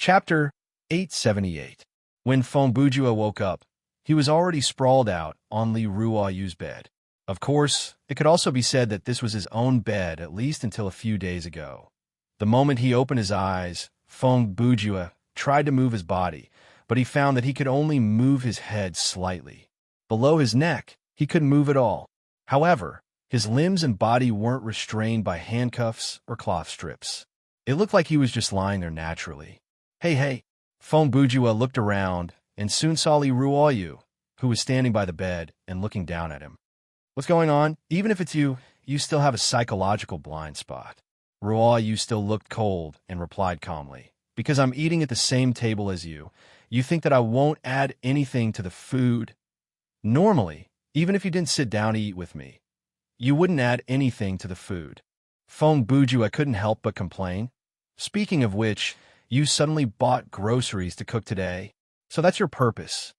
Chapter 878. When Fongbujua woke up, he was already sprawled out on Li Ruoyu's bed. Of course, it could also be said that this was his own bed at least until a few days ago. The moment he opened his eyes, Fongbujua tried to move his body, but he found that he could only move his head slightly. Below his neck, he couldn't move at all. However, his limbs and body weren't restrained by handcuffs or cloth strips. It looked like he was just lying there naturally. Hey. Fongbujua looked around and soon saw Li Ruoyu, who was standing by the bed and looking down at him. What's going on? Even if it's you still have a psychological blind spot. Ruoyu still looked cold and replied calmly. Because I'm eating at the same table as you, you think that I won't add anything to the food? Normally, even if you didn't sit down to eat with me, you wouldn't add anything to the food. Fongbujua couldn't help but complain. Speaking of which, you suddenly bought groceries to cook today, so that's your purpose.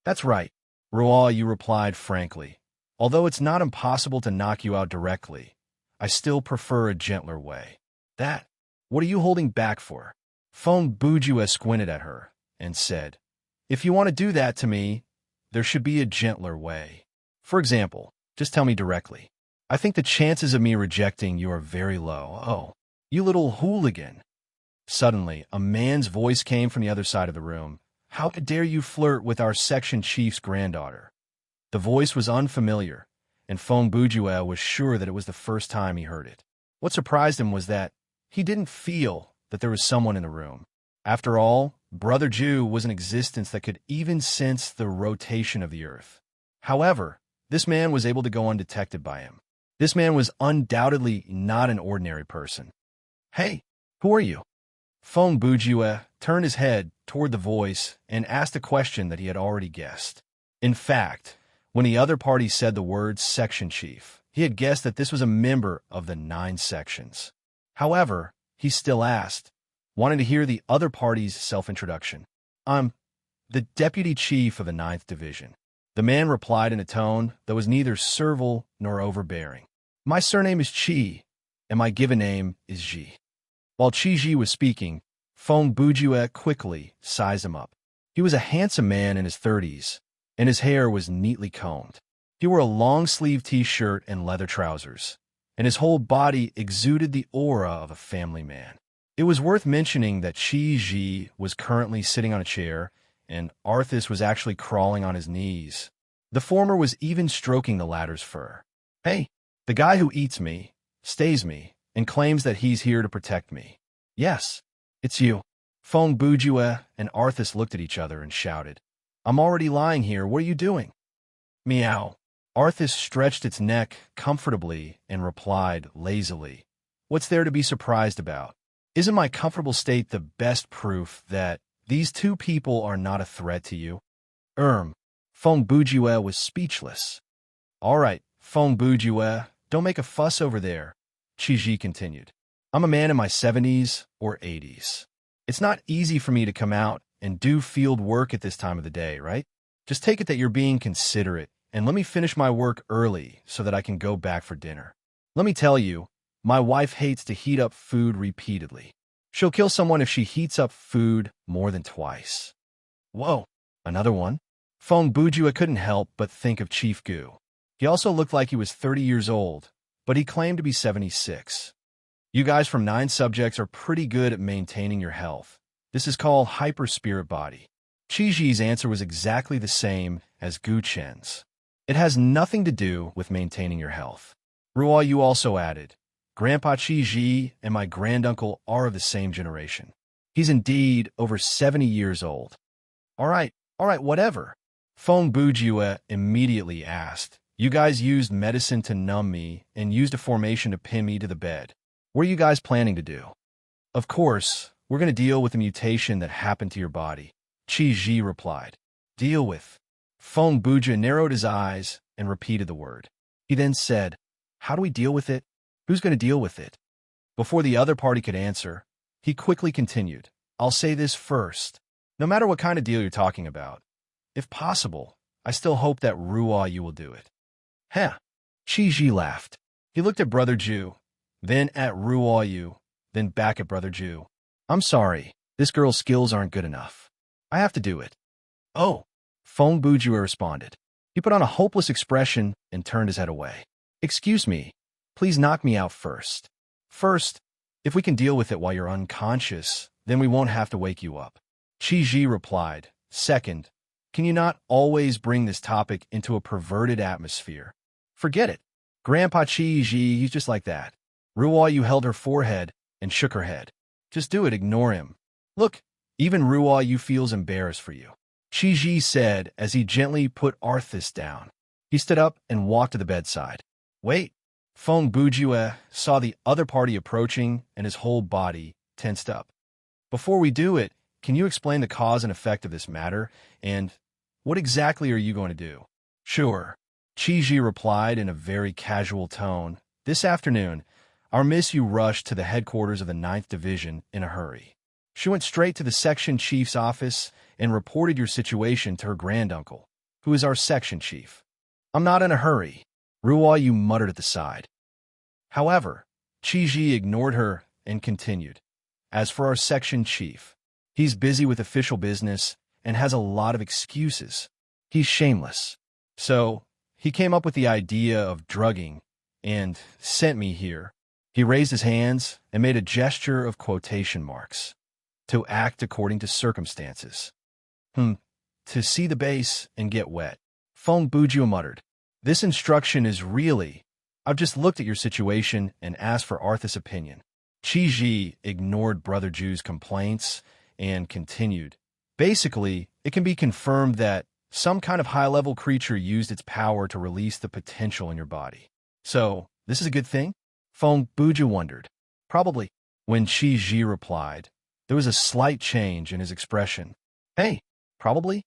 That's right, Ruoyu replied frankly. Although it's not impossible to knock you out directly, I still prefer a gentler way. What are you holding back for? Fongbujua squinted at her and said, if you want to do that to me, there should be a gentler way. For example, just tell me directly. I think the chances of me rejecting you are very low. Oh, you little hooligan. Suddenly, a man's voice came from the other side of the room. How dare you flirt with our section chief's granddaughter? The voice was unfamiliar, and Fongbujua was sure that it was the first time he heard it. What surprised him was that he didn't feel that there was someone in the room. After all, Brother Jew was an existence that could even sense the rotation of the earth. However, this man was able to go undetected by him. This man was undoubtedly not an ordinary person. Hey, who are you? Fongbujua turned his head toward the voice and asked a question that he had already guessed. In fact, when the other party said the word section chief, he had guessed that this was a member of the 9 sections. However, he still asked, wanting to hear the other party's self-introduction. I'm the deputy chief of the 9th Division. The man replied in a tone that was neither servile nor overbearing. My surname is Chi, and my given name is Ji. While Chi Ji was speaking, Fongbujua quickly sized him up. He was a handsome man in his 30s, and his hair was neatly combed. He wore a long-sleeved t-shirt and leather trousers, and his whole body exuded the aura of a family man. It was worth mentioning that Chi Ji was currently sitting on a chair, and Arthas was actually crawling on his knees. The former was even stroking the latter's fur. Hey, the guy who eats me, stays me, and claims that he's here to protect me. Yes, it's you. Fongbujua and Arthas looked at each other and shouted, I'm already lying here. What are you doing? Meow. Arthas stretched its neck comfortably and replied lazily, what's there to be surprised about? Isn't my comfortable state the best proof that these two people are not a threat to you? Fongbujua was speechless. All right, Fongbujua, don't make a fuss over there, Chi Ji continued. I'm a man in my 70s or 80s. It's not easy for me to come out and do field work at this time of the day, right? Just take it that you're being considerate, and let me finish my work early so that I can go back for dinner. Let me tell you, my wife hates to heat up food repeatedly. She'll kill someone if she heats up food more than twice. Whoa, another one? Fongbujua couldn't help but think of Chief Gu. He also looked like he was 30 years old, but he claimed to be 76. You guys from 9 subjects are pretty good at maintaining your health. This is called hyper-spirit body. Chi Ji's answer was exactly the same as Gu Chen's. It has nothing to do with maintaining your health. Ruoyu also added, Grandpa Chi Ji and my granduncle are of the same generation. He's indeed over 70 years old. All right, whatever. Fongbujua immediately asked, you guys used medicine to numb me and used a formation to pin me to the bed. What are you guys planning to do? Of course, we're going to deal with the mutation that happened to your body, Chi Ji replied. Deal with? Fongbujua narrowed his eyes and repeated the word. He then said, how do we deal with it? Who's going to deal with it? Before the other party could answer, he quickly continued, I'll say this first. No matter what kind of deal you're talking about, if possible, I still hope that Ruoyu will do it. Huh. Chi Ji laughed. He looked at Brother Jew, then at Ruoyu, then back at Brother Jew. I'm sorry, This girl's skills aren't good enough. I have to do it. Oh, Feng Bujue responded. He put on a hopeless expression and turned his head away. Excuse me, please knock me out first. First, if we can deal with it while you're unconscious, then we won't have to wake you up. Qi Ji replied. Second, can you not always bring this topic into a perverted atmosphere? Forget it. Grandpa Qi Ji, he's just like that. Ruo Yu held her forehead and shook her head. Just do it, ignore him. Look, even Ruo Yu feels embarrassed for you. Qi Ji said as he gently put Arthas down. He stood up and walked to the bedside. Wait. Feng Bujue saw the other party approaching and his whole body tensed up. Before we do it, can you explain the cause and effect of this matter, and what exactly are you going to do? Sure. Qi Ji replied in a very casual tone. This afternoon, our Miss Yu rushed to the headquarters of the 9th Division in a hurry. She went straight to the section chief's office and reported your situation to her granduncle, who is our section chief. I'm not in a hurry, Ruo Yu muttered at the side. However, Qi Ji ignored her and continued. As for our section chief, he's busy with official business and has a lot of excuses. He's shameless. So, he came up with the idea of drugging and sent me here. He raised his hands and made a gesture of quotation marks. To act according to circumstances. To see the base and get wet. Feng Bujue muttered. This instruction is really... I've just looked at your situation and asked for Arthas' opinion. Qi Ji ignored Brother Ju's complaints and continued. Basically, it can be confirmed that some kind of high-level creature used its power to release the potential in your body. So, this is a good thing? Feng Bujue wondered. Probably. When Qi Ji replied, there was a slight change in his expression. Hey, probably?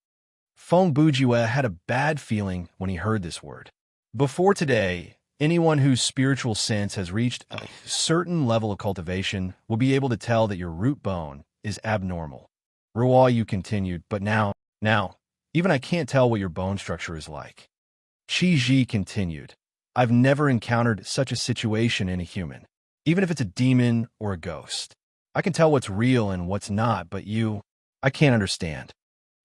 Feng Bujue had a bad feeling when he heard this word. Before today, anyone whose spiritual sense has reached a certain level of cultivation will be able to tell that your root bone is abnormal. Ruo Yu continued, but now, even I can't tell what your bone structure is like. Qi Ji continued, I've never encountered such a situation in a human, even if it's a demon or a ghost. I can tell what's real and what's not, but I can't understand.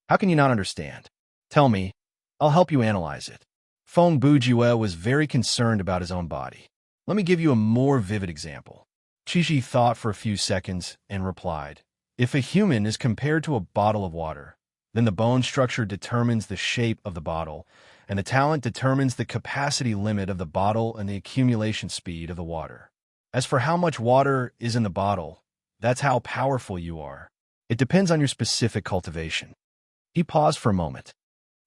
How can you not understand? Tell me, I'll help you analyze it. Feng Bujue was very concerned about his own body. Let me give you a more vivid example. Qi Ji thought for a few seconds and replied, if a human is compared to a bottle of water, then the bone structure determines the shape of the bottle, and the talent determines the capacity limit of the bottle and the accumulation speed of the water. As for how much water is in the bottle, that's how powerful you are. It depends on your specific cultivation. He paused for a moment.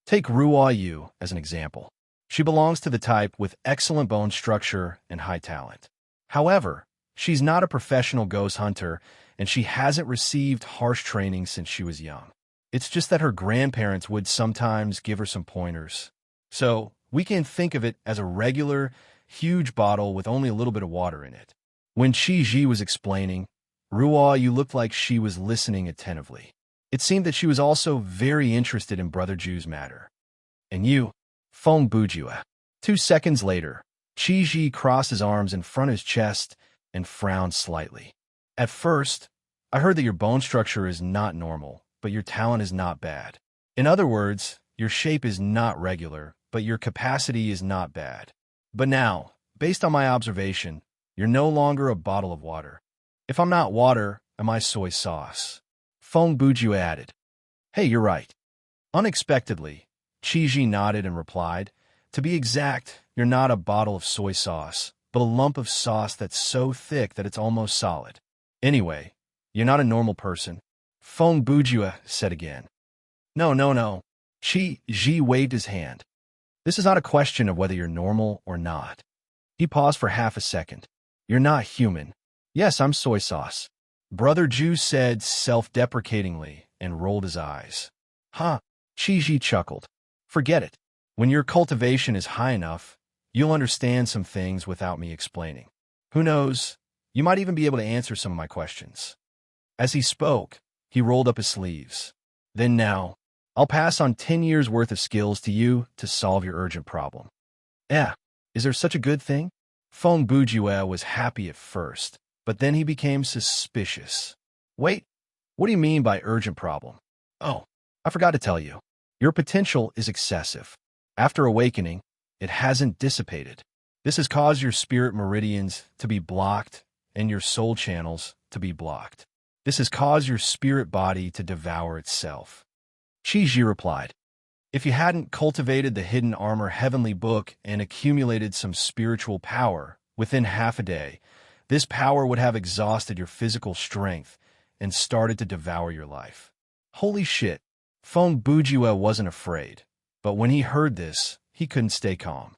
Take Ruo Yu as an example. She belongs to the type with excellent bone structure and high talent. However, she's not a professional ghost hunter, and she hasn't received harsh training since she was young. It's just that her grandparents would sometimes give her some pointers. So, we can think of it as a regular, huge bottle with only a little bit of water in it. When Qi Ji was explaining, Ruo Yu looked like she was listening attentively. It seemed that she was also very interested in Brother Ju's matter. And you, Feng Bujue. 2 seconds later, Qi Ji crossed his arms in front of his chest and frowned slightly. At first, I heard that your bone structure is not normal, but your talent is not bad. In other words, your shape is not regular, but your capacity is not bad. But now, based on my observation, you're no longer a bottle of water. If I'm not water, am I soy sauce? Feng Bujue added. Hey, you're right. Unexpectedly, Qi Ji nodded and replied, to be exact, you're not a bottle of soy sauce, but a lump of sauce that's so thick that it's almost solid. Anyway, you're not a normal person. Feng Bujue said again. No. Qi Ji waved his hand. This is not a question of whether you're normal or not. He paused for half a second. You're not human. Yes, I'm soy sauce. Brother Ju said self-deprecatingly and rolled his eyes. Huh, Qi Ji chuckled. Forget it. When your cultivation is high enough, you'll understand some things without me explaining. Who knows, you might even be able to answer some of my questions. As he spoke, he rolled up his sleeves. Then now, I'll pass on 10 years' worth of skills to you to solve your urgent problem. Is there such a good thing? Feng Bujue was happy at first, but then he became suspicious. Wait, What do you mean by urgent problem? Oh, I forgot to tell you. Your potential is excessive. After awakening, it hasn't dissipated. This has caused your spirit meridians to be blocked and your soul channels to be blocked. This has caused your spirit body to devour itself. Chi replied, if you hadn't cultivated the hidden armor heavenly book and accumulated some spiritual power within half a day, this power would have exhausted your physical strength and started to devour your life. Holy shit. Feng Bujue wasn't afraid, but when he heard this, he couldn't stay calm.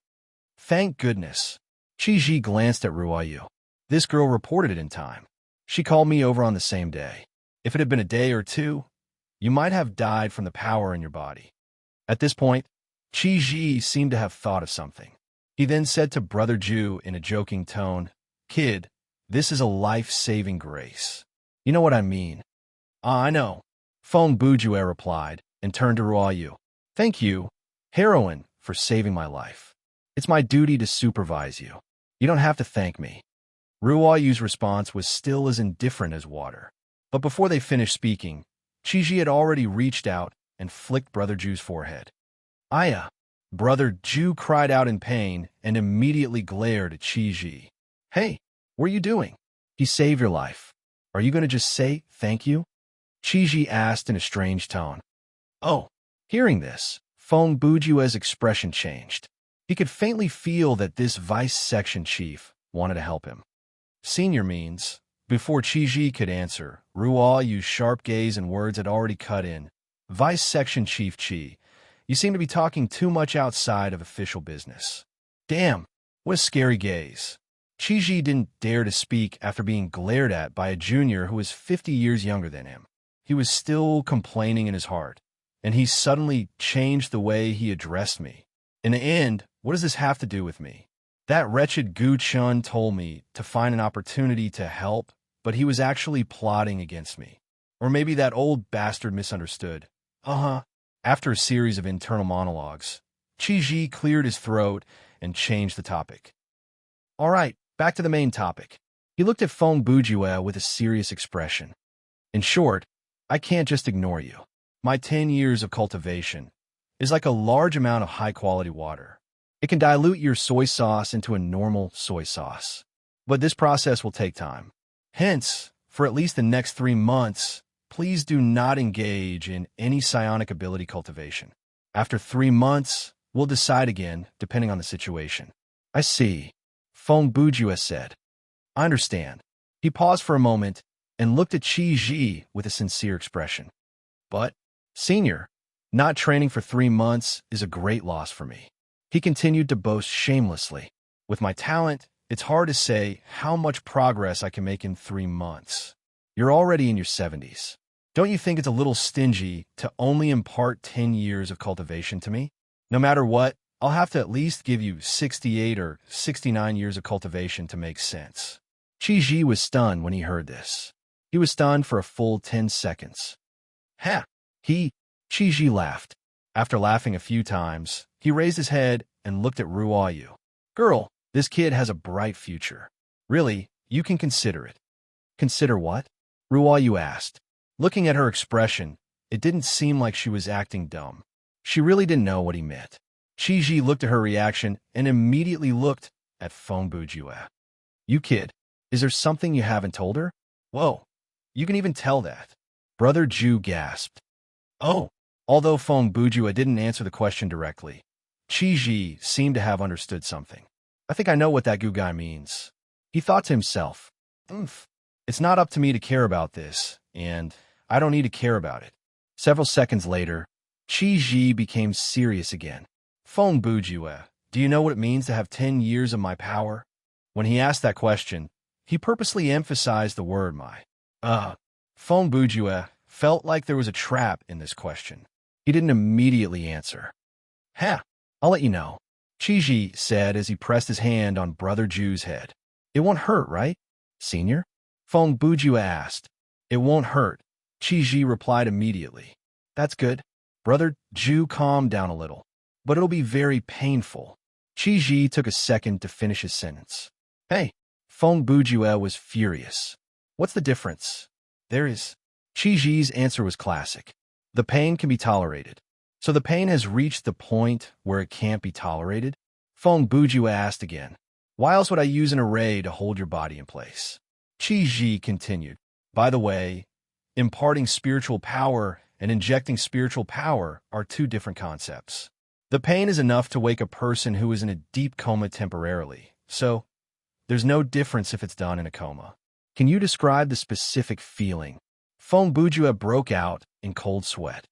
Thank goodness. Chi glanced at Ruoyu. This girl reported it in time. She called me over on the same day. If it had been a day or two, you might have died from the power in your body. At this point, Chi seemed to have thought of something. He then said to Brother Ju in a joking tone, Kid, this is a life-saving grace. You know what I mean? I know. Feng Bujue replied and turned to Ruoyu. Thank you, heroine, for saving my life. It's my duty to supervise you. You don't have to thank me. Ruoyu's response was still as indifferent as water. But before they finished speaking, Chi had already reached out and flicked Brother Ju's forehead. Aya! Brother Ju cried out in pain and immediately glared at Chi. Hey, what are you doing? He saved your life. Are you going to just say thank you? Chi asked in a strange tone. Oh, hearing this, Feng Bujue's expression changed. He could faintly feel that this vice section chief wanted to help him. Senior means, before Chi could answer, Ruoyu's sharp gaze and words had already cut in. Vice section chief Chi, you seem to be talking too much outside of official business. Damn, what a scary gaze. Chi didn't dare to speak after being glared at by a junior who was 50 years younger than him. He was still complaining in his heart, and he suddenly changed the way he addressed me. In the end, what does this have to do with me? That wretched Gu Chun told me to find an opportunity to help, but he was actually plotting against me. Or maybe that old bastard misunderstood. After a series of internal monologues, Chi cleared his throat and changed the topic. All right, back to the main topic. He looked at Feng Bujue with a serious expression. In short, I can't just ignore you. My 10 years of cultivation is like a large amount of high-quality water. It can dilute your soy sauce into a normal soy sauce. But this process will take time. Hence, for at least the next 3 months, please do not engage in any psionic ability cultivation. After 3 months, we'll decide again, depending on the situation. I see, Feng Bujue said. I understand. He paused for a moment and looked at Chi with a sincere expression. But, Senior, not training for 3 months is a great loss for me. He continued to boast shamelessly. With my talent, it's hard to say how much progress I can make in 3 months. You're already in your 70s. Don't you think it's a little stingy to only impart 10 years of cultivation to me? No matter what, I'll have to at least give you 68 or 69 years of cultivation to make sense. Chi was stunned when he heard this. He was stunned for a full 10 seconds. Ha! Chi laughed. After laughing a few times, he raised his head and looked at Ruoyu. Girl, this kid has a bright future. Really, you can consider it. Consider what? Ruoyu asked. Looking at her expression, it didn't seem like she was acting dumb. She really didn't know what he meant. Chi looked at her reaction and immediately looked at Feng Bujue. You kid, is there something you haven't told her? Whoa, you can even tell that. Brother Ju gasped. Oh, although Feng Bujue didn't answer the question directly, Chi seemed to have understood something. I think I know what that Gu guy means. He thought to himself, it's not up to me to care about this, and I don't need to care about it. Several seconds later, Chi became serious again. Feng Bujue, do you know what it means to have 10 years of my power? When he asked that question, he purposely emphasized the word my. Feng Bujue felt like there was a trap in this question. He didn't immediately answer. I'll let you know, Chi said as he pressed his hand on Brother Ju's head. It won't hurt, right, Senior? Feng Bujue asked. It won't hurt, Chi replied immediately. That's good. Brother Ju calmed down a little. But it'll be very painful. Chi took a second to finish his sentence. Hey, Feng Bujue was furious. What's the difference? There is. Chi-Ji's answer was classic. The pain can be tolerated. So the pain has reached the point where it can't be tolerated? Feng Bujue asked again. Why else would I use an array to hold your body in place? Chi-Ji continued. By the way, imparting spiritual power and injecting spiritual power are two different concepts. The pain is enough to wake a person who is in a deep coma temporarily, so there's no difference if it's done in a coma. Can you describe the specific feeling? Feng Bujue broke out in cold sweat.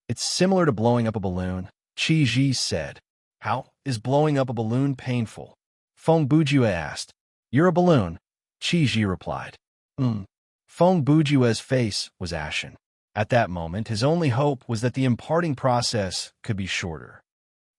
It's similar to blowing up a balloon, Chi-Ji said. How is blowing up a balloon painful? Feng Bujue asked. You're a balloon, Chi-Ji replied. Feng Bujue's face was ashen. At that moment, his only hope was that the imparting process could be shorter.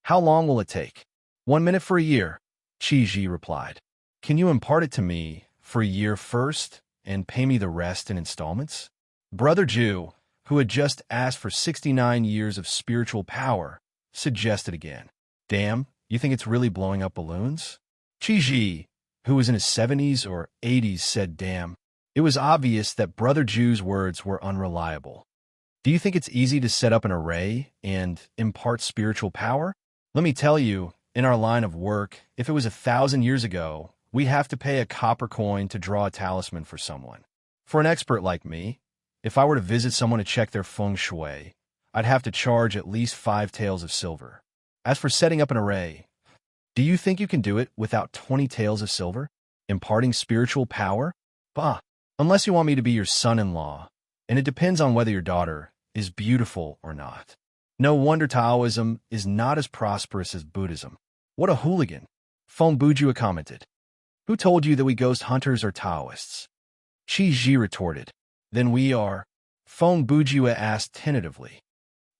How long will it take? 1 minute for a year, Chi-Ji replied. Can you impart it to me for a year first and pay me the rest in installments? Brother Ju, who had just asked for 69 years of spiritual power, suggested again. Damn, you think it's really blowing up balloons? Chi-Ji, who was in his 70s or 80s, said damn. It was obvious that Brother Ju's words were unreliable. Do you think it's easy to set up an array and impart spiritual power? Let me tell you, in our line of work, if it was 1,000 years ago, we have to pay a copper coin to draw a talisman for someone. For an expert like me, if I were to visit someone to check their feng shui, I'd have to charge at least 5 taels of silver. As for setting up an array, do you think you can do it without 20 taels of silver? Imparting spiritual power? Bah, unless you want me to be your son-in-law, and it depends on whether your daughter is beautiful or not. No wonder Taoism is not as prosperous as Buddhism. What a hooligan, Feng Bujue commented. Who told you that we ghost hunters are Taoists? Chi-Ji retorted. Then we are, Feng Bujue asked tentatively.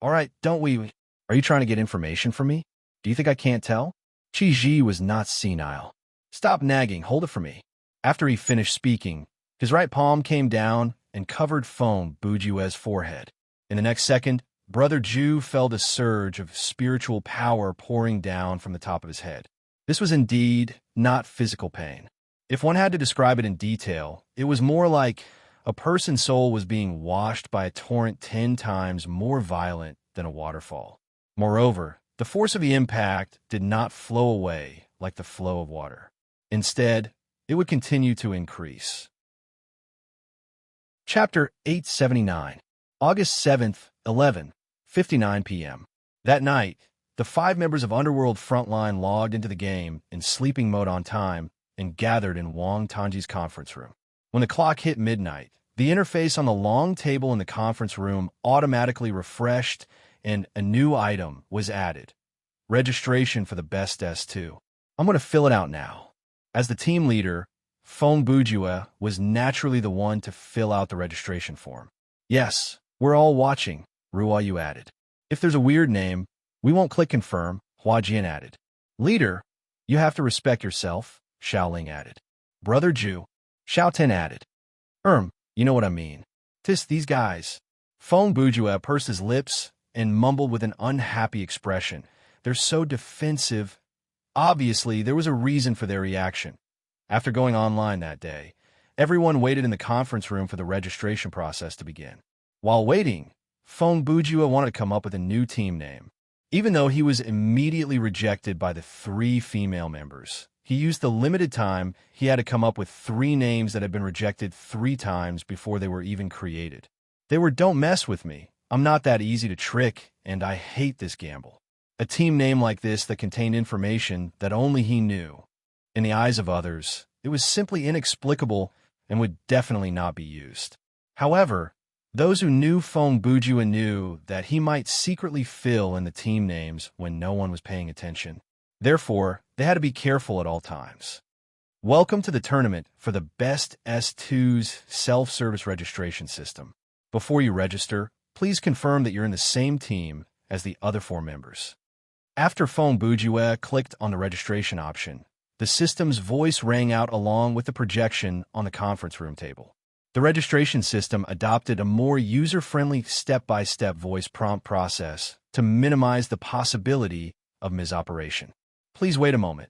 All right, don't we? Are you trying to get information from me? Do you think I can't tell? Chi-Ji was not senile. Stop nagging, hold it for me. After he finished speaking, his right palm came down and covered Feng Bujue's forehead. In the next second, Brother Ju felt a surge of spiritual power pouring down from the top of his head. This was indeed not physical pain. If one had to describe it in detail, it was more like a person's soul was being washed by a torrent 10 times more violent than a waterfall. Moreover, the force of the impact did not flow away like the flow of water. Instead, it would continue to increase. Chapter 879, August 7th, 11:59 p.m. That night, the 5 members of Underworld Frontline logged into the game in sleeping mode on time and gathered in Wang Tanji's conference room. When the clock hit midnight, the interface on the long table in the conference room automatically refreshed and a new item was added. Registration for the best S2. I'm going to fill it out now. As the team leader, Feng Bujue was naturally the one to fill out the registration form. Yes, we're all watching, Ruoyu added. If there's a weird name, we won't click confirm, Huajian added. Leader, you have to respect yourself, Xiaoling added. Brother Ju, Xiaoten added. You know what I mean. These guys. Feng Bujue pursed his lips and mumbled with an unhappy expression. They're so defensive. Obviously, there was a reason for their reaction. After going online that day, everyone waited in the conference room for the registration process to begin. While waiting, Feng Bujue wanted to come up with a new team name. Even though he was immediately rejected by the 3 female members, he used the limited time he had to come up with 3 names that had been rejected 3 times before they were even created. They were "Don't mess with me. I'm not that easy to trick, and I hate this gamble." A team name like this that contained information that only he knew. In the eyes of others, it was simply inexplicable and would definitely not be used. However, those who knew Feng Bujue knew that he might secretly fill in the team names when no one was paying attention. Therefore, they had to be careful at all times. Welcome to the tournament for the Best S2's self-service registration system. Before you register, please confirm that you're in the same team as the other 4 members. After Feng Bujue clicked on the registration option, the system's voice rang out along with the projection on the conference room table. The registration system adopted a more user-friendly step-by-step voice prompt process to minimize the possibility of misoperation. Please wait a moment.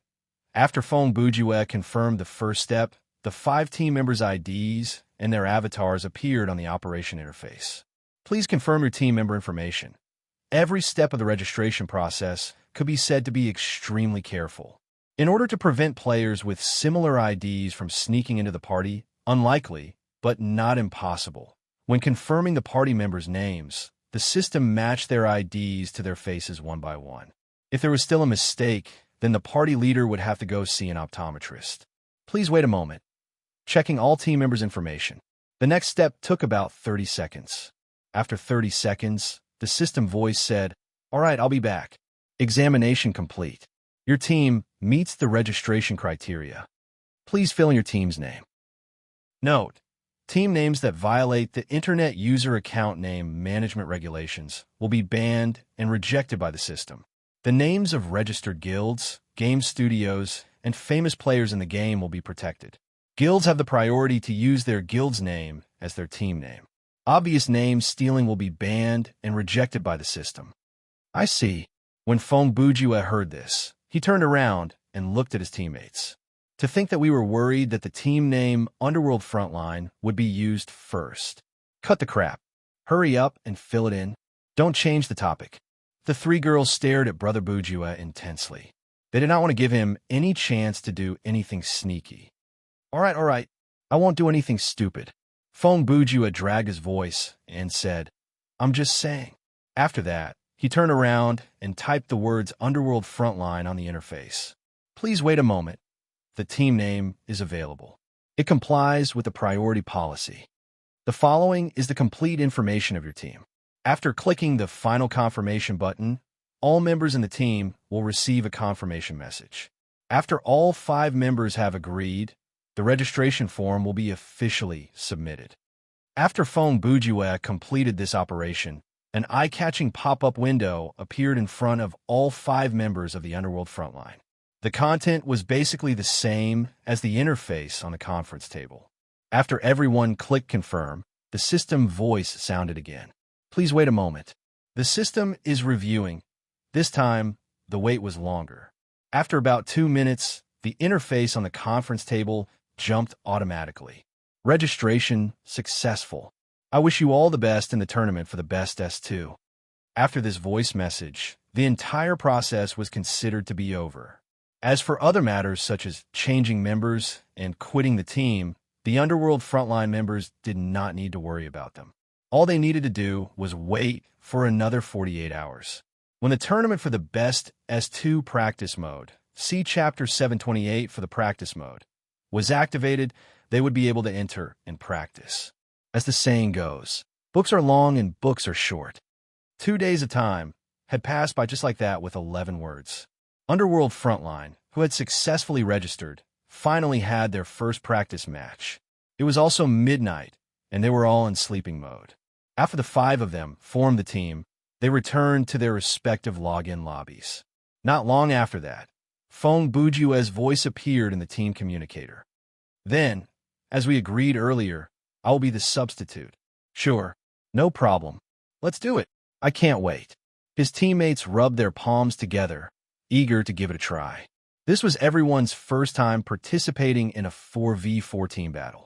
After Feng Bujue confirmed the first step, the 5 team members' IDs and their avatars appeared on the operation interface. Please confirm your team member information. Every step of the registration process could be said to be extremely careful. In order to prevent players with similar IDs from sneaking into the party, unlikely, but not impossible. When confirming the party members' names, the system matched their IDs to their faces one by one. If there was still a mistake, then the party leader would have to go see an optometrist. Please wait a moment. Checking all team members' information. The next step took about 30 seconds. After 30 seconds, the system voice said, "All right, I'll be back. Examination complete. Your team meets the registration criteria. Please fill in your team's name." Note: team names that violate the Internet User Account Name Management Regulations will be banned and rejected by the system. The names of registered guilds, game studios, and famous players in the game will be protected. Guilds have the priority to use their guild's name as their team name. Obvious name stealing will be banned and rejected by the system. I see. When Fong Bujua heard this, he turned around and looked at his teammates. To think that we were worried that the team name Underworld Frontline would be used first. Cut the crap. Hurry up and fill it in. Don't change the topic. The three girls stared at Brother Bujua intensely. They did not want to give him any chance to do anything sneaky. All right. I won't do anything stupid. Fong Bujua dragged his voice and said, "I'm just saying." After that, he turned around and typed the words Underworld Frontline on the interface. Please wait a moment. The team name is available. It complies with the priority policy. The following is the complete information of your team. After clicking the final confirmation button, all members in the team will receive a confirmation message. After all 5 members have agreed, the registration form will be officially submitted. After Fong Bujua completed this operation, an eye-catching pop-up window appeared in front of all 5 members of the Underworld Frontline. The content was basically the same as the interface on the conference table. After everyone clicked confirm, the system voice sounded again. Please wait a moment. The system is reviewing. This time, the wait was longer. After about 2 minutes, the interface on the conference table jumped automatically. Registration successful. I wish you all the best in the tournament for the best S2. After this voice message, the entire process was considered to be over. As for other matters such as changing members and quitting the team, the Underworld Frontline members did not need to worry about them. All they needed to do was wait for another 48 hours. When the tournament for the best S2 practice mode, see Chapter 728 for the practice mode, was activated, they would be able to enter and practice. As the saying goes, books are long and books are short. 2 days of time had passed by just like that with 11 words. Underworld Frontline, who had successfully registered, finally had their first practice match. It was also midnight, and they were all in sleeping mode. After the 5 of them formed the team, they returned to their respective login lobbies. Not long after that, Fong Bujua's voice appeared in the team communicator. Then, as we agreed earlier, I will be the substitute. Sure, no problem. Let's do it. I can't wait. His teammates rubbed their palms together, eager to give it a try. This was everyone's first time participating in a 4v4 team battle.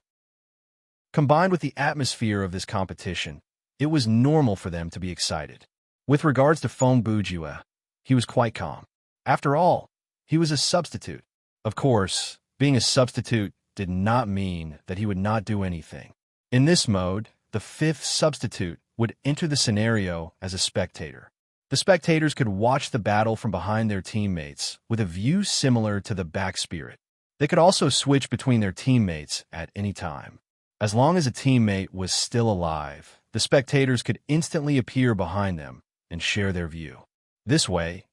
Combined with the atmosphere of this competition, it was normal for them to be excited. With regards to Fong Bujua, he was quite calm. After all, he was a substitute. Of course, being a substitute did not mean that he would not do anything. In this mode, the 5th substitute would enter the scenario as a spectator. The spectators could watch the battle from behind their teammates with a view similar to the back spirit. They could also switch between their teammates at any time. As long as a teammate was still alive, the spectators could instantly appear behind them and share their view. This way,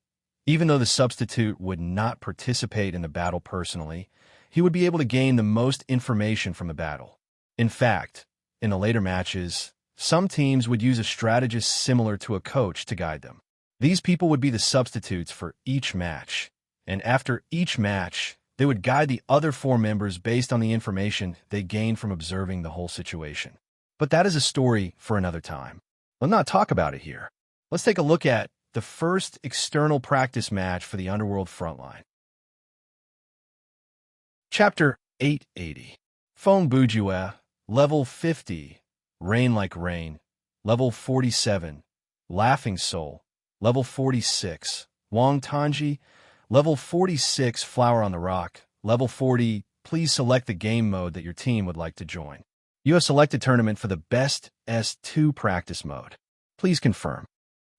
even though the substitute would not participate in the battle personally, he would be able to gain the most information from the battle. In fact, in the later matches, some teams would use a strategist similar to a coach to guide them. These people would be the substitutes for each match, and after each match, they would guide the other 4 members based on the information they gained from observing the whole situation. But that is a story for another time. Let's not talk about it here. Let's take a look at the first external practice match for the Underworld Frontline. Chapter 880. Fong Bujua, Level 50, Rain Like Rain. Level 47, Laughing Soul. Level 46, Wong Tanji. Level 46, Flower on the Rock. Level 40, please select the game mode that your team would like to join. You have selected tournament for the best S2 practice mode. Please confirm.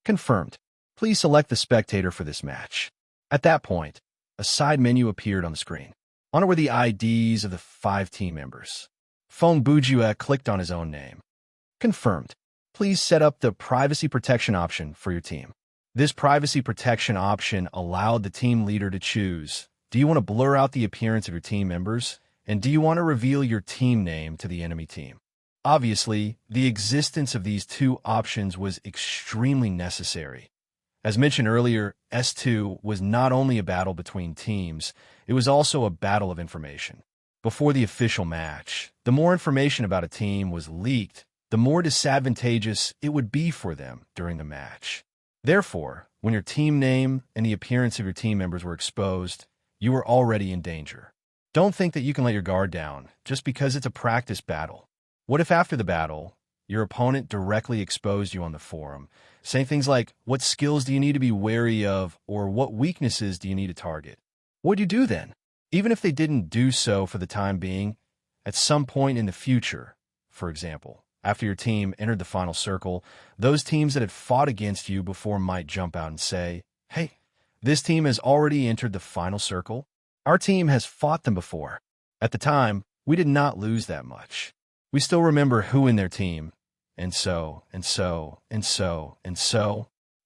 Confirmed. Please select the spectator for this match. At that point, a side menu appeared on the screen. On it were the IDs of the 5 team members. Fong Bujue clicked on his own name. Confirmed. Please set up the privacy protection option for your team. This privacy protection option allowed the team leader to choose, do you want to blur out the appearance of your team members, and do you want to reveal your team name to the enemy team? Obviously, the existence of these two options was extremely necessary. As mentioned earlier, S2 was not only a battle between teams, it was also a battle of information. Before the official match, the more information about a team was leaked, the more disadvantageous it would be for them during the match. Therefore, when your team name and the appearance of your team members were exposed, you were already in danger. Don't think that you can let your guard down just because it's a practice battle. What if after the battle, your opponent directly exposed you on the forum, saying things like, what skills do you need to be wary of, or what weaknesses do you need to target? What would you do then? Even if they didn't do so for the time being, at some point in the future, for example, after your team entered the final circle, those teams that had fought against you before might jump out and say, hey, this team has already entered the final circle. Our team has fought them before. At the time, we did not lose that much. We still remember who in their team, and so.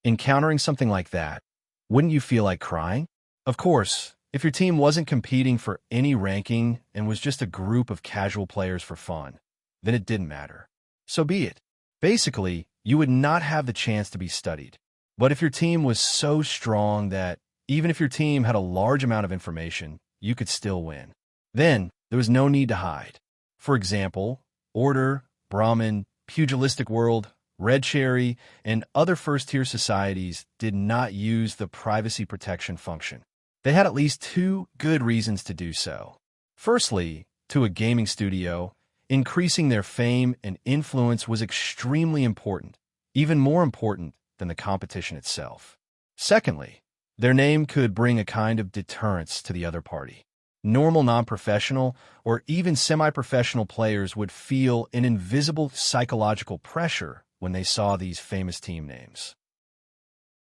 Encountering something like that, wouldn't you feel like crying? Of course, if your team wasn't competing for any ranking and was just a group of casual players for fun, then it didn't matter. So be it. Basically, you would not have the chance to be studied. But if your team was so strong that even if your team had a large amount of information, you could still win, then there was no need to hide. For example, Order, Brahmin, Pugilistic World, Red Cherry, and other first-tier societies did not use the privacy protection function. They had at least 2 good reasons to do so. Firstly, to a gaming studio, increasing their fame and influence was extremely important, even more important than the competition itself. Secondly, their name could bring a kind of deterrence to the other party. Normal non-professional or even semi-professional players would feel an invisible psychological pressure when they saw these famous team names.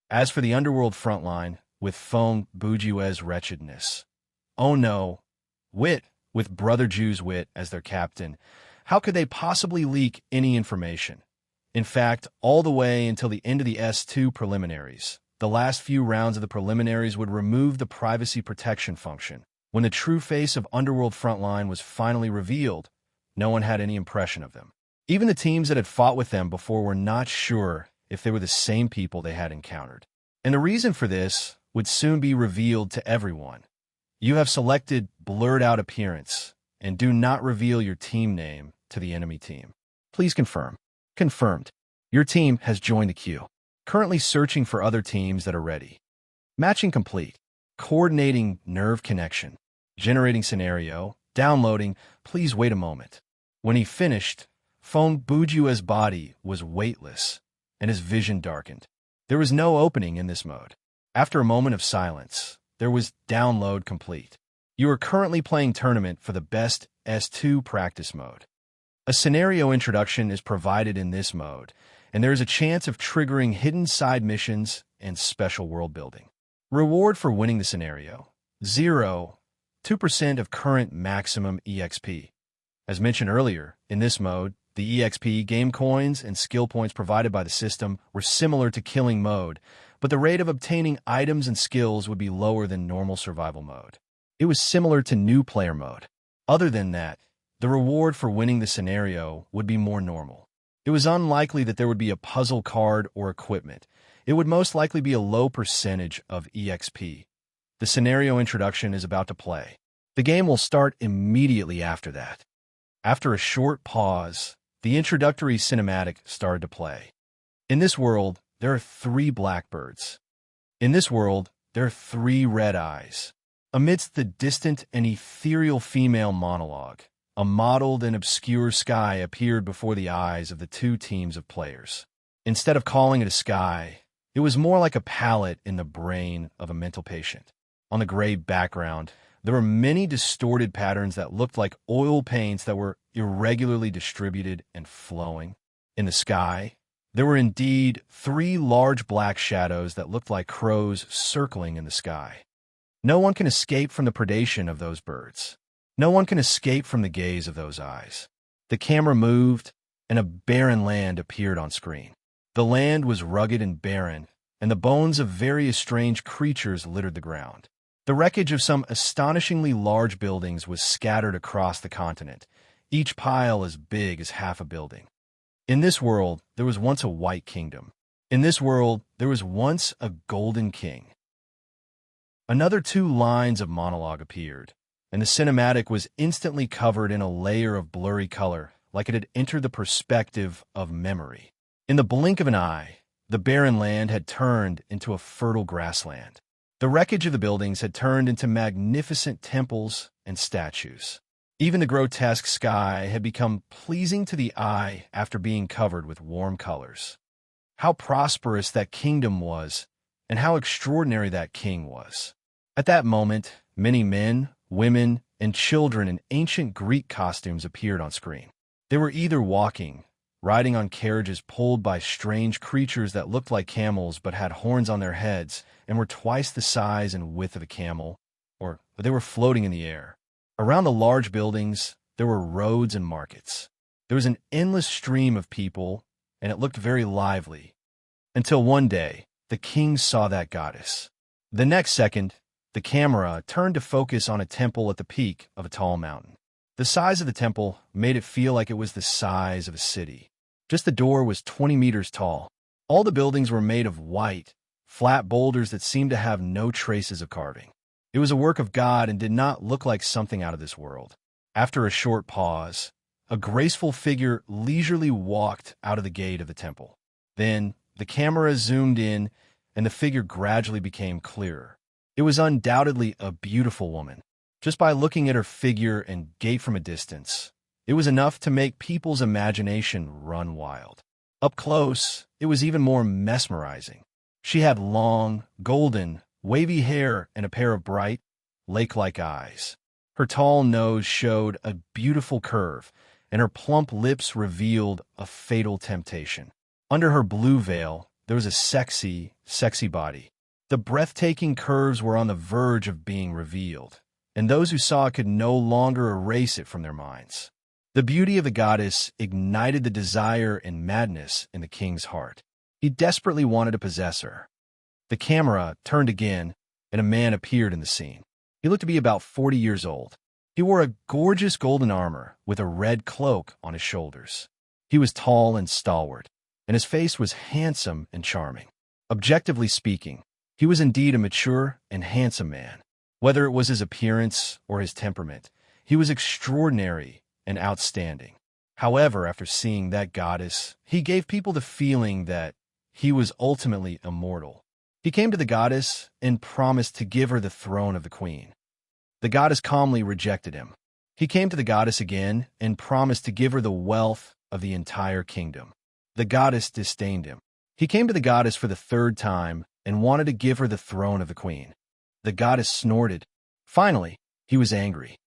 As for the underworld frontline, with Fong Bujue's wretchedness, oh no, Wit, with Brother Jew's Wit as their captain, how could they possibly leak any information? In fact, all the way until the end of the S2 preliminaries, the last few rounds of the preliminaries would remove the privacy protection function. When the true face of Underworld Frontline was finally revealed, no one had any impression of them. Even the teams that had fought with them before were not sure if they were the same people they had encountered. And the reason for this would soon be revealed to everyone. You have selected Blurred Out Appearance, and do not reveal your team name to the enemy team. Please confirm. Confirmed. Your team has joined the queue. Currently searching for other teams that are ready. Matching complete. Coordinating nerve connection. Generating scenario. Downloading. Please wait a moment. When he finished, Fong Bujue's body was weightless, and his vision darkened. There was no opening in this mode. After a moment of silence, there was download complete. You are currently playing tournament for the best S2 practice mode. A scenario introduction is provided in this mode, and there is a chance of triggering hidden side missions and special world building. Reward for winning the scenario: 0, 2% of current maximum EXP. As mentioned earlier, in this mode, the EXP, game coins, and skill points provided by the system were similar to killing mode, but the rate of obtaining items and skills would be lower than normal survival mode. It was similar to new player mode. Other than that, the reward for winning the scenario would be more normal. It was unlikely that there would be a puzzle card or equipment. It would most likely be a low percentage of EXP. The scenario introduction is about to play. The game will start immediately after that. After a short pause, the introductory cinematic started to play. In this world, there are 3 blackbirds. In this world, there are 3 red eyes. Amidst the distant and ethereal female monologue, a mottled and obscure sky appeared before the eyes of the two teams of players. Instead of calling it a sky, it was more like a palette in the brain of a mental patient. On the gray background, there were many distorted patterns that looked like oil paints that were irregularly distributed and flowing. In the sky, there were indeed 3 large black shadows that looked like crows circling in the sky. No one can escape from the predation of those birds. No one can escape from the gaze of those eyes. The camera moved, and a barren land appeared on screen. The land was rugged and barren, and the bones of various strange creatures littered the ground. The wreckage of some astonishingly large buildings was scattered across the continent, each pile as big as half a building. In this world, there was once a white kingdom. In this world, there was once a golden king. Another 2 lines of monologue appeared, and the cinematic was instantly covered in a layer of blurry color, like it had entered the perspective of memory. In the blink of an eye, the barren land had turned into a fertile grassland. The wreckage of the buildings had turned into magnificent temples and statues. Even the grotesque sky had become pleasing to the eye after being covered with warm colors. How prosperous that kingdom was, and how extraordinary that king was. At that moment, many men, women, and children in ancient Greek costumes appeared on screen. They were either walking, riding on carriages pulled by strange creatures that looked like camels but had horns on their heads and were twice the size and width of a camel, or they were floating in the air. Around the large buildings, there were roads and markets. There was an endless stream of people, and it looked very lively. Until one day, the king saw that goddess. The next second, the camera turned to focus on a temple at the peak of a tall mountain. The size of the temple made it feel like it was the size of a city. Just the door was 20 meters tall. All the buildings were made of white, flat boulders that seemed to have no traces of carving. It was a work of God and did not look like something out of this world. After a short pause, a graceful figure leisurely walked out of the gate of the temple. Then, the camera zoomed in, and the figure gradually became clearer. It was undoubtedly a beautiful woman. Just by looking at her figure and gait from a distance, it was enough to make people's imagination run wild. Up close, it was even more mesmerizing. She had long, golden, wavy hair and a pair of bright, lake-like eyes. Her tall nose showed a beautiful curve, and her plump lips revealed a fatal temptation. Under her blue veil, there was a sexy, sexy body. The breathtaking curves were on the verge of being revealed, and those who saw it could no longer erase it from their minds. The beauty of the goddess ignited the desire and madness in the king's heart. He desperately wanted to possess her. The camera turned again, and a man appeared in the scene. He looked to be about 40 years old. He wore a gorgeous golden armor with a red cloak on his shoulders. He was tall and stalwart, and his face was handsome and charming. Objectively speaking, he was indeed a mature and handsome man. Whether it was his appearance or his temperament, he was extraordinary and outstanding. However, after seeing that goddess, he gave people the feeling that he was ultimately immortal. He came to the goddess and promised to give her the throne of the queen. The goddess calmly rejected him. He came to the goddess again and promised to give her the wealth of the entire kingdom. The goddess disdained him. He came to the goddess for the 3rd time and wanted to give her the throne of the queen. The goddess snorted. Finally, he was angry.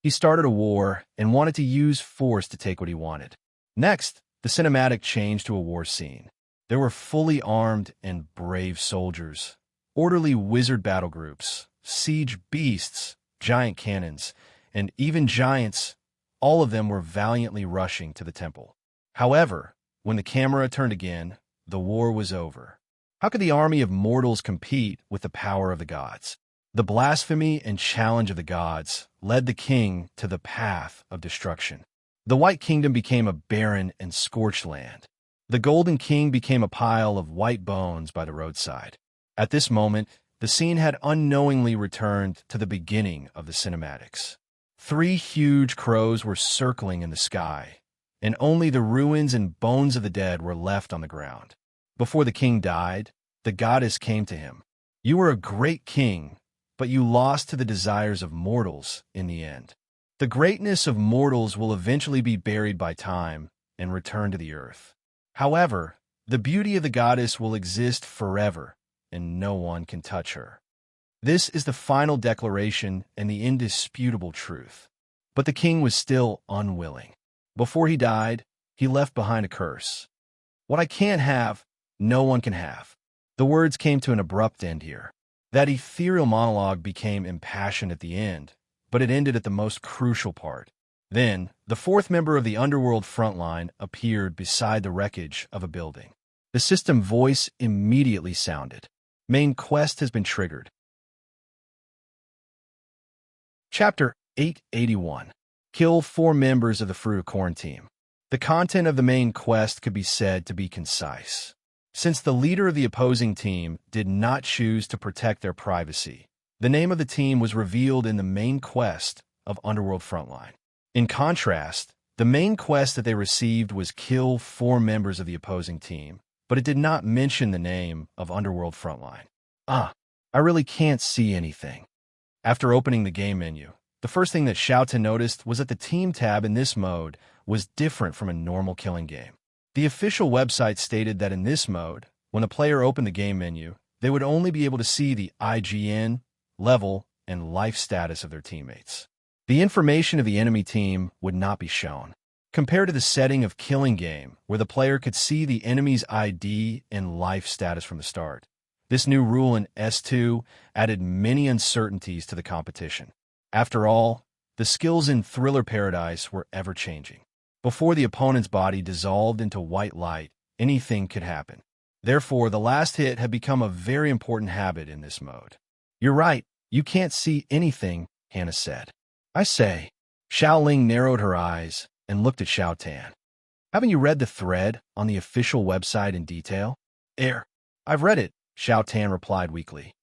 He started a war and wanted to use force to take what he wanted. Next, the cinematic changed to a war scene. There were fully armed and brave soldiers, orderly wizard battle groups, siege beasts, giant cannons, and even giants. All of them were valiantly rushing to the temple. However, when the camera turned again, the war was over. How could the army of mortals compete with the power of the gods? The blasphemy and challenge of the gods led the king to the path of destruction. The White Kingdom became a barren and scorched land. The Golden King became a pile of white bones by the roadside. At this moment, the scene had unknowingly returned to the beginning of the cinematics. 3 huge crows were circling in the sky, and only the ruins and bones of the dead were left on the ground. Before the king died, the goddess came to him. "You were a great king, but you lost to the desires of mortals in the end." The greatness of mortals will eventually be buried by time and return to the earth. However, the beauty of the goddess will exist forever, and no one can touch her. This is the final declaration and the indisputable truth. But the king was still unwilling. Before he died, he left behind a curse. What I can't have, no one can have. The words came to an abrupt end here. That ethereal monologue became impassioned at the end, but it ended at the most crucial part. Then, the fourth member of the underworld frontline appeared beside the wreckage of a building. The system voice immediately sounded. Main quest has been triggered. Chapter 881. Kill 4 members of the Fruit of Corn team. The content of the main quest could be said to be concise. Since the leader of the opposing team did not choose to protect their privacy, the name of the team was revealed in the main quest of Underworld Frontline. In contrast, the main quest that they received was kill 4 members of the opposing team, but it did not mention the name of Underworld Frontline. I really can't see anything. After opening the game menu, the first thing that Xiaotan noticed was that the team tab in this mode was different from a normal killing game. The official website stated that in this mode, when the player opened the game menu, they would only be able to see the IGN, level, and life status of their teammates. The information of the enemy team would not be shown. Compared to the setting of killing game, where the player could see the enemy's ID and life status from the start, this new rule in S2 added many uncertainties to the competition. After all, the skills in Thriller Paradise were ever-changing. Before the opponent's body dissolved into white light, anything could happen. Therefore, the last hit had become a very important habit in this mode. "You're right, you can't see anything," Hannah said. "I say." Xiaoling narrowed her eyes and looked at Xiaotan. "Haven't you read the thread on the official website in detail?" "I've read it," Xiaotan replied weakly.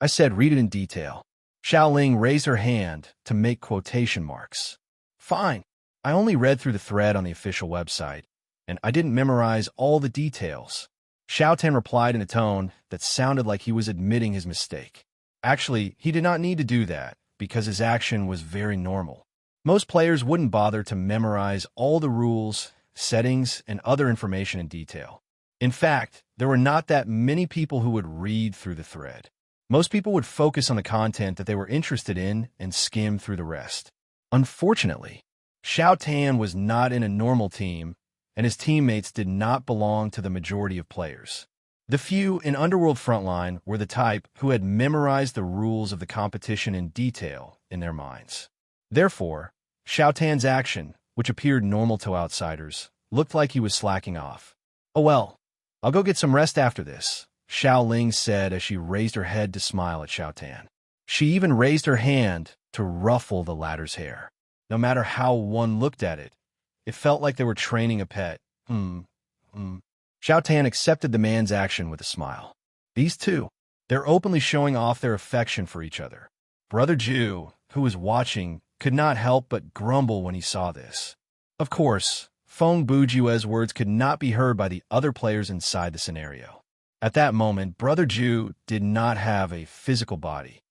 "I said read it in detail." Xiaoling raised her hand to make quotation marks. "Fine. I only read through the thread on the official website, and I didn't memorize all the details." Xiaotan replied in a tone that sounded like he was admitting his mistake. Actually, he did not need to do that, because his action was very normal. Most players wouldn't bother to memorize all the rules, settings, and other information in detail. In fact, there were not that many people who would read through the thread. Most people would focus on the content that they were interested in and skim through the rest. Unfortunately, Xiaotan was not in a normal team, and his teammates did not belong to the majority of players. The few in Underworld Frontline were the type who had memorized the rules of the competition in detail in their minds. Therefore, Xiaotan's action, which appeared normal to outsiders, looked like he was slacking off. "Oh well, I'll go get some rest after this," Xiaoling said as she raised her head to smile at Xiaotan. She even raised her hand to ruffle the latter's hair. No matter how one looked at it, it felt like they were training a pet. Xiaotan accepted the man's action with a smile. These two, they're openly showing off their affection for each other. Brother Ju, who was watching, could not help but grumble when he saw this. Of course, Feng Bujue's words could not be heard by the other players inside the scenario. At that moment, Brother Ju did not have a physical body.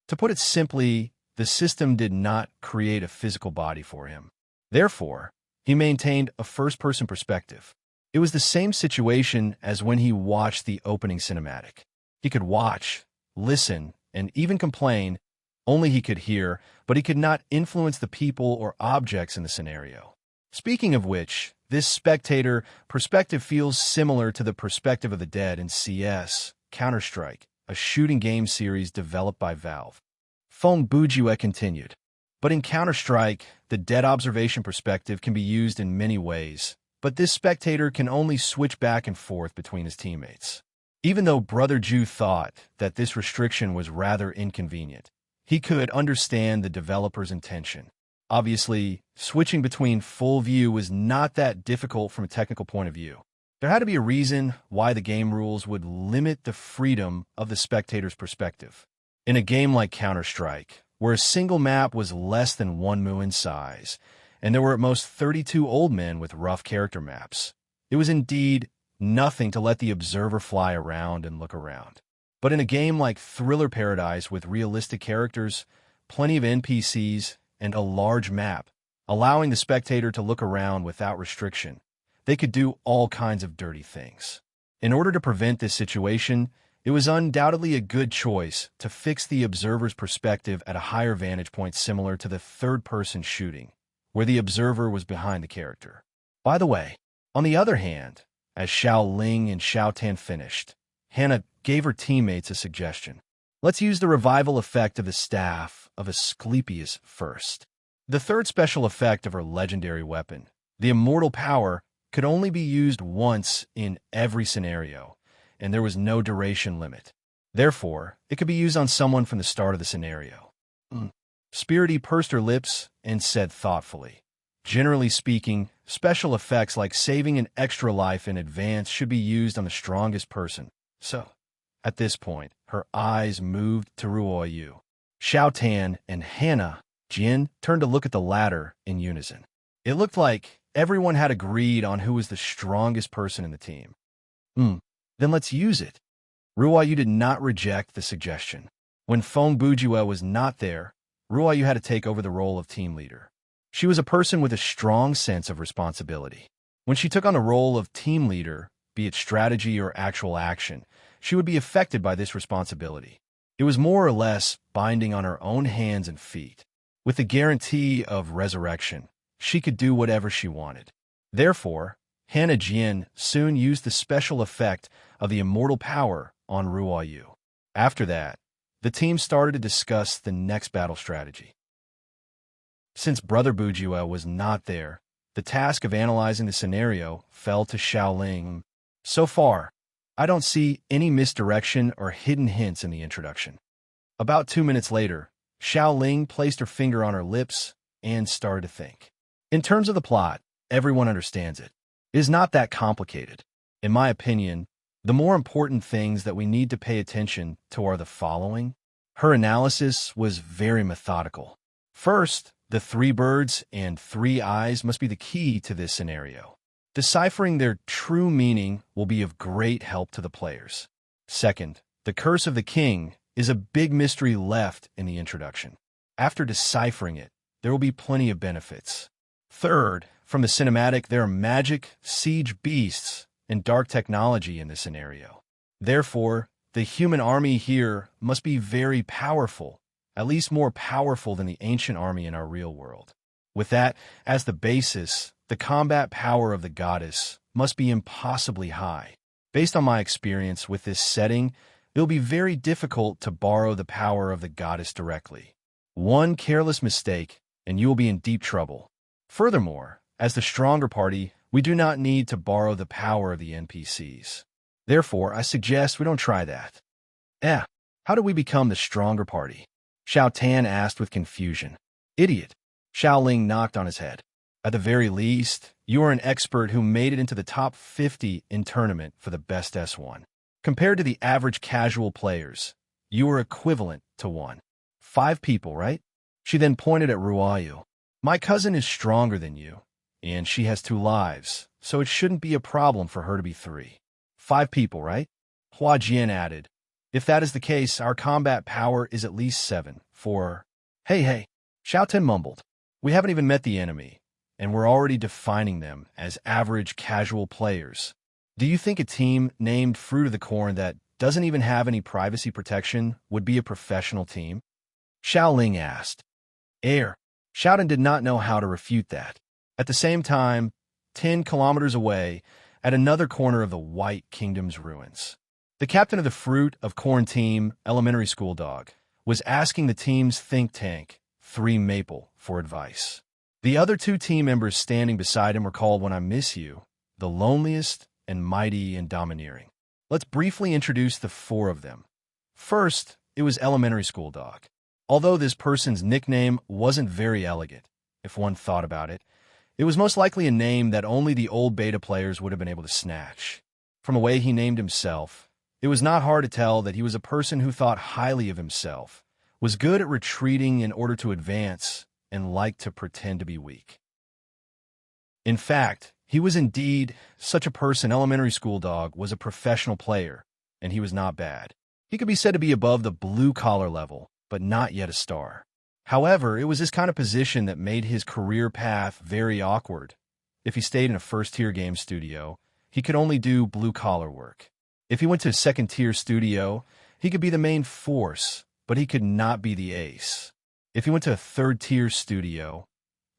To put it simply, the system did not create a physical body for him. Therefore, he maintained a first-person perspective. It was the same situation as when he watched the opening cinematic. He could watch, listen, and even complain, only he could hear, but he could not influence the people or objects in the scenario. Speaking of which, this spectator perspective feels similar to the perspective of the dead in CS, Counter-Strike, a shooting game series developed by Valve. Feng Bujue continued. But in Counter-Strike, the dead observation perspective can be used in many ways, but this spectator can only switch back and forth between his teammates. Even though Brother Ju thought that this restriction was rather inconvenient, he could understand the developer's intention. Obviously, switching between full view was not that difficult from a technical point of view. There had to be a reason why the game rules would limit the freedom of the spectator's perspective. In a game like Counter-Strike, where a single map was less than 1 mu in size, and there were at most 32 old men with rough character maps, it was indeed nothing to let the observer fly around and look around. But in a game like Thriller Paradise with realistic characters, plenty of NPCs, and a large map, allowing the spectator to look around without restriction. They could do all kinds of dirty things. In order to prevent this situation, it was undoubtedly a good choice to fix the observer's perspective at a higher vantage point similar to the third-person shooting, where the observer was behind the character. By the way, on the other hand, as Xiao Ling and Xiao Tan finished, Hannah gave her teammates a suggestion. Let's use the revival effect of the staff of Asclepius first. The third special effect of her legendary weapon, the immortal power, could only be used once in every scenario, and there was no duration limit. Therefore, it could be used on someone from the start of the scenario. Spirity pursed her lips and said thoughtfully, generally speaking, special effects like saving an extra life in advance should be used on the strongest person. So, at this point, her eyes moved to Ruo Yu. Xiao Tan and Hannah Jin turned to look at the latter in unison. It looked like everyone had agreed on who was the strongest person in the team. Then let's use it. Ruo Yu did not reject the suggestion. When Feng Bujue was not there, Ruo Yu had to take over the role of team leader. She was a person with a strong sense of responsibility. When she took on the role of team leader, be it strategy or actual action, she would be affected by this responsibility. It was more or less binding on her own hands and feet. With the guarantee of resurrection, she could do whatever she wanted. Therefore, Hannah Jin soon used the special effect of the immortal power on Ruo Yu. After that, the team started to discuss the next battle strategy. Since Brother Bujue was not there, the task of analyzing the scenario fell to Xiao Ling. So far, I don't see any misdirection or hidden hints in the introduction. About 2 minutes later, Xiao Ling placed her finger on her lips and started to think. In terms of the plot, everyone understands it. It is not that complicated. In my opinion, the more important things that we need to pay attention to are the following. Her analysis was very methodical. First, the 3 birds and 3 eyes must be the key to this scenario. Deciphering their true meaning will be of great help to the players. Second, the curse of the king is a big mystery left in the introduction. After deciphering it, there will be plenty of benefits. Third, from the cinematic, there are magic, siege beasts, and dark technology in this scenario. Therefore, the human army here must be very powerful, at least more powerful than the ancient army in our real world. With that as the basis, the combat power of the goddess must be impossibly high. Based on my experience with this setting, it will be very difficult to borrow the power of the goddess directly. One careless mistake, and you will be in deep trouble. Furthermore, as the stronger party, we do not need to borrow the power of the NPCs. Therefore, I suggest we don't try that. How do we become the stronger party? Xiao Tan asked with confusion. Idiot. Xiao Ling knocked on his head. At the very least, you are an expert who made it into the top 50 in tournament for the best S1. Compared to the average casual players, you are equivalent to 1. 5 people, right? She then pointed at Ruo Yu. My cousin is stronger than you, and she has 2 lives, so it shouldn't be a problem for her to be 3. 5 people, right? Hua Jian added. If that is the case, our combat power is at least 7, for... Hey, Xiao Tan mumbled. We haven't even met the enemy, and we're already defining them as average casual players. Do you think a team named Fruit of the Corn that doesn't even have any privacy protection would be a professional team? Xiao Ling asked. Xiaodan did not know how to refute that. At the same time, 10 kilometers away, at another corner of the White Kingdom's ruins, the captain of the Fruit of Corn team, elementary school dog, was asking the team's think tank, 3 Maple, for advice. The other 2 team members standing beside him were called When I Miss You, the loneliest and mighty and domineering. Let's briefly introduce the 4 of them. First, it was elementary school dog. Although this person's nickname wasn't very elegant, if one thought about it, it was most likely a name that only the old beta players would have been able to snatch. From the way he named himself, it was not hard to tell that he was a person who thought highly of himself, was good at retreating in order to advance, and liked to pretend to be weak. In fact, he was indeed such a person. Elementary school dog was a professional player, and he was not bad. He could be said to be above the blue-collar level, but not yet a star. However, it was this kind of position that made his career path very awkward. If he stayed in a first-tier game studio, he could only do blue-collar work. If he went to a second-tier studio, he could be the main force, but he could not be the ace. If he went to a third-tier studio,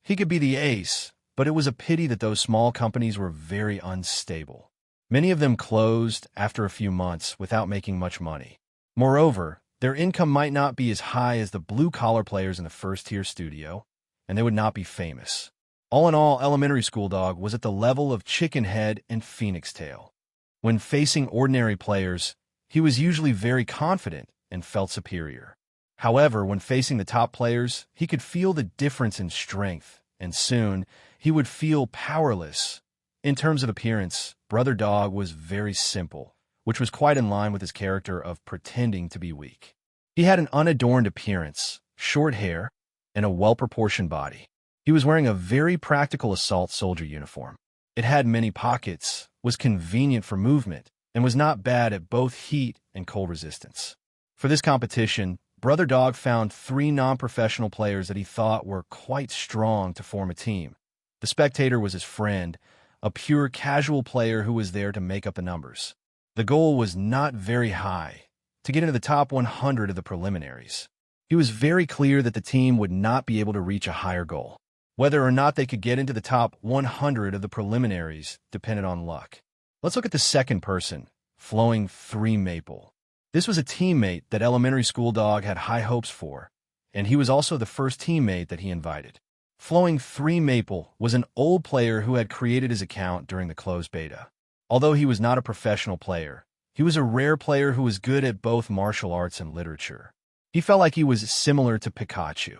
he could be the ace, but it was a pity that those small companies were very unstable. Many of them closed after a few months without making much money. Moreover, their income might not be as high as the blue-collar players in the first-tier studio, and they would not be famous. All in all, elementary school dog was at the level of chicken head and phoenix tail. When facing ordinary players, he was usually very confident and felt superior. However, when facing the top players, he could feel the difference in strength, and soon he would feel powerless. In terms of appearance, Brother Dog was very simple, which was quite in line with his character of pretending to be weak. He had an unadorned appearance, short hair, and a well-proportioned body. He was wearing a very practical assault soldier uniform. It had many pockets, was convenient for movement, and was not bad at both heat and cold resistance. For this competition, Brother Dog found 3 non-professional players that he thought were quite strong to form a team. The spectator was his friend, a pure casual player who was there to make up the numbers. The goal was not very high, to get into the top 100 of the preliminaries. He was very clear that the team would not be able to reach a higher goal. Whether or not they could get into the top 100 of the preliminaries depended on luck. Let's look at the second person, Flowing 3 Maple. This was a teammate that elementary school dog had high hopes for, and he was also the first teammate that he invited. Flowing 3 Maple was an old player who had created his account during the closed beta. Although he was not a professional player, he was a rare player who was good at both martial arts and literature. He felt like he was similar to Pikachu.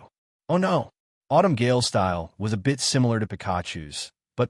Oh no! Autumn Gale's style was a bit similar to Pikachu's, but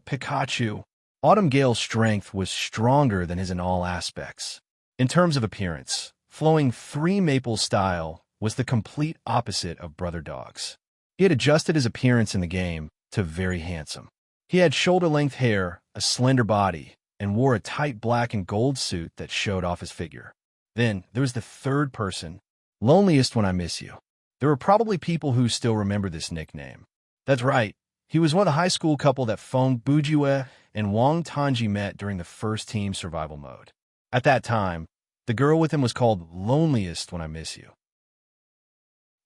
Autumn Gale's strength was stronger than his in all aspects. In terms of appearance, Flowing 3 Maple's style was the complete opposite of Brother Dog's. He had adjusted his appearance in the game to very handsome. He had shoulder-length hair, a slender body, and wore a tight black and gold suit that showed off his figure. Then there was the third person, Loneliest When I Miss You. There were probably people who still remember this nickname. That's right, he was one of the high school couple that Feng Bujue and Wang Tanji met during the first team survival mode. At that time, the girl with him was called Loneliest When I Miss You.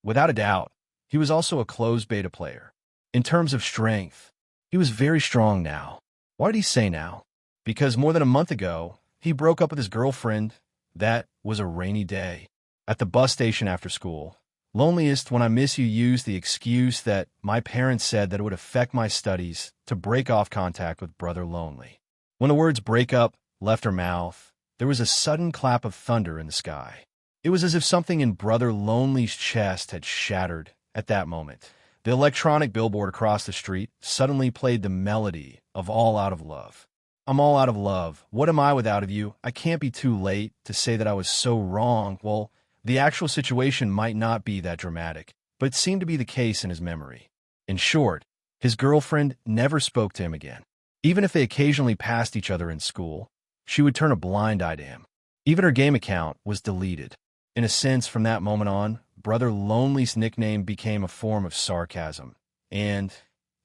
Without a doubt, he was also a closed beta player. In terms of strength, he was very strong now. Why did he say now? Because more than a month ago, he broke up with his girlfriend. That was a rainy day. At the bus station after school, Loneliest When I Miss You used the excuse that my parents said that it would affect my studies to break off contact with Brother Lonely. When the words break up left her mouth, there was a sudden clap of thunder in the sky. It was as if something in Brother Lonely's chest had shattered. At that moment, the electronic billboard across the street suddenly played the melody of All Out of Love. I'm all out of love. What am I without you? I can't be too late to say that I was so wrong. Well, the actual situation might not be that dramatic, but it seemed to be the case in his memory. In short, his girlfriend never spoke to him again. Even if they occasionally passed each other in school, she would turn a blind eye to him. Even her game account was deleted. In a sense, from that moment on, Brother Lonely's nickname became a form of sarcasm, and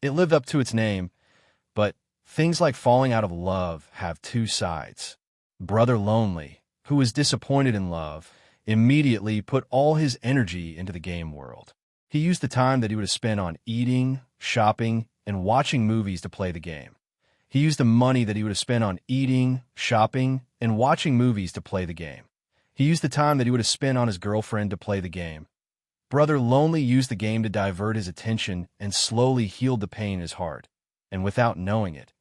it lived up to its name, but things like falling out of love have 2 sides. Brother Lonely, who was disappointed in love, immediately put all his energy into the game world. He used the time that he would have spent on eating, shopping, and watching movies to play the game. He used the money that he would have spent on eating, shopping, and watching movies to play the game. He used the time that he would have spent on his girlfriend to play the game. Brother Lonely used the game to divert his attention and slowly healed the pain in his heart, and without knowing it,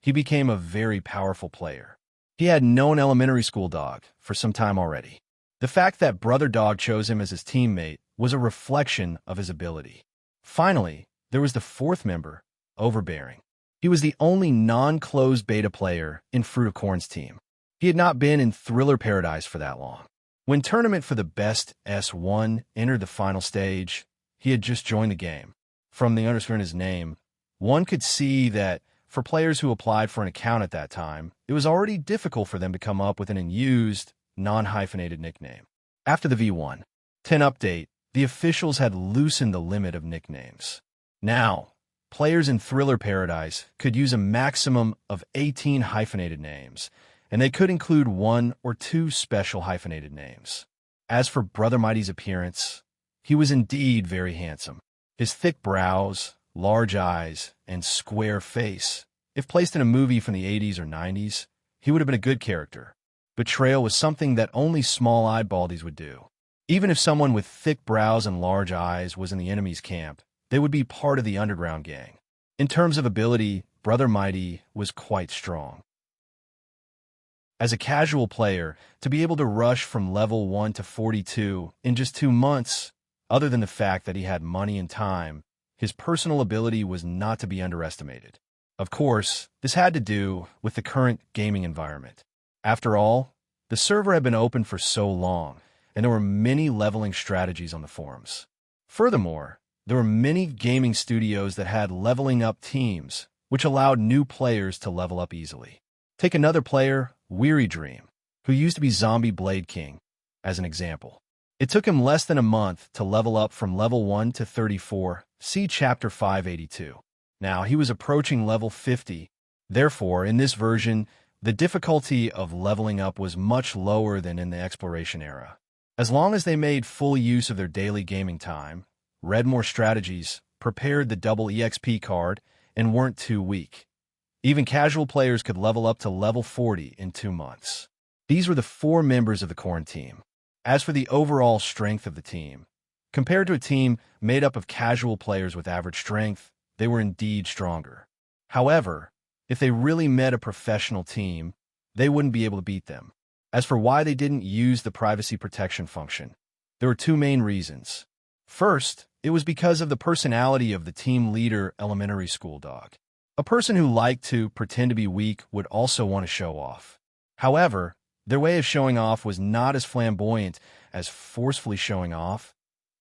he became a very powerful player. He had known elementary school dog for some time already. The fact that Brother Dog chose him as his teammate was a reflection of his ability. Finally, there was the fourth member, Overbearing. He was the only non-closed beta player in Fruit of Corn's team. He had not been in Thriller Paradise for that long. When tournament for the best S1 entered the final stage, he had just joined the game. From the underscore in his name, one could see that for players who applied for an account at that time, it was already difficult for them to come up with an unused, non-hyphenated nickname. After the V1 10 update, the officials had loosened the limit of nicknames. Now, players in Thriller Paradise could use a maximum of 18 hyphenated names, and they could include 1 or 2 special hyphenated names. As for Brother Mighty's appearance, he was indeed very handsome. His thick brows, large eyes, and square face. If placed in a movie from the 80s or 90s, he would have been a good character. Betrayal was something that only small-eyed baldies would do. Even if someone with thick brows and large eyes was in the enemy's camp, they would be part of the underground gang. In terms of ability, Brother Mighty was quite strong. As a casual player, to be able to rush from level 1 to 42 in just 2 months, other than the fact that he had money and time, his personal ability was not to be underestimated. Of course, this had to do with the current gaming environment. After all, the server had been open for so long, and there were many leveling strategies on the forums. Furthermore, there were many gaming studios that had leveling up teams, which allowed new players to level up easily. Take another player, Weary Dream, who used to be Zombie Blade King, as an example. It took him less than a month to level up from level 1 to 34, see Chapter 582. Now, he was approaching level 50. Therefore, in this version, the difficulty of leveling up was much lower than in the exploration era. As long as they made full use of their daily gaming time, read more strategies, prepared the double EXP card, and weren't too weak, even casual players could level up to level 40 in 2 months. These were the 4 members of the Corn team. As for the overall strength of the team, compared to a team made up of casual players with average strength, they were indeed stronger. However, if they really met a professional team, they wouldn't be able to beat them. As for why they didn't use the privacy protection function, there were 2 main reasons. First, it was because of the personality of the team leader elementary school dog. A person who liked to pretend to be weak would also want to show off. However, their way of showing off was not as flamboyant as forcefully showing off,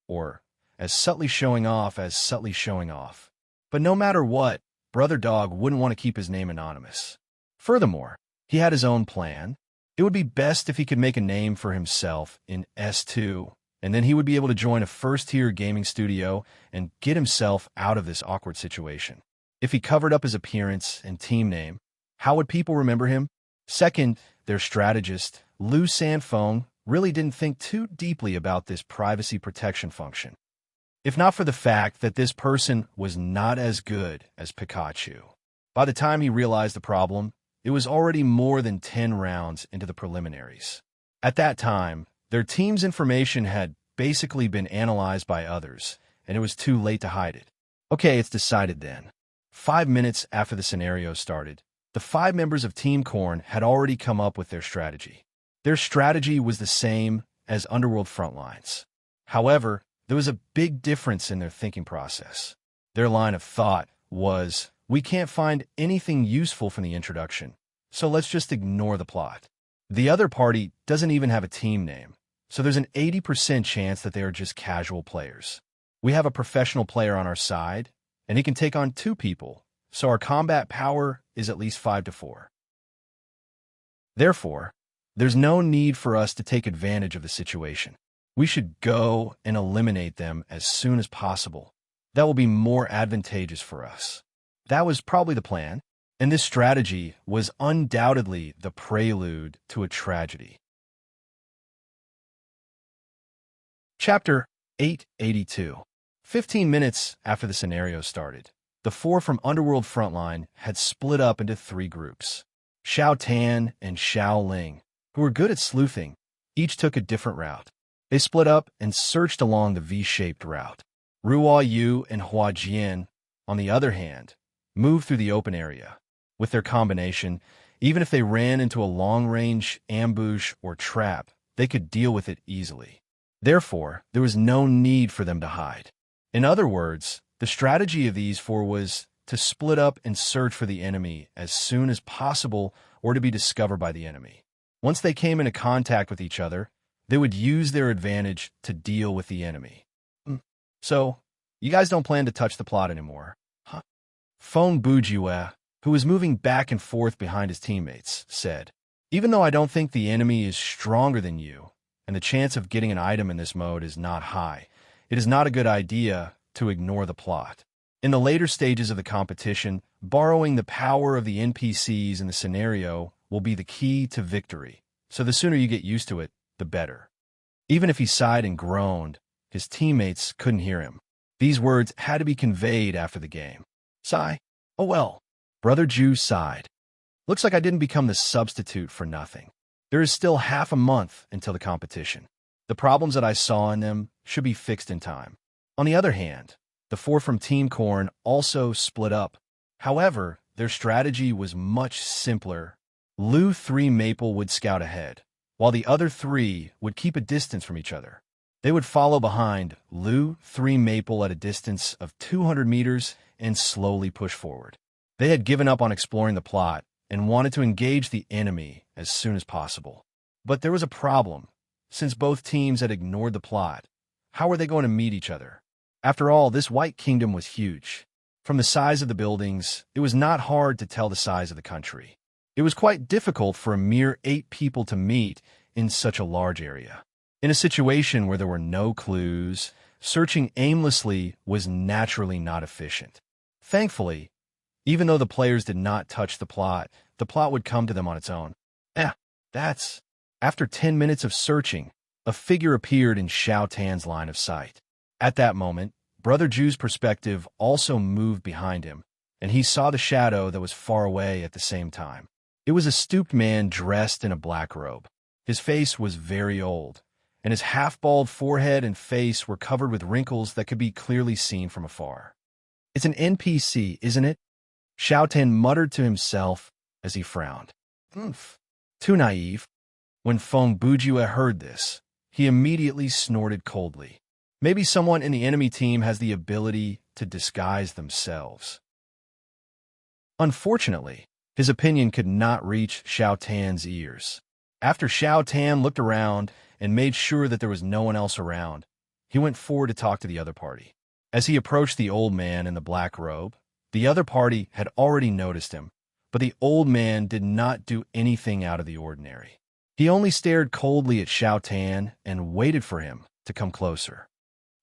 or as subtly showing off as subtly showing off. But no matter what, Brother Dog wouldn't want to keep his name anonymous. Furthermore, he had his own plan. It would be best if he could make a name for himself in S2, and then he would be able to join a first-tier gaming studio and get himself out of this awkward situation. If he covered up his appearance and team name, how would people remember him? Second, their strategist, Lou Sanfong, really didn't think too deeply about this privacy protection function. If not for the fact that this person was not as good as Pikachu. By the time he realized the problem, it was already more than 10 rounds into the preliminaries. At that time, their team's information had basically been analyzed by others, and it was too late to hide it. Okay, it's decided then. 5 minutes after the scenario started, the 5 members of Team Corn had already come up with their strategy. Their strategy was the same as Underworld Frontlines. However, there was a big difference in their thinking process. Their line of thought was, we can't find anything useful from the introduction, so let's just ignore the plot. The other party doesn't even have a team name, so there's an 80% chance that they are just casual players. We have a professional player on our side, and he can take on 2 people, so our combat power is at least 5 to 4. Therefore, there's no need for us to take advantage of the situation. We should go and eliminate them as soon as possible. That will be more advantageous for us. That was probably the plan, and this strategy was undoubtedly the prelude to a tragedy. Chapter 882. 15 minutes after the scenario started, the 4 from Underworld Frontline had split up into 3 groups. Xiao Tan and Xiao Ling, who were good at sleuthing, each took a different route. They split up and searched along the V-shaped route. Ruo Yu and Hua Jian, on the other hand, moved through the open area. With their combination, even if they ran into a long-range ambush or trap, they could deal with it easily. Therefore, there was no need for them to hide. In other words, the strategy of these 4 was to split up and search for the enemy as soon as possible or to be discovered by the enemy. Once they came into contact with each other, they would use their advantage to deal with the enemy. So, you guys don't plan to touch the plot anymore, huh? Feng Bujue, who was moving back and forth behind his teammates, said, even though I don't think the enemy is stronger than you, and the chance of getting an item in this mode is not high, it is not a good idea to ignore the plot. In the later stages of the competition, borrowing the power of the NPCs in the scenario will be the key to victory, so the sooner you get used to it, the better. Even if he sighed and groaned, his teammates couldn't hear him. These words had to be conveyed after the game. Sigh. Oh well. Brother Jew sighed. Looks like I didn't become the substitute for nothing. There is still half a month until the competition. The problems that I saw in them should be fixed in time. On the other hand, the 4 from Team Corn also split up. However, their strategy was much simpler. Lou 3 Maple would scout ahead, while the other 3 would keep a distance from each other. They would follow behind Lou 3 Maple at a distance of 200 meters and slowly push forward. They had given up on exploring the plot and wanted to engage the enemy as soon as possible. But there was a problem. Since both teams had ignored the plot, how were they going to meet each other? After all, this White Kingdom was huge. From the size of the buildings, it was not hard to tell the size of the country. It was quite difficult for a mere 8 people to meet in such a large area. In a situation where there were no clues, searching aimlessly was naturally not efficient. Thankfully, even though the players did not touch the plot would come to them on its own. After 10 minutes of searching, a figure appeared in Xiao Tan's line of sight. At that moment, Brother Jew's perspective also moved behind him, and he saw the shadow that was far away at the same time. It was a stooped man dressed in a black robe. His face was very old, and his half-bald forehead and face were covered with wrinkles that could be clearly seen from afar. It's an NPC, isn't it? Xiao Tan muttered to himself as he frowned. Too naive. When Feng Bujue heard this, he immediately snorted coldly. Maybe someone in the enemy team has the ability to disguise themselves. Unfortunately, his opinion could not reach Xiao Tan's ears. After Xiao Tan looked around and made sure that there was no one else around, he went forward to talk to the other party. As he approached the old man in the black robe, the other party had already noticed him, but the old man did not do anything out of the ordinary. He only stared coldly at Xiao Tan and waited for him to come closer.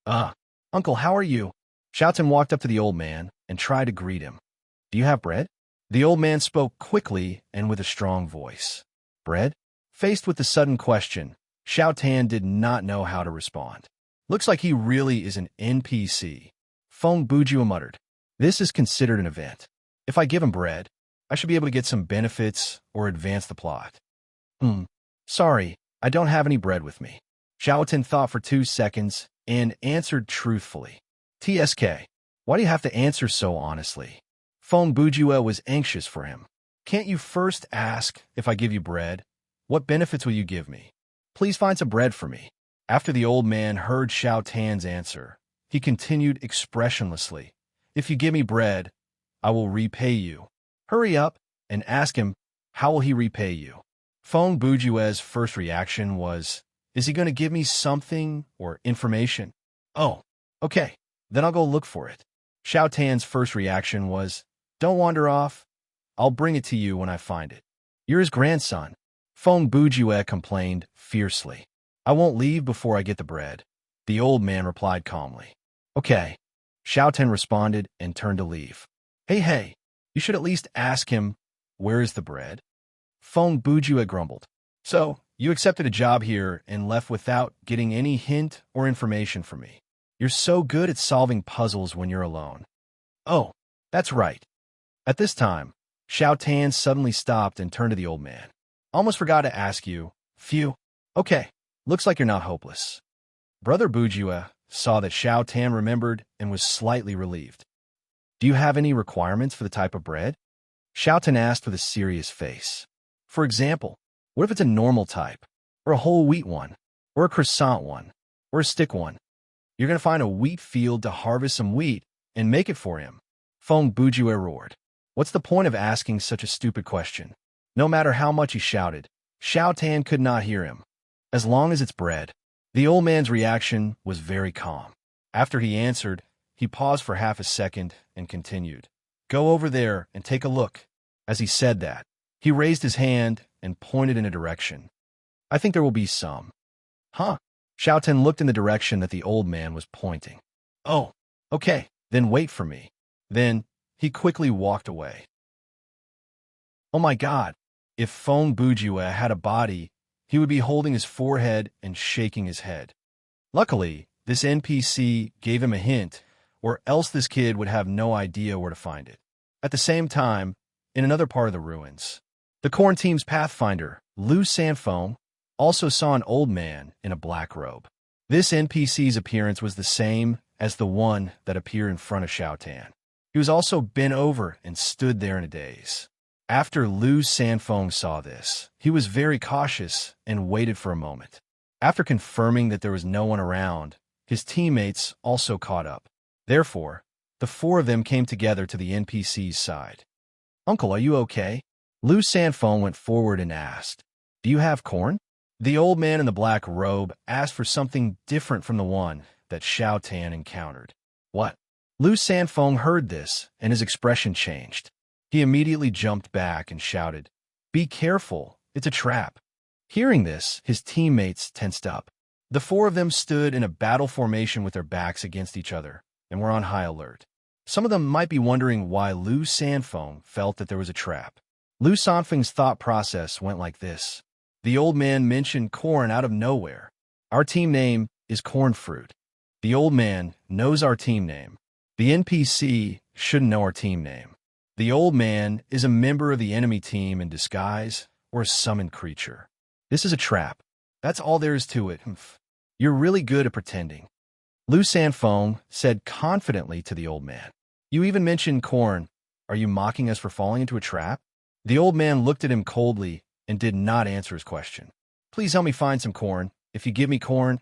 Uncle, how are you? Xiao Tan walked up to the old man and tried to greet him. Do you have bread? The old man spoke quickly and with a strong voice. Bread? Faced with the sudden question, Xiao Tan did not know how to respond. Looks like he really is an NPC. Feng Bujue muttered. This is considered an event. If I give him bread, I should be able to get some benefits or advance the plot. Sorry, I don't have any bread with me. Xiao Tan thought for 2 seconds and answered truthfully. TSK, why do you have to answer so honestly? Feng Bujue was anxious for him. Can't you first ask if I give you bread? What benefits will you give me? Please find some bread for me. After the old man heard Xiao Tan's answer, he continued expressionlessly. If you give me bread, I will repay you. Hurry up and ask him, how will he repay you? Feng Bujue's first reaction was, is he going to give me something or information? Oh, okay, then I'll go look for it. Xiao Tan's first reaction was, don't wander off. I'll bring it to you when I find it. You're his grandson. Feng Bujue complained fiercely. I won't leave before I get the bread. The old man replied calmly. Okay. Xiao Tan responded and turned to leave. Hey, you should at least ask him, where is the bread? Feng Bujue grumbled. So, you accepted a job here and left without getting any hint or information from me. You're so good at solving puzzles when you're alone. Oh, that's right. At this time, Xiao Tan suddenly stopped and turned to the old man. Almost forgot to ask you. Phew. Okay, looks like you're not hopeless. Brother Bujue saw that Xiao Tan remembered and was slightly relieved. Do you have any requirements for the type of bread? Xiao Tan asked with a serious face. For example, what if it's a normal type, or a whole wheat one, or a croissant one, or a stick one? You're going to find a wheat field to harvest some wheat and make it for him. Feng Bujue roared. What's the point of asking such a stupid question? No matter how much he shouted, Xiao Tan could not hear him. As long as it's bread. The old man's reaction was very calm. After he answered, he paused for half a second and continued. Go over there and take a look. As he said that, he raised his hand and pointed in a direction. I think there will be some. Huh? Xiaotan looked in the direction that the old man was pointing. Oh, okay, then wait for me. Then he quickly walked away. Oh my god, if Feng Bujue had a body, he would be holding his forehead and shaking his head. Luckily, this NPC gave him a hint, or else this kid would have no idea where to find it. At the same time, in another part of the ruins, the Corn team's pathfinder, Lu Sanfeng, also saw an old man in a black robe. This NPC's appearance was the same as the one that appeared in front of Xiaotan. He was also bent over and stood there in a daze. After Lu Sanfeng saw this, he was very cautious and waited for a moment. After confirming that there was no one around, his teammates also caught up. Therefore, the four of them came together to the NPC's side. "Uncle, are you okay?" Lu Sanfeng went forward and asked, "Do you have corn?" The old man in the black robe asked for something different from the one that Xiaotan encountered. What? Lu Sanfeng heard this, and his expression changed. He immediately jumped back and shouted, "Be careful, it's a trap." Hearing this, his teammates tensed up. The four of them stood in a battle formation with their backs against each other, and were on high alert. Some of them might be wondering why Lu Sanfeng felt that there was a trap. Lu Sanfeng's thought process went like this. The old man mentioned corn out of nowhere. Our team name is Corn Fruit. The old man knows our team name. The NPC shouldn't know our team name. The old man is a member of the enemy team in disguise or a summoned creature. This is a trap. That's all there is to it. You're really good at pretending. Lu Sanfeng said confidently to the old man. You even mentioned corn. Are you mocking us for falling into a trap? The old man looked at him coldly and did not answer his question. Please help me find some corn. If you give me corn,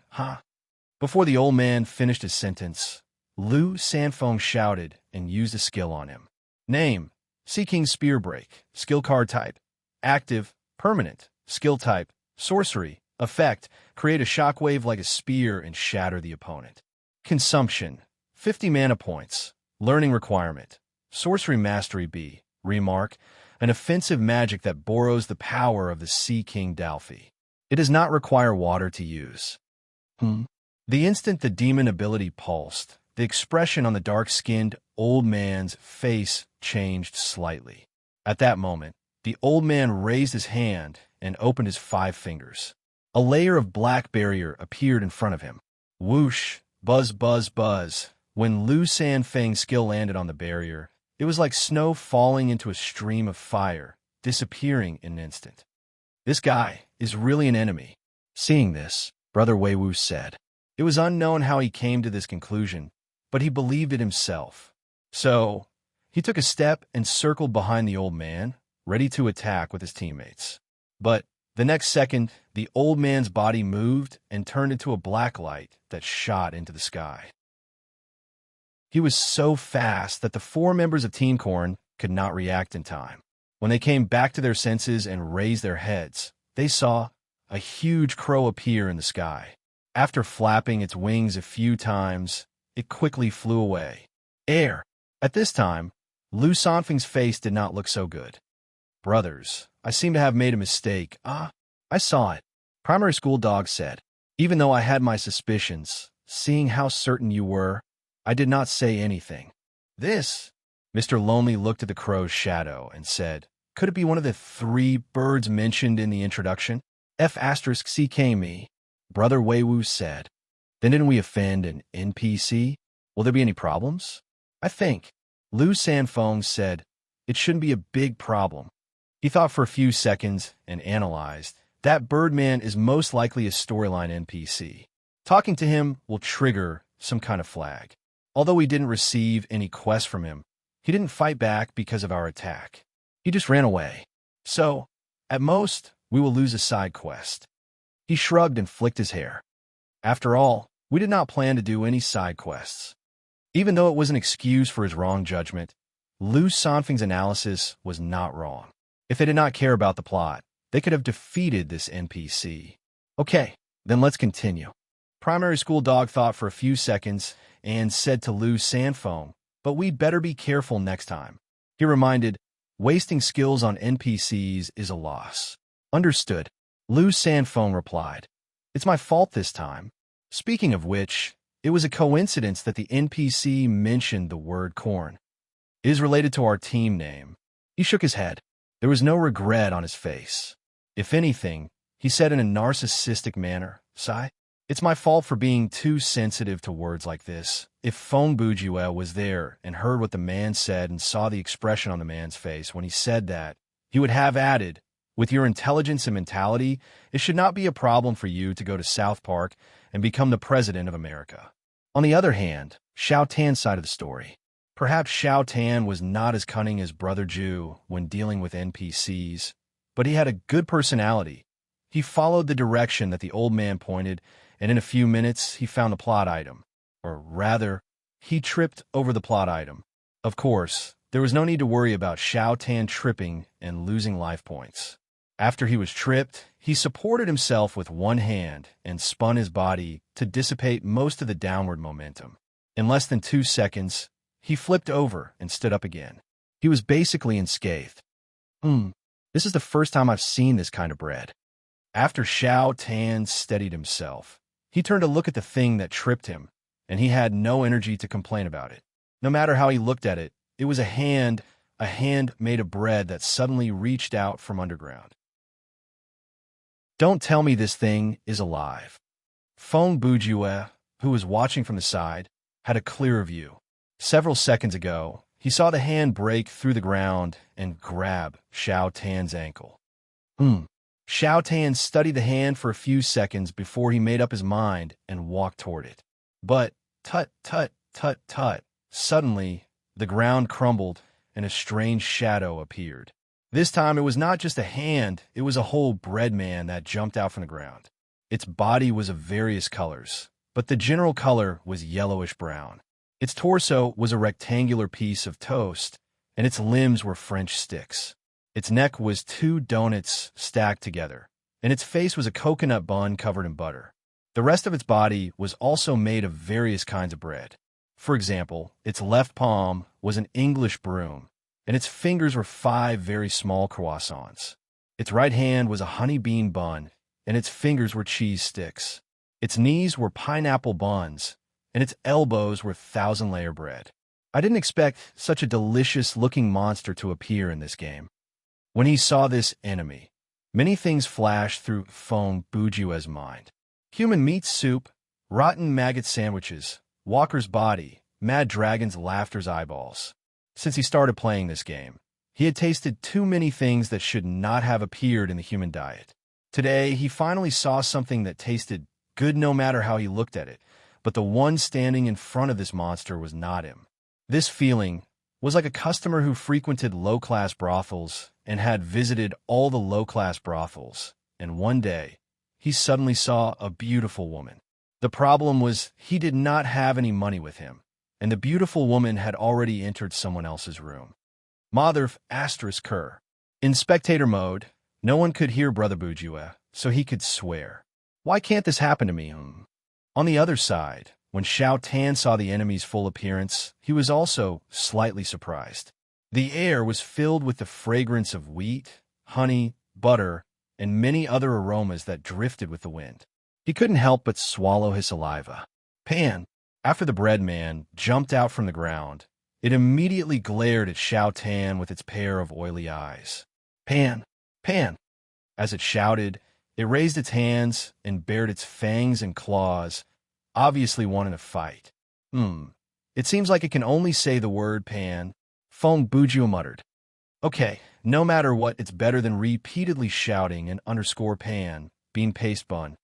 Before the old man finished his sentence, Lu Sanfeng shouted and used a skill on him. Name, Seeking Spear Break, skill card type. Active, permanent, skill type, sorcery, effect, create a shockwave like a spear and shatter the opponent. Consumption, 50 mana points. Learning requirement, sorcery mastery B, remark, an offensive magic that borrows the power of the Sea King Dalfi. It does not require water to use. The instant the demon ability pulsed, the expression on the dark-skinned old man's face changed slightly. At that moment, the old man raised his hand and opened his 5 fingers. A layer of black barrier appeared in front of him. Whoosh, buzz, buzz, buzz. When Lu Sanfeng's skill landed on the barrier, it was like snow falling into a stream of fire, disappearing in an instant. This guy is really an enemy. Seeing this, Brother Weiwu said. It was unknown how he came to this conclusion, but he believed it himself. So, he took a step and circled behind the old man, ready to attack with his teammates. But the next second, the old man's body moved and turned into a black light that shot into the sky. He was so fast that the 4 members of Team Corn could not react in time. When they came back to their senses and raised their heads, they saw a huge crow appear in the sky. After flapping its wings a few times, it quickly flew away. Air! At this time, Lu Sanfeng's face did not look so good. Brothers, I seem to have made a mistake. I saw it. Primary school dog said. Even though I had my suspicions, seeing how certain you were, I did not say anything. This? Mr. Lonely looked at the crow's shadow and said, could it be one of the 3 birds mentioned in the introduction? F***CK Brother Weiwu said. Then didn't we offend an NPC? Will there be any problems? I think. Lu Sanfeng said, it shouldn't be a big problem. He thought for a few seconds and analyzed. That Birdman is most likely a storyline NPC. Talking to him will trigger some kind of flag. Although we didn't receive any quests from him, he didn't fight back because of our attack. He just ran away. So, at most, we will lose a side quest. He shrugged and flicked his hair. After all, we did not plan to do any side quests. Even though it was an excuse for his wrong judgment, Lu Sanfeng's analysis was not wrong. If they did not care about the plot, they could have defeated this NPC. Okay, then let's continue. Primary school dog thought for a few seconds and said to Lu Sanfeng, but we'd better be careful next time. He reminded, wasting skills on NPCs is a loss. Understood. Lu Sanfeng replied, it's my fault this time. Speaking of which, it was a coincidence that the NPC mentioned the word corn. It is related to our team name. He shook his head. There was no regret on his face. If anything, he said in a narcissistic manner, "Sigh. It's my fault for being too sensitive to words like this." If Fong Bujue was there and heard what the man said and saw the expression on the man's face when he said that, he would have added, "With your intelligence and mentality, it should not be a problem for you to go to South Park and become the president of America." On the other hand, Xiao Tan's side of the story. Perhaps Xiao Tan was not as cunning as Brother Ju when dealing with NPCs, but he had a good personality. He followed the direction that the old man pointed, and in a few minutes he found the plot item. Or rather, he tripped over the plot item. Of course, there was no need to worry about Xiao Tan tripping and losing life points. After he was tripped, he supported himself with one hand and spun his body to dissipate most of the downward momentum. In less than 2 seconds, he flipped over and stood up again. He was basically unscathed. This is the first time I've seen this kind of bread. After Xiao Tan steadied himself, he turned to look at the thing that tripped him, and he had no energy to complain about it. No matter how he looked at it, it was a hand made of bread that suddenly reached out from underground. Don't tell me this thing is alive. Fong Bujue, who was watching from the side, had a clearer view. Several seconds ago, he saw the hand break through the ground and grab Xiao Tan's ankle. Xiao Tan studied the hand for a few seconds before he made up his mind and walked toward it. But, tut, tut, tut, tut, suddenly, the ground crumbled and a strange shadow appeared. This time, it was not just a hand, it was a whole bread man that jumped out from the ground. Its body was of various colors, but the general color was yellowish-brown. Its torso was a rectangular piece of toast, and its limbs were French sticks. Its neck was 2 donuts stacked together, and its face was a coconut bun covered in butter. The rest of its body was also made of various kinds of bread. For example, its left palm was an English broom, and its fingers were 5 very small croissants. Its right hand was a honey bean bun, and its fingers were cheese sticks. Its knees were pineapple buns, and its elbows were 1,000-layer bread. I didn't expect such a delicious-looking monster to appear in this game. When he saw this enemy, many things flashed through Fong Bujue's mind. Human meat soup, rotten maggot sandwiches, Walker's body, Mad Dragon's laughter's eyeballs. Since he started playing this game, he had tasted too many things that should not have appeared in the human diet. Today, he finally saw something that tasted good no matter how he looked at it, but the one standing in front of this monster was not him. This feeling was like a customer who frequented low-class brothels and had visited all the low-class brothels, and one day, he suddenly saw a beautiful woman. The problem was he did not have any money with him, and the beautiful woman had already entered someone else's room. Mother asterisk her. In spectator mode, no one could hear Brother Bujue, so he could swear. Why can't this happen to me? On the other side, when Xiao Tan saw the enemy's full appearance, he was also slightly surprised. The air was filled with the fragrance of wheat, honey, butter, and many other aromas that drifted with the wind. He couldn't help but swallow his saliva. Pan! After the bread man jumped out from the ground, it immediately glared at Xiao Tan with its pair of oily eyes. Pan! Pan! As it shouted, it raised its hands and bared its fangs and claws, obviously wanting a fight. It seems like it can only say the word pan, Fong Bujue muttered. Okay, no matter what, it's better than repeatedly shouting and underscore pan, bean paste bun.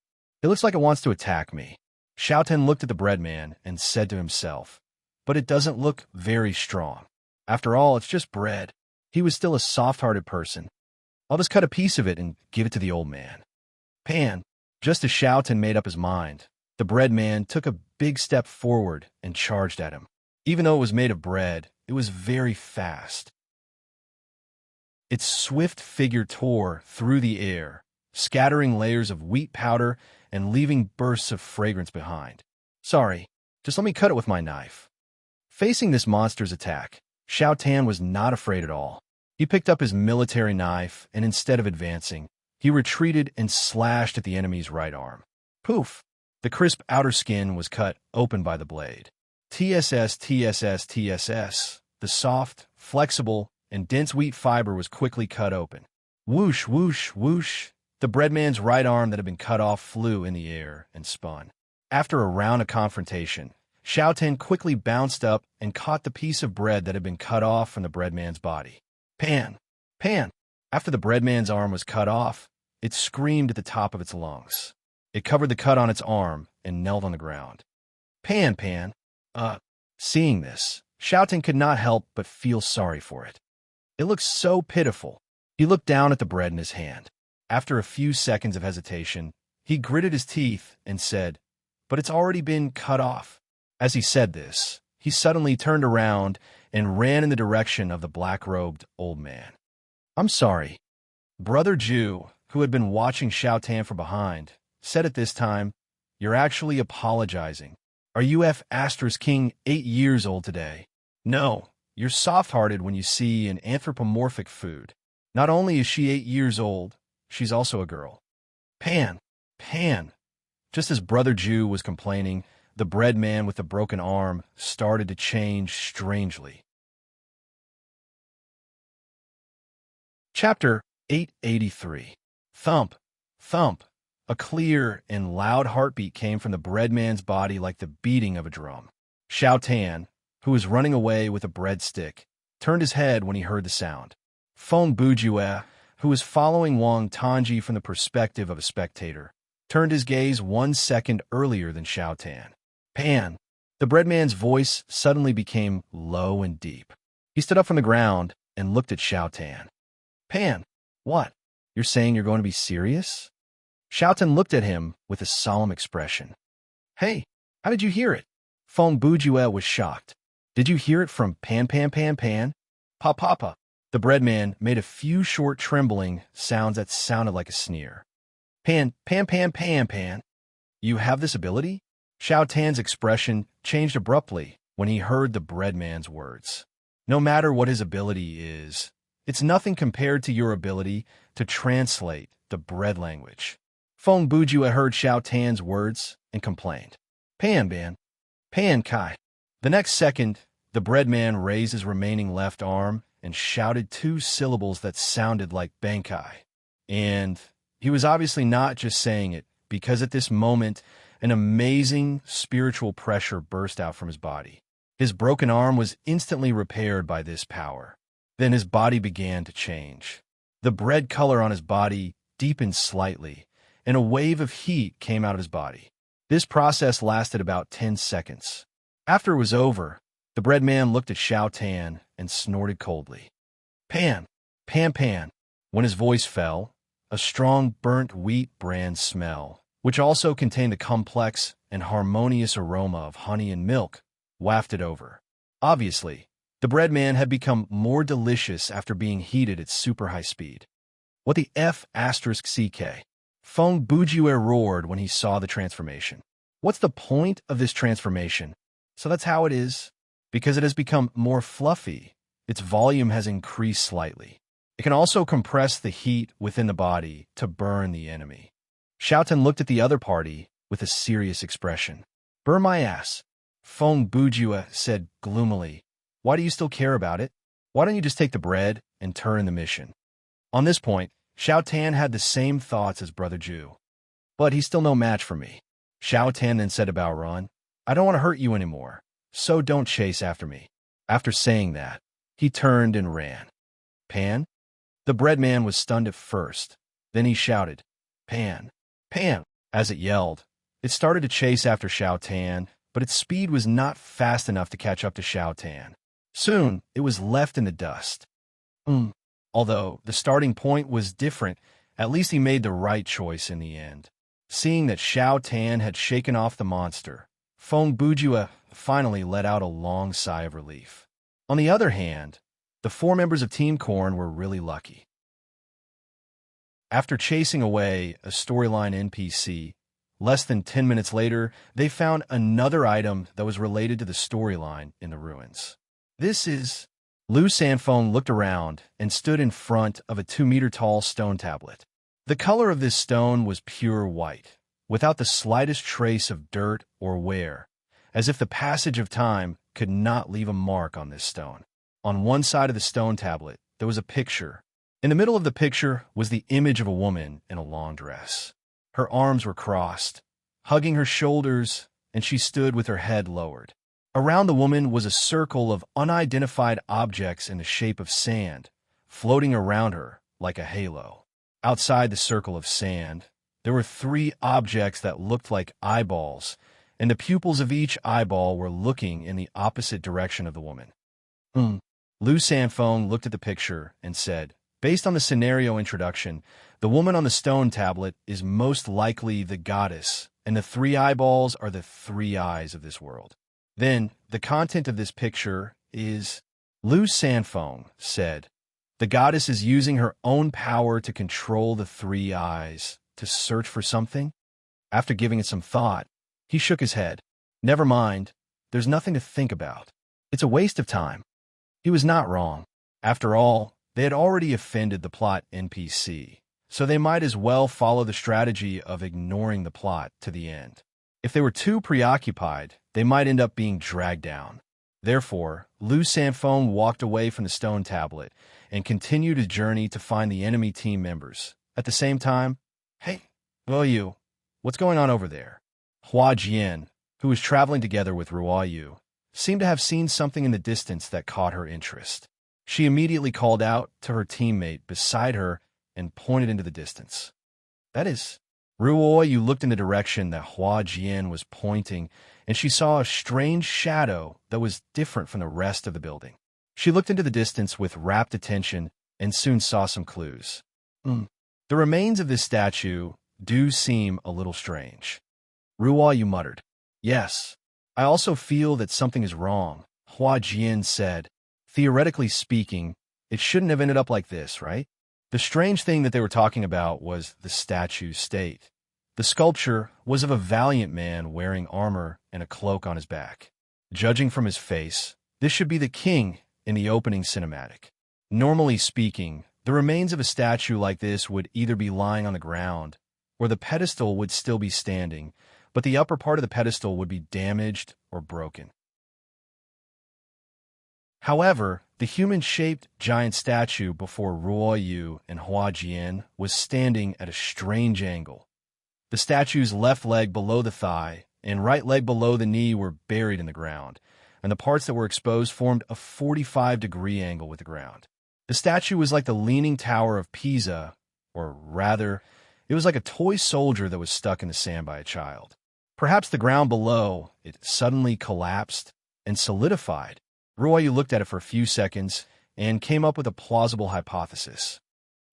It looks like it wants to attack me. Xiao Tan looked at the bread man and said to himself, but it doesn't look very strong. After all, it's just bread. He was still a soft-hearted person. I'll just cut a piece of it and give it to the old man. Pan! Just as Xiao Tan made up his mind, the bread man took a big step forward and charged at him. Even though it was made of bread, it was very fast. Its swift figure tore through the air, scattering layers of wheat powder and leaving bursts of fragrance behind. Sorry, just let me cut it with my knife. Facing this monster's attack, Xiao Tan was not afraid at all. He picked up his military knife, and instead of advancing, he retreated and slashed at the enemy's right arm. Poof! The crisp outer skin was cut open by the blade. TSS, TSS, TSS. The soft, flexible, and dense wheat fiber was quickly cut open. Whoosh, whoosh, whoosh. The breadman's right arm that had been cut off flew in the air and spun. After a round of confrontation, Xiaotan quickly bounced up and caught the piece of bread that had been cut off from the breadman's body. Pan! Pan! After the breadman's arm was cut off, it screamed at the top of its lungs. It covered the cut on its arm and knelt on the ground. Pan, Pan! Seeing this, Xiaotan could not help but feel sorry for it. It looked so pitiful. He looked down at the bread in his hand. After a few seconds of hesitation, he gritted his teeth and said, "But it's already been cut off." As he said this, he suddenly turned around and ran in the direction of the black-robed old man. "I'm sorry." Brother Ju, who had been watching Xiaotan from behind, said at this time, "You're actually apologizing. Are you King 8 years old today? No, you're soft-hearted when you see an anthropomorphic food. Not only is she 8 years old, she's also a girl." Pan! Pan! Just as Brother Ju was complaining, the bread man with the broken arm started to change strangely. Chapter 883. Thump! Thump! A clear and loud heartbeat came from the bread man's body like the beating of a drum. Xiaotan, who was running away with a breadstick, turned his head when he heard the sound. Feng Bujue, who was following Wang Tangji from the perspective of a spectator, turned his gaze 1 second earlier than Xiaotan. Pan! The breadman's voice suddenly became low and deep. He stood up from the ground and looked at Xiaotan. Pan! What? You're saying you're going to be serious? Xiaotan looked at him with a solemn expression. Hey, how did you hear it? Feng Bujue was shocked. Did you hear it from Pan Pan Pan Pan? Papa. The breadman made a few short trembling sounds that sounded like a sneer. Pan Pan Pan Pan Pan. You have this ability? Xiaotan's expression changed abruptly when he heard the breadman's words. No matter what his ability is, it's nothing compared to your ability to translate the bread language. Feng Bujue heard Xiaotan's words and complained. Pan Ban. Pan Kai. The next second, the breadman raised his remaining left arm and shouted 2 syllables that sounded like Bankai. And he was obviously not just saying it, because at this moment, an amazing spiritual pressure burst out from his body. His broken arm was instantly repaired by this power. Then his body began to change. The bread color on his body deepened slightly, and a wave of heat came out of his body. This process lasted about 10 seconds. After it was over, the bread man looked at Xiaotan and snorted coldly. Pan! Pan Pan! When his voice fell, a strong burnt wheat bran smell, which also contained the complex and harmonious aroma of honey and milk, wafted over. Obviously, the bread man had become more delicious after being heated at super high speed. What the F***CK? Feng Bujue roared when he saw the transformation. What's the point of this transformation? So that's how it is. Because it has become more fluffy, its volume has increased slightly. It can also compress the heat within the body to burn the enemy. Xiaotan looked at the other party with a serious expression. Burn my ass. Feng Bujue said gloomily. Why do you still care about it? Why don't you just take the bread and turn in the mission? On this point, Xiaotan had the same thoughts as Brother Ju. But he's still no match for me. Xiaotan then said to Baoran, I don't want to hurt you anymore, so don't chase after me. After saying that, he turned and ran. Pan? The bread man was stunned at first. Then he shouted, Pan! Pan! As it yelled, it started to chase after Xiaotan, but its speed was not fast enough to catch up to Xiaotan. Soon, it was left in the dust. Although the starting point was different, at least he made the right choice in the end. Seeing that Xiaotan had shaken off the monster, Feng Bujue finally let out a long sigh of relief. On the other hand, the 4 members of Team Corn were really lucky. After chasing away a storyline NPC, less than 10 minutes later, they found another item that was related to the storyline in the ruins. This is... Lu Sanfeng looked around and stood in front of a 2-meter-tall stone tablet. The color of this stone was pure white, without the slightest trace of dirt or wear, as if the passage of time could not leave a mark on this stone. On one side of the stone tablet, there was a picture. In the middle of the picture was the image of a woman in a long dress. Her arms were crossed, hugging her shoulders, and she stood with her head lowered. Around the woman was a circle of unidentified objects in the shape of sand, floating around her like a halo. Outside the circle of sand, there were 3 objects that looked like eyeballs, and the pupils of each eyeball were looking in the opposite direction of the woman. Lou Sanfone looked at the picture and said, based on the scenario introduction, the woman on the stone tablet is most likely the goddess, and the 3 eyeballs are the 3 eyes of this world. Then, the content of this picture is, Lou Sanfone said, the goddess is using her own power to control the 3 eyes to search for something? After giving it some thought, he shook his head. Never mind, there's nothing to think about. It's a waste of time. He was not wrong. After all, they had already offended the plot NPC, so they might as well follow the strategy of ignoring the plot to the end. If they were too preoccupied, they might end up being dragged down. Therefore, Lou Sanfone walked away from the stone tablet and continued his journey to find the enemy team members. At the same time, hey, you, what's going on over there? Hua Jian, who was traveling together with Ruo Yu, seemed to have seen something in the distance that caught her interest. She immediately called out to her teammate beside her and pointed into the distance. That is, Ruo Yu looked in the direction that Hua Jian was pointing, and she saw a strange shadow that was different from the rest of the building. She looked into the distance with rapt attention and soon saw some clues. The remains of this statue do seem a little strange. Ruo Yu muttered. Yes, I also feel that something is wrong, Hua Jian said. Theoretically speaking, it shouldn't have ended up like this, right? The strange thing that they were talking about was the statue's state. The sculpture was of a valiant man wearing armor and a cloak on his back. Judging from his face, this should be the king in the opening cinematic. Normally speaking, the remains of a statue like this would either be lying on the ground, or the pedestal would still be standing, but the upper part of the pedestal would be damaged or broken. However, the human-shaped giant statue before Ruo Yu and Hua Jian was standing at a strange angle. The statue's left leg below the thigh and right leg below the knee were buried in the ground, and the parts that were exposed formed a 45-degree angle with the ground. The statue was like the Leaning Tower of Pisa, or rather, it was like a toy soldier that was stuck in the sand by a child. Perhaps the ground below it suddenly collapsed and solidified. Ruo Yu looked at it for a few seconds and came up with a plausible hypothesis.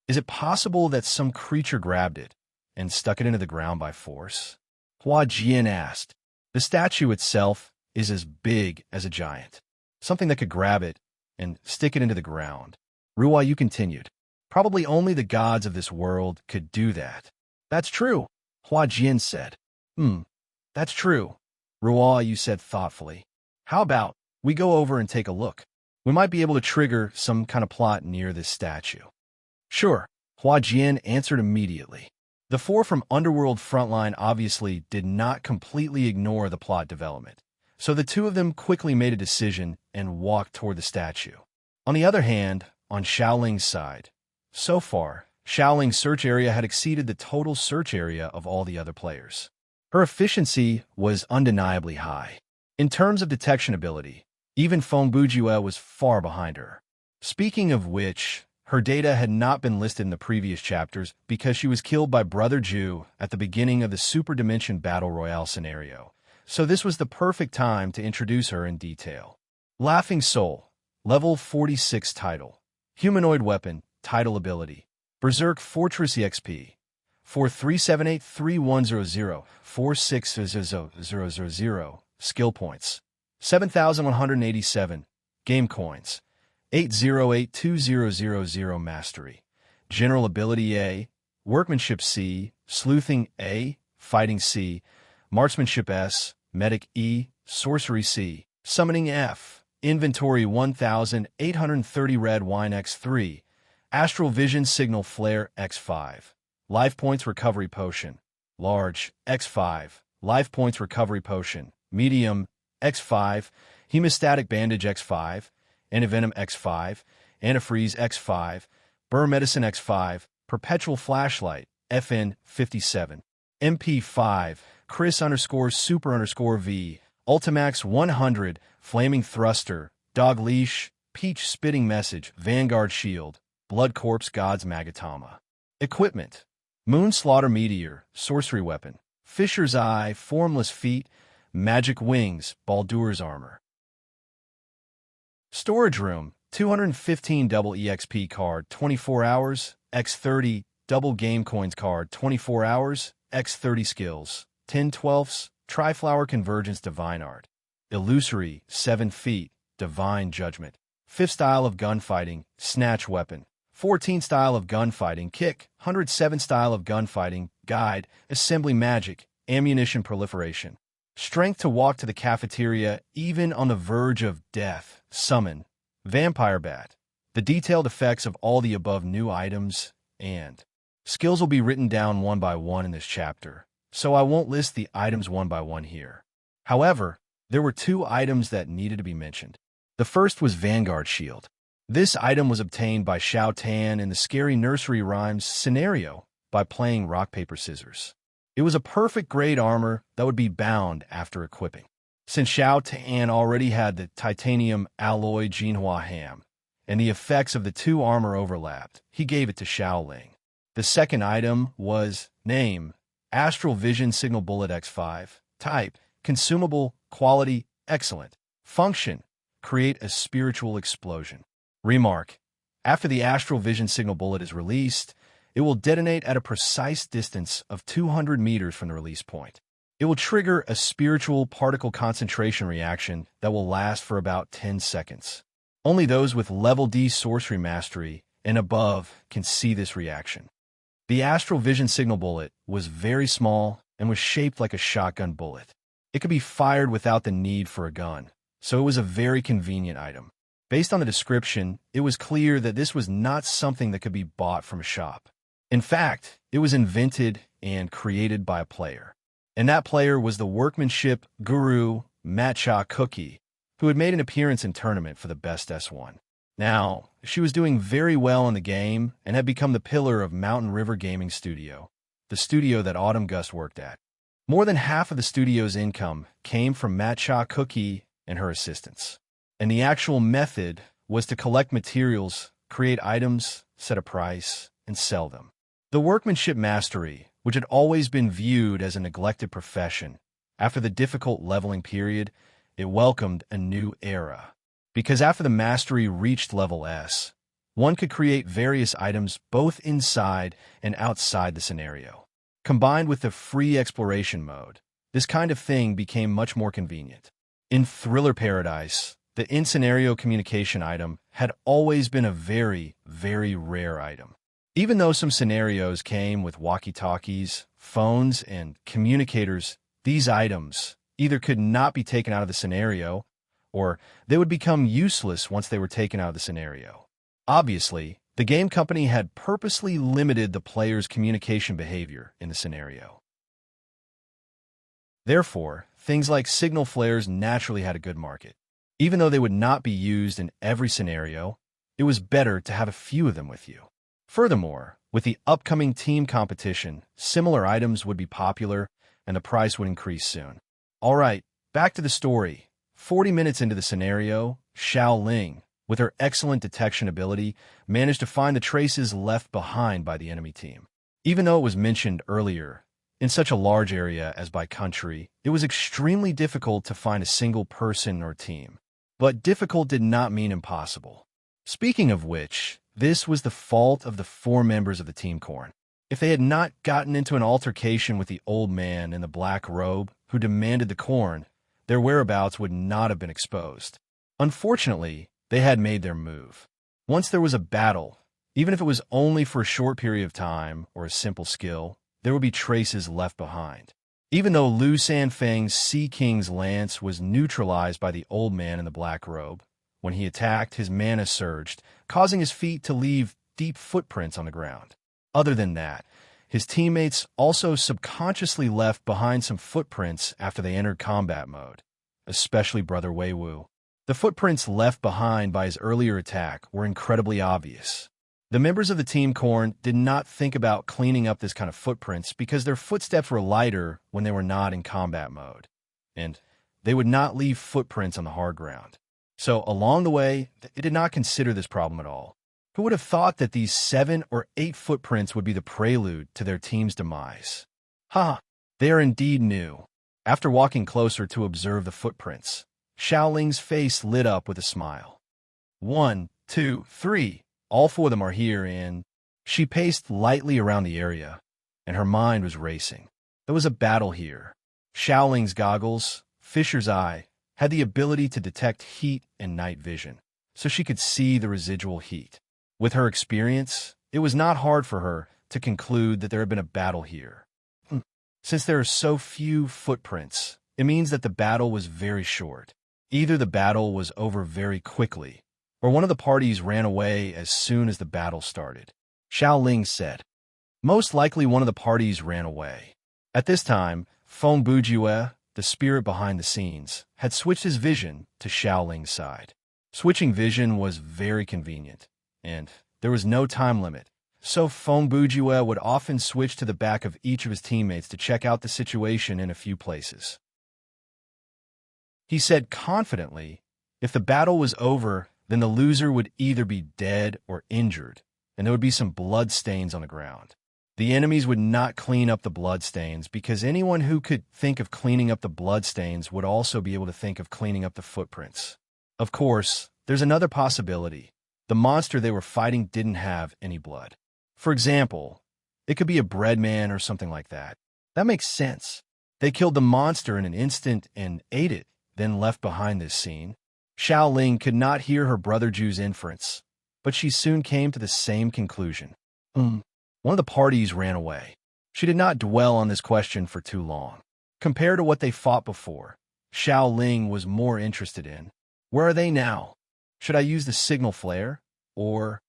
Is it possible that some creature grabbed it and stuck it into the ground by force? Hua Jian asked. The statue itself is as big as a giant, something that could grab it and stick it into the ground. Ruo Yu continued. Probably only the gods of this world could do that. That's true, Hua Jian said. That's true, Ruo Yu said thoughtfully. How about we go over and take a look? We might be able to trigger some kind of plot near this statue. Sure, Hua Jian answered immediately. The 4 from Underworld Frontline obviously did not completely ignore the plot development, so the 2 of them quickly made a decision and walked toward the statue. On the other hand, on Xiaoling's side, so far, Xiaoling's search area had exceeded the total search area of all the other players. Her efficiency was undeniably high. In terms of detection ability, even Feng Bujue was far behind her. Speaking of which, her data had not been listed in the previous chapters because she was killed by Brother Ju at the beginning of the Super Dimension Battle Royale scenario, so this was the perfect time to introduce her in detail. Laughing Soul, level 46 title. Humanoid weapon, title ability. Berserk Fortress EXP. 43783100 4600000. Skill points. 7,187. Game coins. 8082000 Mastery. General ability A. Workmanship C. Sleuthing A. Fighting C. Marksmanship S. Medic E. Sorcery C. Summoning F. Inventory 1,830 Red Wine X3. Astral Vision Signal Flare X5. Life Points Recovery Potion. large, X5, life points recovery potion, medium, X5, hemostatic bandage X5, antivenom X5, antifreeze X5, burr medicine X5, perpetual flashlight, FN 57, MP5, Chris_Super_V, Ultimax 100, flaming thruster, dog leash, peach spitting message, Vanguard shield, blood corpse gods Magatama. Equipment: moon slaughter meteor, sorcery weapon, fisher's eye, formless feet, magic wings, Baldur's armor. Storage room: 215 double EXP card, 24 hours, X30, double game coins card, 24 hours, X30 skills, 10/12, Triflower Convergence Divine Art, Illusory, 7 feet, Divine Judgment, 5th style of gunfighting, Snatch Weapon, 14 style of gunfighting, Kick, 107 style of gunfighting, Guide, Assembly Magic, Ammunition Proliferation, Strength to walk to the cafeteria even on the verge of death, Summon, Vampire Bat. The detailed effects of all the above new items and skills will be written down one by one in this chapter, so I won't list the items one by one here. However, there were 2 items that needed to be mentioned. The first was Vanguard Shield. This item was obtained by Xiao Tan in the Scary Nursery Rhymes scenario by playing rock, paper, scissors. It was a perfect grade armor that would be bound after equipping. Since Xiao Tan already had the titanium alloy Jinhua Ham, and the effects of the 2 armor overlapped, he gave it to Xiaoling. The second item was name, Astral Vision Signal Bullet X5, type, consumable, quality, excellent, function, create a spiritual explosion. Remark: after the Astral Vision Signal Bullet is released, it will detonate at a precise distance of 200 meters from the release point. It will trigger a spiritual particle concentration reaction that will last for about 10 seconds. Only those with level D sorcery mastery and above can see this reaction. The Astral Vision Signal Bullet was very small and was shaped like a shotgun bullet. It could be fired without the need for a gun, so it was a very convenient item. Based on the description, it was clear that this was not something that could be bought from a shop. In fact, it was invented and created by a player. And that player was the workmanship guru Matcha Cookie, who had made an appearance in tournament for the best S1. Now, she was doing very well in the game and had become the pillar of Mountain River Gaming Studio, the studio that Autumn Gust worked at. More than half of the studio's income came from Matcha Cookie and her assistants. And the actual method was to collect materials, create items, set a price, and sell them. The workmanship mastery, which had always been viewed as a neglected profession, after the difficult leveling period, it welcomed a new era. Because after the mastery reached level S, one could create various items both inside and outside the scenario. Combined with the free exploration mode, this kind of thing became much more convenient. In Thriller Paradise, the in-scenario communication item had always been a very, very rare item. Even though some scenarios came with walkie-talkies, phones, and communicators, these items either could not be taken out of the scenario, or they would become useless once they were taken out of the scenario. Obviously, the game company had purposely limited the player's communication behavior in the scenario. Therefore, things like signal flares naturally had a good market. Even though they would not be used in every scenario, it was better to have a few of them with you. Furthermore, with the upcoming team competition, similar items would be popular and the price would increase soon. Alright, back to the story. 40 minutes into the scenario, Xiao Ling, with her excellent detection ability, managed to find the traces left behind by the enemy team. Even though it was mentioned earlier, in such a large area as by country, it was extremely difficult to find a single person or team. But difficult did not mean impossible. Speaking of which, this was the fault of the 4 members of the Team Corn. If they had not gotten into an altercation with the old man in the black robe who demanded the corn, their whereabouts would not have been exposed. Unfortunately, they had made their move. Once there was a battle, even if it was only for a short period of time or a simple skill, there would be traces left behind. Even though Lu Sanfeng's Sea King's lance was neutralized by the old man in the black robe, when he attacked, his mana surged, causing his feet to leave deep footprints on the ground. Other than that, His teammates also subconsciously left behind some footprints after they entered combat mode, especially Brother Weiwu. The footprints left behind by his earlier attack were incredibly obvious. The members of the Team Corn did not think about cleaning up this kind of footprints because their footsteps were lighter when they were not in combat mode, and they would not leave footprints on the hard ground. So along the way, they did not consider this problem at all. Who would have thought that these 7 or 8 footprints would be the prelude to their team's demise? Ha! They are indeed new. After walking closer to observe the footprints, Xiaoling's face lit up with a smile. 1, 2, 3. All 4 of them are here, and she paced lightly around the area, and her mind was racing. There was a battle here. Xiaoling's goggles, Fisher's eye, had the ability to detect heat and night vision, so she could see the residual heat. With her experience, it was not hard for her to conclude that there had been a battle here. Since there are so few footprints, it means that the battle was very short. Either the battle was over very quickly, or one of the parties ran away as soon as the battle started. Xiaoling said. Most likely one of the parties ran away. At this time, Feng Bujue, the spirit behind the scenes, had switched his vision to Xiaoling's side. Switching vision was very convenient, and there was no time limit, so Feng Bujue would often switch to the back of each of his teammates to check out the situation in a few places. He said confidently, if the battle was over, then the loser would either be dead or injured, and there would be some blood stains on the ground. The enemies would not clean up the blood stains because anyone who could think of cleaning up the blood stains would also be able to think of cleaning up the footprints. Of course, there's another possibility. The monster they were fighting didn't have any blood. For example, it could be a bread man or something like that. That makes sense. They killed the monster in an instant and ate it, then left behind this scene. Xiaoling could not hear her brother Ju's inference, but she soon came to the same conclusion. One of the parties ran away. She did not dwell on this question for too long. Compared to what they fought before, Xiaoling was more interested in, where are they now? Should I use the signal flare? Or...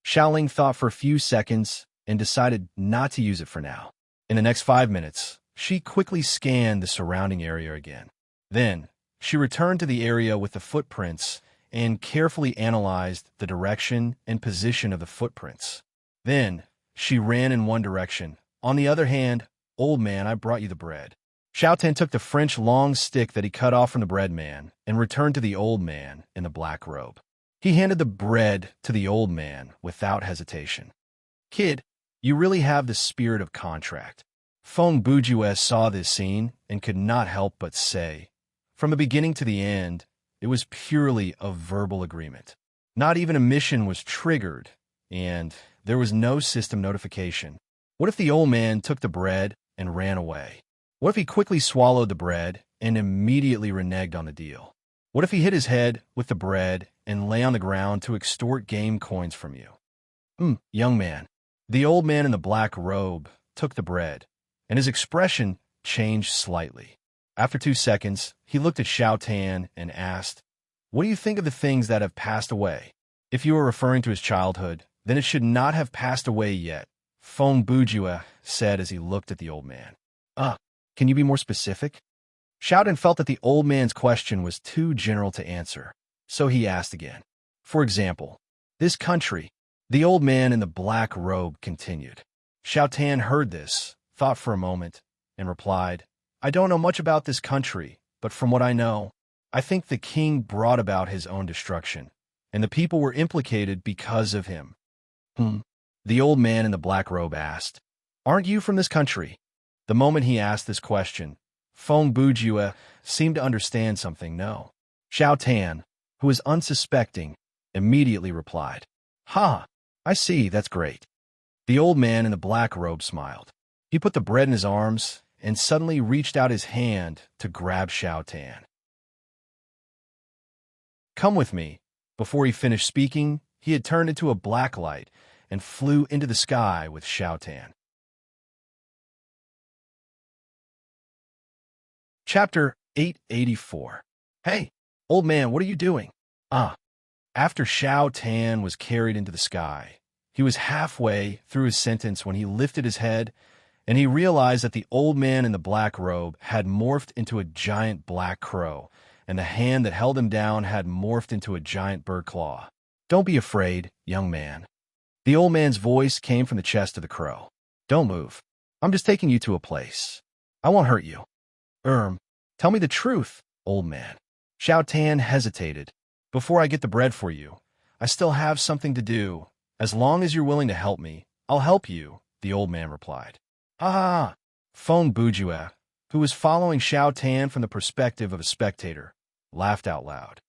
Xiaoling thought for a few seconds and decided not to use it for now. In the next 5 minutes, she quickly scanned the surrounding area again. Then, she returned to the area with the footprints and carefully analyzed the direction and position of the footprints. Then, she ran in one direction. On the other hand, old man, I brought you the bread. Xiaotan took the French long stick that he cut off from the bread man and returned to the old man in the black robe. He handed the bread to the old man without hesitation. Kid, you really have the spirit of contract. Feng Bujue saw this scene and could not help but say, from the beginning to the end, it was purely a verbal agreement. Not even a mission was triggered, and there was no system notification. What if the old man took the bread and ran away? What if he quickly swallowed the bread and immediately reneged on the deal? What if he hit his head with the bread and lay on the ground to extort game coins from you? Young man. The old man in the black robe took the bread, and his expression changed slightly. After 2 seconds, he looked at Xiaotan and asked, what do you think of the things that have passed away? If you are referring to his childhood, then it should not have passed away yet, Feng Bujue said as he looked at the old man. Can you be more specific? Xiaotan felt that the old man's question was too general to answer, so he asked again. For example, this country, the old man in the black robe continued. Xiaotan heard this, thought for a moment, and replied, I don't know much about this country, but from what I know, I think the king brought about his own destruction, and the people were implicated because of him. The old man in the black robe asked, aren't you from this country? The moment he asked this question, Feng Bujue seemed to understand something. No. Xiaotan, who was unsuspecting, immediately replied, Ha, I see, that's great. The old man in the black robe smiled. He put the bread in his arms and suddenly reached out his hand to grab Xiaotan. Come with me. Before he finished speaking, he had turned into a black light and flew into the sky with Xiaotan. Chapter 884. Hey, old man, what are you doing? After Xiaotan was carried into the sky, he was halfway through his sentence when he lifted his head and he realized that the old man in the black robe had morphed into a giant black crow, and the hand that held him down had morphed into a giant bird claw. "Don't be afraid, young man." The old man's voice came from the chest of the crow. "Don't move. I'm just taking you to a place. I won't hurt you." Tell me the truth, old man." Xiao Tan hesitated. "Before I get the bread for you, I still have something to do. As long as you're willing to help me, I'll help you," the old man replied. "Ah!" Feng Bujue, who was following Xiao Tan from the perspective of a spectator, laughed out loud.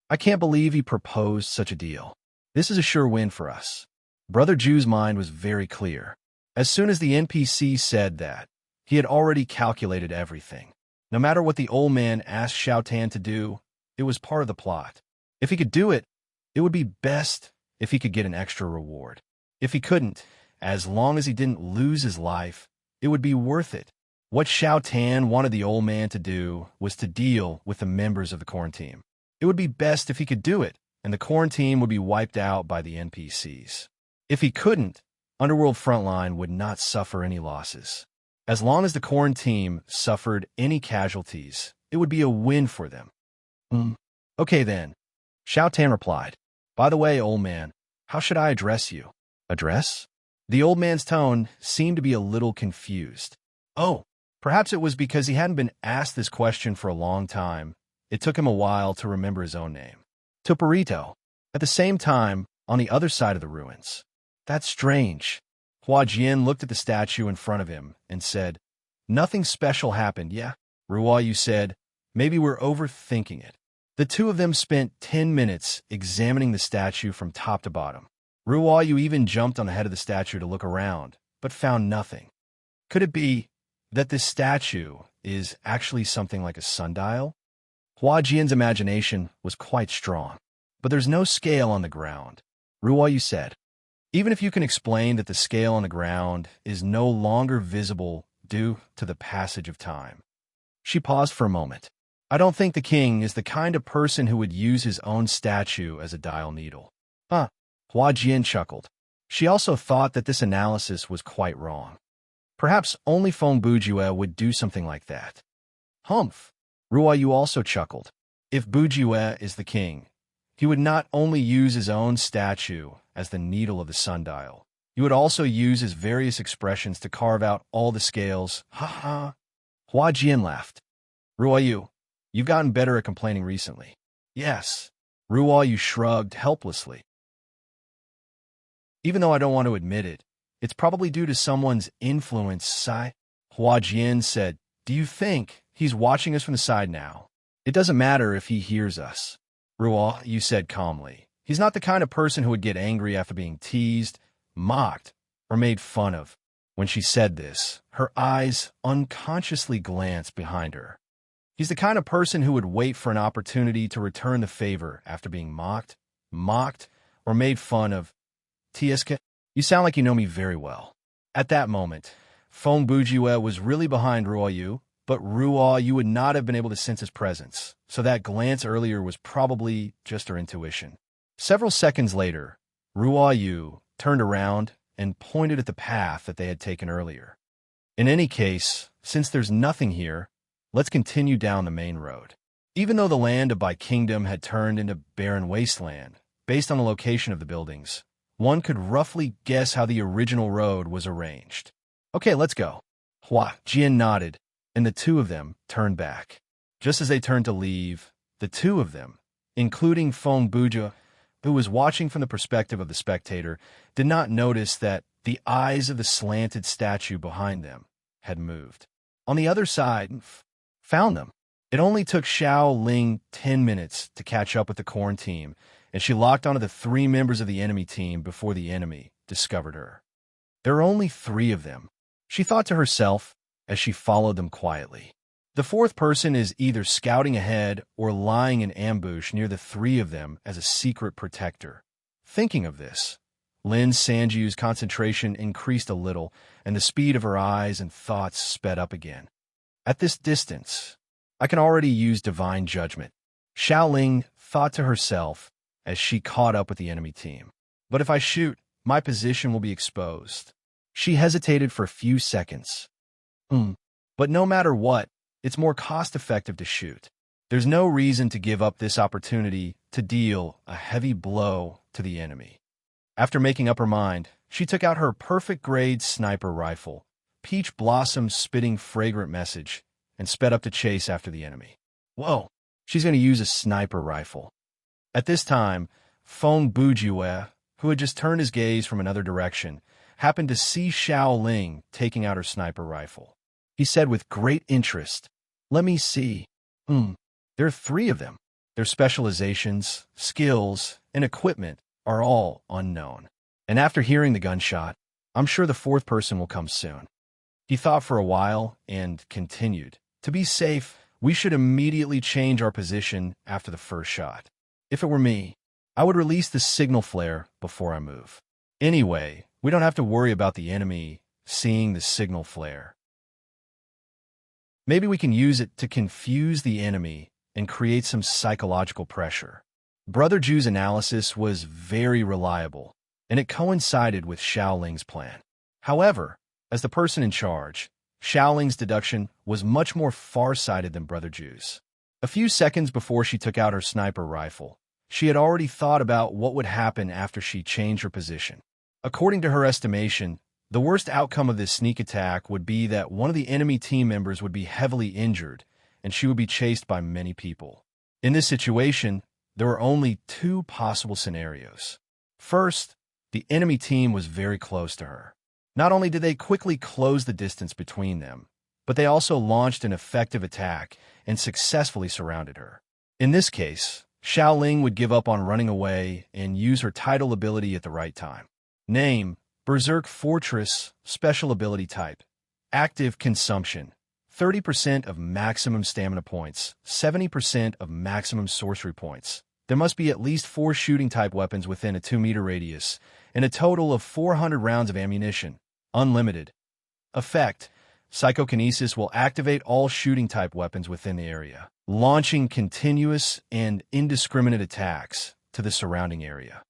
"I can't believe he proposed such a deal. This is a sure win for us." Brother Ju's mind was very clear. As soon as the NPC said that, he had already calculated everything. No matter what the old man asked Xiao Tan to do, it was part of the plot. If he could do it, it would be best if he could get an extra reward. If he couldn't, as long as he didn't lose his life, it would be worth it. What Xiao Tan wanted the old man to do was to deal with the members of the quarantine. It would be best if he could do it, and the quarantine would be wiped out by the NPCs. If he couldn't, Underworld Frontline would not suffer any losses. As long as the quarantine suffered any casualties, it would be a win for them. Okay then, Xiao Tan replied. "By the way, old man, how should I address you?" "Address?" The old man's tone seemed to be a little confused. Oh, perhaps it was because he hadn't been asked this question for a long time. It took him a while to remember his own name. Tuparito. At the same time, on the other side of the ruins. "That's strange." Hua Jian looked at the statue in front of him and said, "Nothing special happened, yeah?" Ruo Yu said, "Maybe we're overthinking it." The two of them spent 10 minutes examining the statue from top to bottom. Ruo Yu even jumped on the head of the statue to look around, but found nothing. Could it be that this statue is actually something like a sundial? Hua Jian's imagination was quite strong, but there's no scale on the ground. Ruo Yu said, "Even if you can explain that the scale on the ground is no longer visible due to the passage of time." She paused for a moment. "I don't think the king is the kind of person who would use his own statue as a dial needle." Huh. Hua Jian chuckled. She also thought that this analysis was quite wrong. Perhaps only Feng Bujue would do something like that. Humph. Ruo Yu also chuckled. If Bujue is the king, he would not only use his own statue as the needle of the sundial, he would also use his various expressions to carve out all the scales. Ha ha. Hua Jian laughed. "Ruo Yu, you've gotten better at complaining recently." "Yes." Ruo Yu shrugged helplessly. "Even though I don't want to admit it, it's probably due to someone's influence." Sigh. Hua Jian said, "Do you think he's watching us from the side now? It doesn't matter if he hears us." Ruo Yu said calmly. "He's not the kind of person who would get angry after being teased, mocked, or made fun of." When she said this, her eyes unconsciously glanced behind her. He's the kind of person who would wait for an opportunity to return the favor after being mocked, or made fun of. "Tieska, you sound like you know me very well." At that moment, Feng Bujue was really behind Ruo Yu, but Ruo Yu would not have been able to sense his presence, so that glance earlier was probably just her intuition. Several seconds later, Ruo Yu turned around and pointed at the path that they had taken earlier. "In any case, since there's nothing here, let's continue down the main road." Even though the land of Bai Kingdom had turned into barren wasteland, based on the location of the buildings, one could roughly guess how the original road was arranged. "Okay, let's go." Hua Jian nodded, and the two of them turned back. Just as they turned to leave, the two of them, including Feng Bujue, who was watching from the perspective of the spectator, did not notice that the eyes of the slanted statue behind them had moved. On the other side, found them. It only took Xiao Ling 10 minutes to catch up with the quarantine, and she locked onto the 3 members of the enemy team before the enemy discovered her. There are only 3 of them, she thought to herself as she followed them quietly. The 4th person is either scouting ahead or lying in ambush near the 3 of them as a secret protector. Thinking of this, Lin Sanju's concentration increased a little, and the speed of her eyes and thoughts sped up again. At this distance, I can already use divine judgment, Xiao Ling thought to herself as she caught up with the enemy team. But if I shoot, my position will be exposed. She hesitated for a few seconds. But no matter what, it's more cost-effective to shoot. There's no reason to give up this opportunity to deal a heavy blow to the enemy. After making up her mind, she took out her perfect-grade sniper rifle, peach blossom spitting fragrant message, and sped up to chase after the enemy. Whoa, she's going to use a sniper rifle. At this time, Feng Bujue, who had just turned his gaze from another direction, happened to see Xiao Ling taking out her sniper rifle. He said with great interest, "Let me see. There are 3 of them. Their specializations, skills, and equipment are all unknown. And after hearing the gunshot, I'm sure the 4th person will come soon." He thought for a while and continued, "To be safe, we should immediately change our position after the first shot. If it were me, I would release the signal flare before I move. Anyway, we don't have to worry about the enemy seeing the signal flare. Maybe we can use it to confuse the enemy and create some psychological pressure." Brother Ju's analysis was very reliable, and it coincided with Xiao Ling's plan. However, as the person in charge, Xiao Ling's deduction was much more far-sighted than Brother Ju's. A few seconds before she took out her sniper rifle, she had already thought about what would happen after she changed her position. According to her estimation, the worst outcome of this sneak attack would be that one of the enemy team members would be heavily injured, and she would be chased by many people. In this situation, there were only 2 possible scenarios. First, the enemy team was very close to her. Not only did they quickly close the distance between them, but they also launched an effective attack and successfully surrounded her. In this case, Xiao Ling would give up on running away and use her title ability at the right time. Name: Berserk Fortress, Special Ability Type. Active Consumption: 30% of maximum stamina points, 70% of maximum sorcery points. There must be at least 4 shooting-type weapons within a 2-meter radius, and a total of 400 rounds of ammunition. Unlimited. Effect: Psychokinesis will activate all shooting-type weapons within the area, launching continuous and indiscriminate attacks to the surrounding area.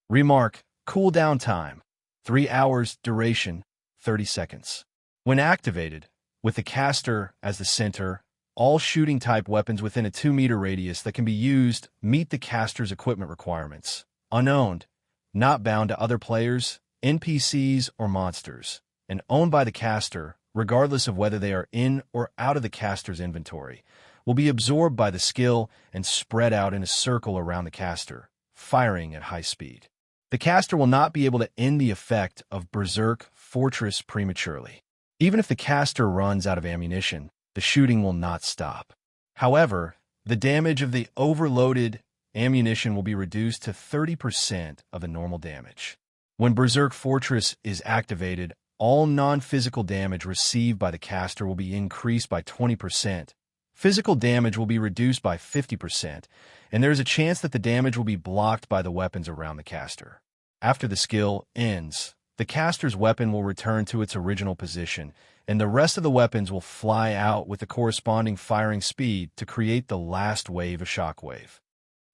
Remark: Cooldown time: 3 hours. Duration: 30 seconds. When activated, with the caster as the center, all shooting-type weapons within a 2-meter radius that can be used meet the caster's equipment requirements. Unowned, not bound to other players, NPCs, or monsters, and owned by the caster, regardless of whether they are in or out of the caster's inventory, will be absorbed by the skill and spread out in a circle around the caster, firing at high speed. The caster will not be able to end the effect of Berserk Fortress prematurely. Even if the caster runs out of ammunition, the shooting will not stop. However, the damage of the overloaded ammunition will be reduced to 30% of the normal damage. When Berserk Fortress is activated, all non-physical damage received by the caster will be increased by 20%. Physical damage will be reduced by 50%, and there is a chance that the damage will be blocked by the weapons around the caster. After the skill ends, the caster's weapon will return to its original position, and the rest of the weapons will fly out with the corresponding firing speed to create the last wave of shockwave.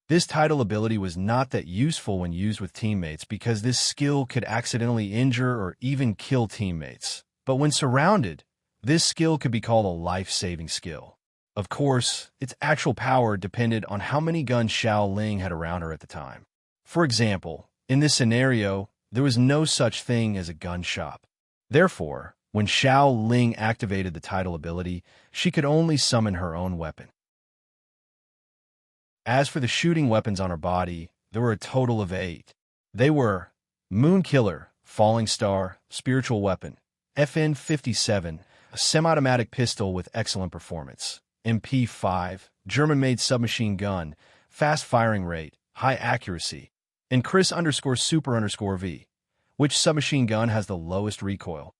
This title ability was not that useful when used with teammates because this skill could accidentally injure or even kill teammates. But when surrounded, this skill could be called a life-saving skill. Of course, its actual power depended on how many guns Xiao Ling had around her at the time. For example, in this scenario, there was no such thing as a gun shop. Therefore, when Xiao Ling activated the title ability, she could only summon her own weapon. As for the shooting weapons on her body, there were a total of 8. They were Moon Killer, Falling Star, Spiritual Weapon, FN-57, a semi-automatic pistol with excellent performance, MP5, German-made submachine gun, fast firing rate, high accuracy, and Chris_Super_V, which submachine gun has the lowest recoil.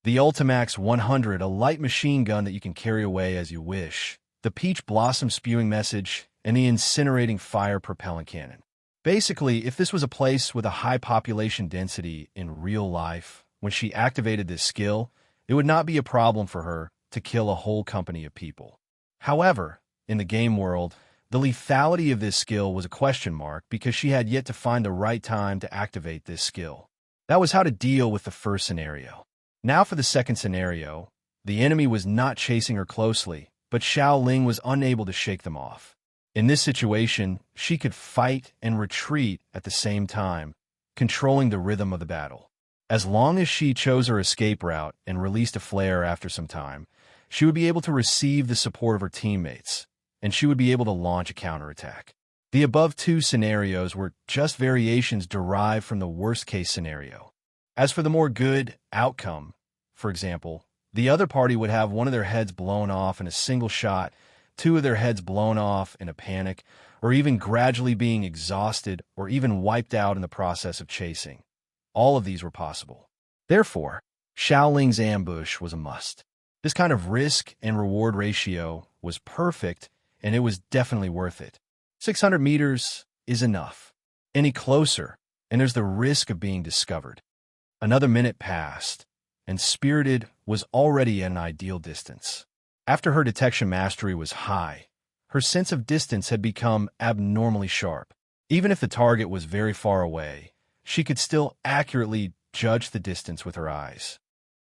The Ultimax 100, a light machine gun that you can carry away as you wish, the Peach Blossom spewing message, and the incinerating fire propellant cannon. Basically, if this was a place with a high population density in real life, when she activated this skill, it would not be a problem for her to kill a whole company of people. However, in the game world, the lethality of this skill was a question mark because she had yet to find the right time to activate this skill. That was how to deal with the first scenario. Now for the second scenario. The enemy was not chasing her closely, but Xiao Ling was unable to shake them off. In this situation, she could fight and retreat at the same time, controlling the rhythm of the battle. As long as she chose her escape route and released a flare after some time, she would be able to receive the support of her teammates, and she would be able to launch a counterattack. The above two scenarios were just variations derived from the worst-case scenario. As for the more good outcome, for example, the other party would have one of their heads blown off in a single shot, two of their heads blown off in a panic, or even gradually being exhausted or even wiped out in the process of chasing. All of these were possible. Therefore, Xiao Ling's ambush was a must. This kind of risk and reward ratio was perfect, and it was definitely worth it. 600 meters is enough. Any closer, and there's the risk of being discovered. Another minute passed, and Spirited was already at an ideal distance. After her detection mastery was high, her sense of distance had become abnormally sharp. Even if the target was very far away, she could still accurately judge the distance with her eyes.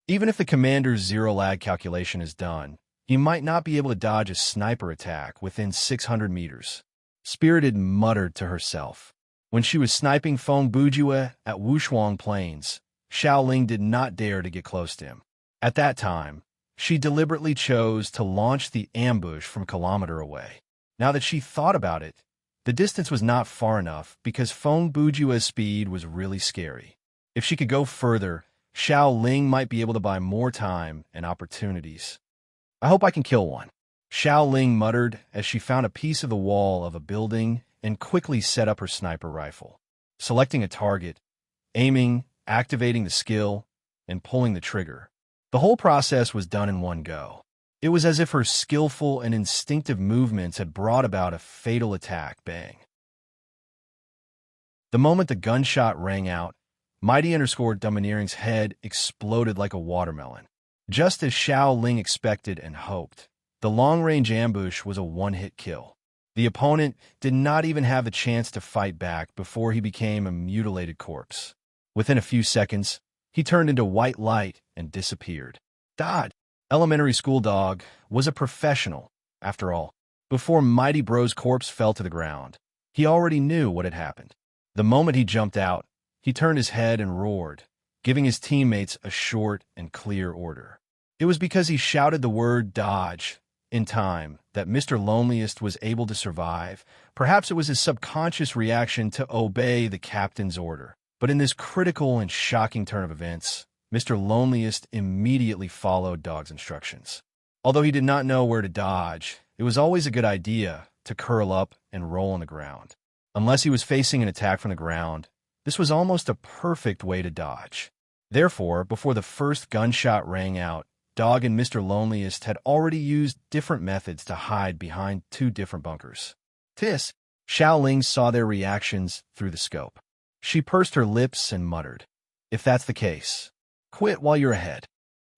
Even if the commander's zero-lag calculation is done, he might not be able to dodge a sniper attack within 600 meters. Spirited muttered to herself. When she was sniping Feng Bujue at Wushuang Plains, Xiao Ling did not dare to get close to him. At that time, she deliberately chose to launch the ambush from a kilometer away. Now that she thought about it, the distance was not far enough because Feng Bujue's speed was really scary. If she could go further, Xiao Ling might be able to buy more time and opportunities. I hope I can kill one, Xiao Ling muttered as she found a piece of the wall of a building and quickly set up her sniper rifle. Selecting a target, aiming, activating the skill, and pulling the trigger. The whole process was done in one go. It was as if her skillful and instinctive movements had brought about a fatal attack. Bang. The moment the gunshot rang out, Mighty_Domineering's head exploded like a watermelon. Just as Xiao Ling expected and hoped, the long-range ambush was a one-hit kill. The opponent did not even have the chance to fight back before he became a mutilated corpse. Within a few seconds, he turned into white light and disappeared. Dodd, elementary school dog, was a professional, after all. Before Mighty Bro's corpse fell to the ground, he already knew what had happened. The moment he jumped out, he turned his head and roared, giving his teammates a short and clear order. It was because he shouted the word dodge in time that Mr. Loneliest was able to survive. Perhaps it was his subconscious reaction to obey the captain's order. But in this critical and shocking turn of events, Mr. Loneliest immediately followed Dog's instructions. Although he did not know where to dodge, it was always a good idea to curl up and roll on the ground. Unless he was facing an attack from the ground, this was almost a perfect way to dodge. Therefore, before the first gunshot rang out, Dog and Mr. Loneliest had already used different methods to hide behind two different bunkers. Xiao Ling saw their reactions through the scope. She pursed her lips and muttered, "If that's the case, quit while you're ahead."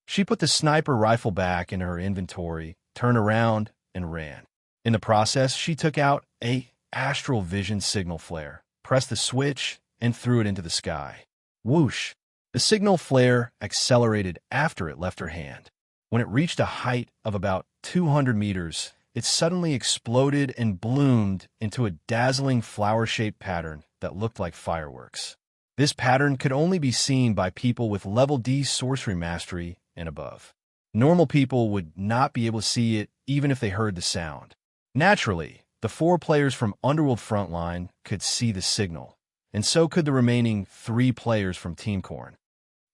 She put the sniper rifle back in her inventory, turned around, and ran. In the process, she took out a astral vision signal flare, pressed the switch, and threw it into the sky. Whoosh! The signal flare accelerated after it left her hand. When it reached a height of about 200 meters, it suddenly exploded and bloomed into a dazzling flower-shaped pattern that looked like fireworks. This pattern could only be seen by people with level D sorcery mastery and above. Normal people would not be able to see it even if they heard the sound. Naturally, the 4 players from Underworld Frontline could see the signal, and so could the remaining 3 players from Team Corn.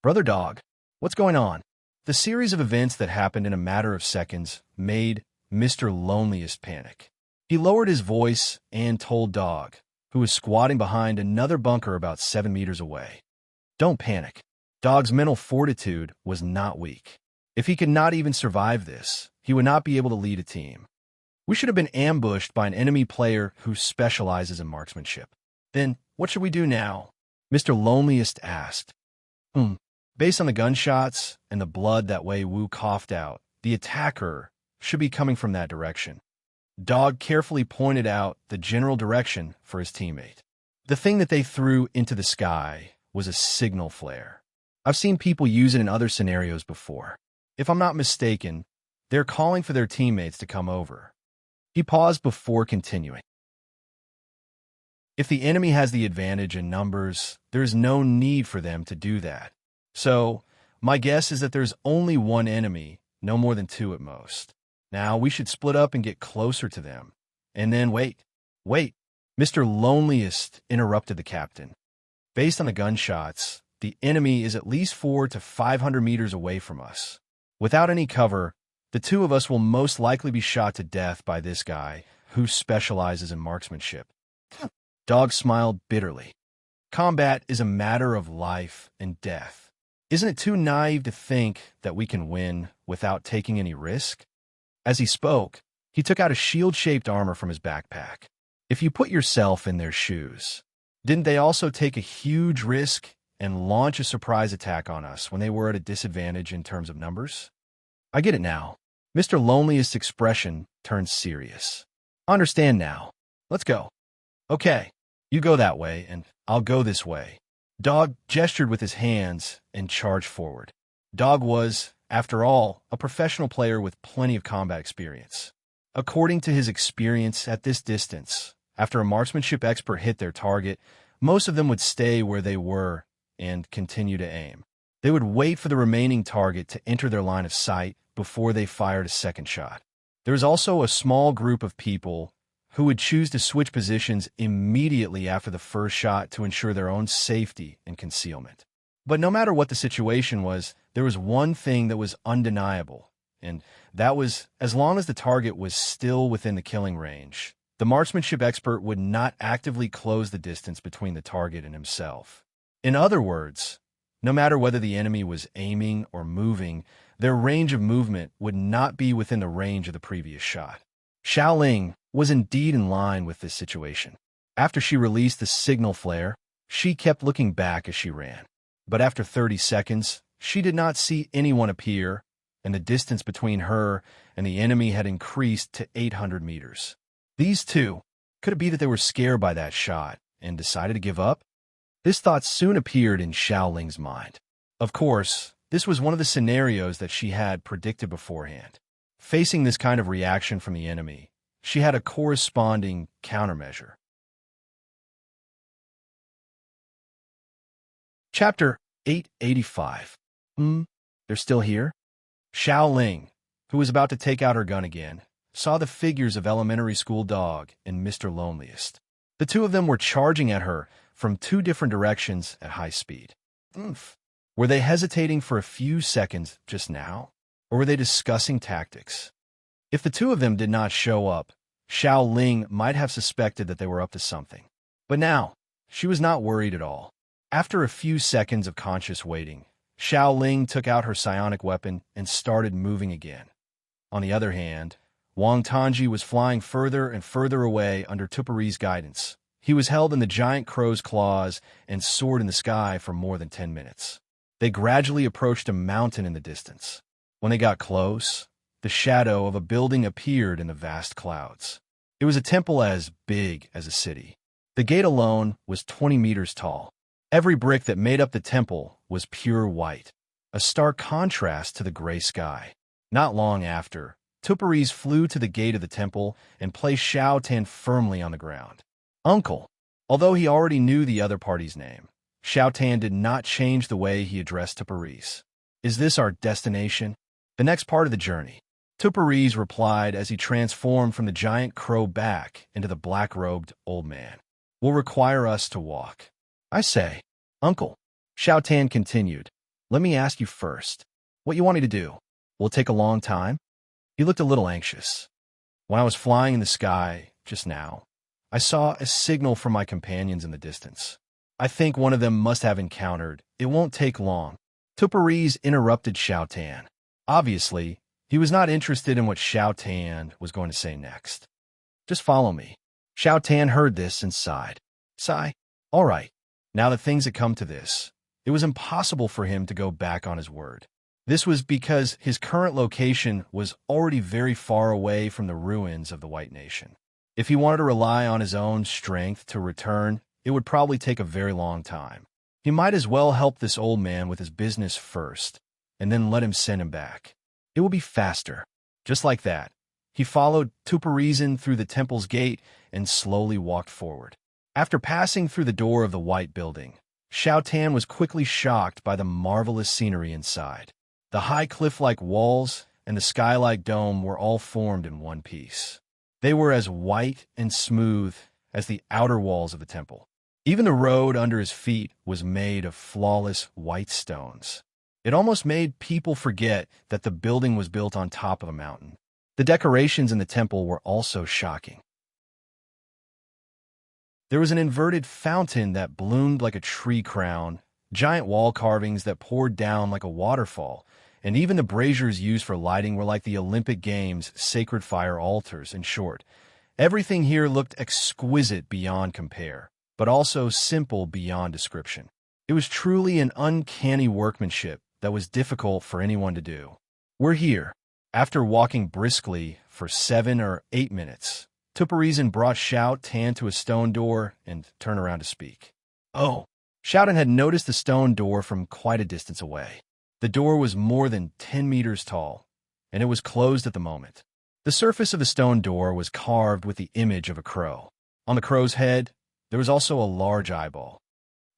Brother Dog, what's going on? The series of events that happened in a matter of seconds made Mr. Loneliest panic. He lowered his voice and told Dog, who was squatting behind another bunker about 7 meters away. Don't panic. Dog's mental fortitude was not weak. If he could not even survive this, he would not be able to lead a team. We should have been ambushed by an enemy player who specializes in marksmanship. Then, what should we do now? Mr. Loneliest asked. Based on the gunshots and the blood that Wei Wu coughed out, the attacker should be coming from that direction. Dog carefully pointed out the general direction for his teammate. The thing that they threw into the sky was a signal flare. I've seen people use it in other scenarios before. If I'm not mistaken, they're calling for their teammates to come over. He paused before continuing. If the enemy has the advantage in numbers, there's no need for them to do that. So, my guess is that there's only one enemy, no more than two at most. Now, we should split up and get closer to them. And then wait. Mr. Loneliest interrupted the captain. Based on the gunshots, the enemy is at least 400 to 500 meters away from us. Without any cover, the two of us will most likely be shot to death by this guy, who specializes in marksmanship. Dog smiled bitterly. Combat is a matter of life and death. Isn't it too naive to think that we can win without taking any risk? As he spoke, he took out a shield-shaped armor from his backpack. If you put yourself in their shoes, didn't they also take a huge risk and launch a surprise attack on us when they were at a disadvantage in terms of numbers? I get it now. Mr. Loneliest's expression turned serious. I understand now. Let's go. Okay, you go that way, and I'll go this way. Dog gestured with his hands and charged forward. Dog was, after all, a professional player with plenty of combat experience. According to his experience at this distance, after a marksmanship expert hit their target, most of them would stay where they were and continue to aim. They would wait for the remaining target to enter their line of sight before they fired a second shot. There was also a small group of people who would choose to switch positions immediately after the first shot to ensure their own safety and concealment. But no matter what the situation was, there was one thing that was undeniable, and that was, as long as the target was still within the killing range, the marksmanship expert would not actively close the distance between the target and himself. In other words, no matter whether the enemy was aiming or moving, their range of movement would not be within the range of the previous shot. Xiaoling was indeed in line with this situation. After she released the signal flare, she kept looking back as she ran. But after 30 seconds, she did not see anyone appear, and the distance between her and the enemy had increased to 800 meters. These two, could it be that they were scared by that shot and decided to give up? This thought soon appeared in Xiaoling's mind. Of course, this was one of the scenarios that she had predicted beforehand. Facing this kind of reaction from the enemy, she had a corresponding countermeasure. Chapter 885. They're still here? Xiaoling, who was about to take out her gun again, saw the figures of elementary school Dog and Mr. Loneliest. The two of them were charging at her from two different directions at high speed. Were they hesitating for a few seconds just now, or were they discussing tactics? If the two of them did not show up, Xiaoling might have suspected that they were up to something. But now, she was not worried at all. After a few seconds of conscious waiting, Xiaoling took out her psionic weapon and started moving again. On the other hand, Wang Tangji was flying further and further away under Tupari's guidance. He was held in the giant crow's claws and soared in the sky for more than 10 minutes. They gradually approached a mountain in the distance. When they got close, the shadow of a building appeared in the vast clouds. It was a temple as big as a city. The gate alone was 20 meters tall. Every brick that made up the temple was pure white, a stark contrast to the gray sky. Not long after, Tupari's flew to the gate of the temple and placed Xiao Tan firmly on the ground. Uncle. Although he already knew the other party's name, Xiao Tan did not change the way he addressed Tupari's. Is this our destination? The next part of the journey. Tupari's replied as he transformed from the giant crow back into the black-robed old man. Will require us to walk. I say, Uncle. Xiao Tan continued. Let me ask you first. What you want me to do? Will it take a long time? He looked a little anxious. When I was flying in the sky, just now, I saw a signal from my companions in the distance. I think one of them must have encountered. It won't take long. Tupari's interrupted Xiao Tan. Obviously, he was not interested in what Xiao Tan was going to say next. Just follow me. Xiao Tan heard this and sighed. Sigh. All right. Now that things had come to this, it was impossible for him to go back on his word. This was because his current location was already very far away from the ruins of the White Nation. If he wanted to rely on his own strength to return, it would probably take a very long time. He might as well help this old man with his business first, and then let him send him back. It will be faster. Just like that, he followed Tuparizin through the temple's gate and slowly walked forward. After passing through the door of the white building, Xiao Tan was quickly shocked by the marvelous scenery inside. The high cliff-like walls and the sky-like dome were all formed in one piece. They were as white and smooth as the outer walls of the temple. Even the road under his feet was made of flawless white stones. It almost made people forget that the building was built on top of a mountain. The decorations in the temple were also shocking. There was an inverted fountain that bloomed like a tree crown, giant wall carvings that poured down like a waterfall, and even the braziers used for lighting were like the Olympic Games' sacred fire altars. In short, everything here looked exquisite beyond compare, but also simple beyond description. It was truly an uncanny workmanship that was difficult for anyone to do. We're here. After walking briskly for 7 or 8 minutes, Tuparizin brought Xiao Tan to a stone door and turned around to speak. Oh, Xiao Tan had noticed the stone door from quite a distance away. The door was more than 10 meters tall, and it was closed at the moment. The surface of the stone door was carved with the image of a crow. On the crow's head, there was also a large eyeball.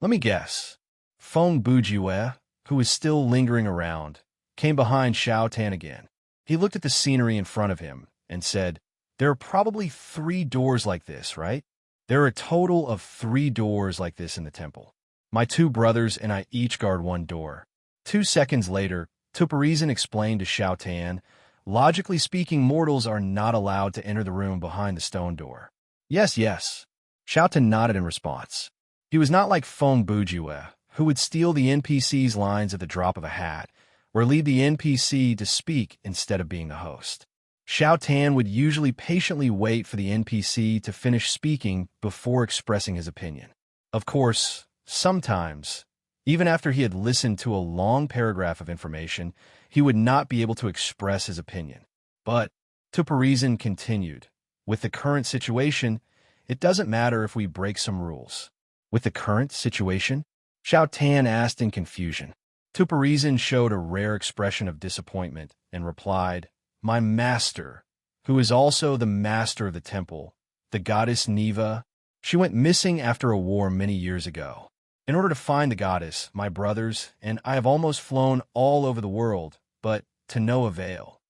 Let me guess. Feng Bujue, who was still lingering around, came behind Xiao Tan again. He looked at the scenery in front of him and said, "There are probably 3 doors like this, right? There are a total of 3 doors like this in the temple. My 2 brothers and I each guard 1 door." 2 seconds later, Tuparizin explained to Xiao Tan, "Logically speaking, mortals are not allowed to enter the room behind the stone door." Yes, yes. Xiao Tan nodded in response. He was not like Feng Bujue, who would steal the NPC's lines at the drop of a hat, or lead the NPC to speak instead of being the host. Xiao Tan would usually patiently wait for the NPC to finish speaking before expressing his opinion. Of course, sometimes, even after he had listened to a long paragraph of information, he would not be able to express his opinion. But, Tuparizin continued, "With the current situation, it doesn't matter if we break some rules." With the current situation? Xiao Tan asked in confusion. Tuparizin showed a rare expression of disappointment and replied, "My master, who is also the master of the temple, the goddess Neva, she went missing after a war many years ago. In order to find the goddess, my brothers and I have almost flown all over the world, but to no avail."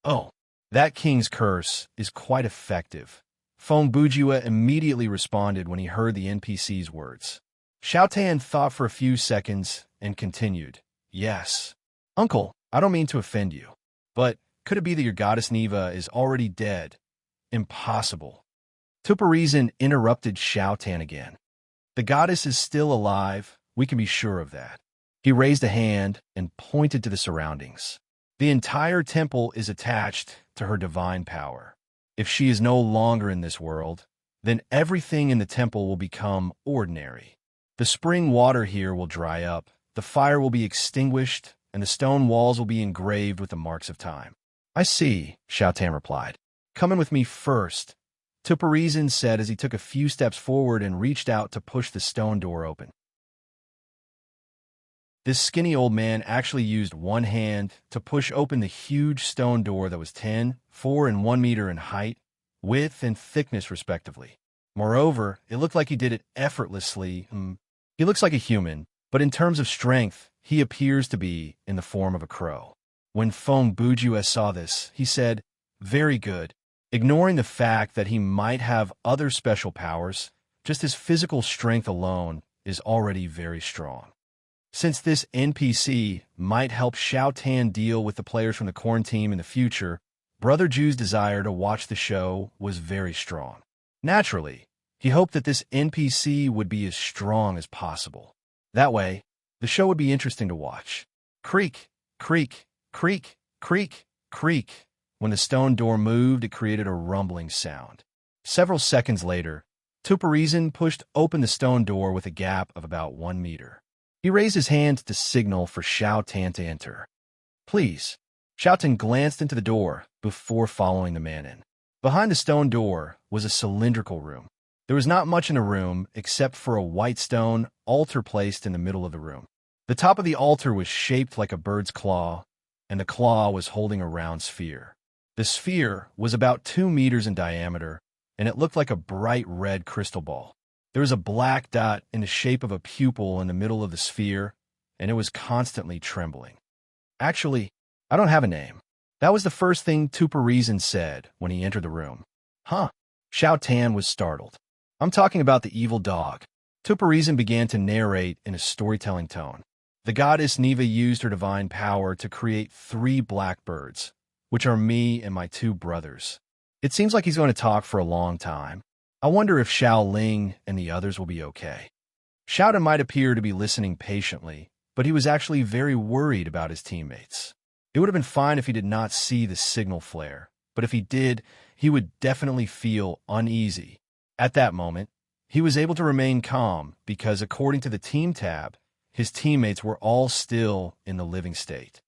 Oh, that king's curse is quite effective. Feng Bujue immediately responded when he heard the NPC's words. Xiao Tan thought for a few seconds and continued, "Yes. Uncle, I don't mean to offend you, but could it be that your goddess Neva is already dead? Impossible." Tuparizin interrupted Xiao Tan again. "The goddess is still alive, we can be sure of that." He raised a hand and pointed to the surroundings. "The entire temple is attached to her divine power. If she is no longer in this world, then everything in the temple will become ordinary. The spring water here will dry up, the fire will be extinguished, and the stone walls will be engraved with the marks of time." "I see," Xiao Tan replied. "Come in with me first," Tuparizin said as he took a few steps forward and reached out to push the stone door open. This skinny old man actually used one hand to push open the huge stone door that was 10, 4, and 1 meter in height, width, and thickness respectively. Moreover, it looked like he did it effortlessly. He looks like a human, but in terms of strength, he appears to be in the form of a crow. When Feng Bujue saw this, he said, "Very good." Ignoring the fact that he might have other special powers, just his physical strength alone is already very strong. Since this NPC might help Xiao Tan deal with the players from the Corn team in the future, Brother Ju's desire to watch the show was very strong. Naturally, he hoped that this NPC would be as strong as possible. That way, the show would be interesting to watch. Creak, creak, creak, creak, creak. When the stone door moved, it created a rumbling sound. Several seconds later, Tuparizin pushed open the stone door with a gap of about 1 meter. He raised his hand to signal for Xiao Tan to enter. "Please." Xiao Tan glanced into the door before following the man in. Behind the stone door was a cylindrical room. There was not much in the room except for a white stone altar placed in the middle of the room. The top of the altar was shaped like a bird's claw, and the claw was holding a round sphere. The sphere was about 2 meters in diameter, and it looked like a bright red crystal ball. There was a black dot in the shape of a pupil in the middle of the sphere, and it was constantly trembling. Actually, I don't have a name. That was the first thing Tuporizen said when he entered the room. Huh? Xiao Tan was startled. I'm talking about the evil dog. Tuporizen began to narrate in a storytelling tone. The goddess Neva used her divine power to create 3 blackbirds, which are me and my 2 brothers. It seems like he's going to talk for a long time. I wonder if Xiao Ling and the others will be okay. Xiao might appear to be listening patiently, but he was actually very worried about his teammates. It would have been fine if he did not see the signal flare, but if he did, he would definitely feel uneasy. At that moment, he was able to remain calm because, according to the team tab, his teammates were all still in the living state.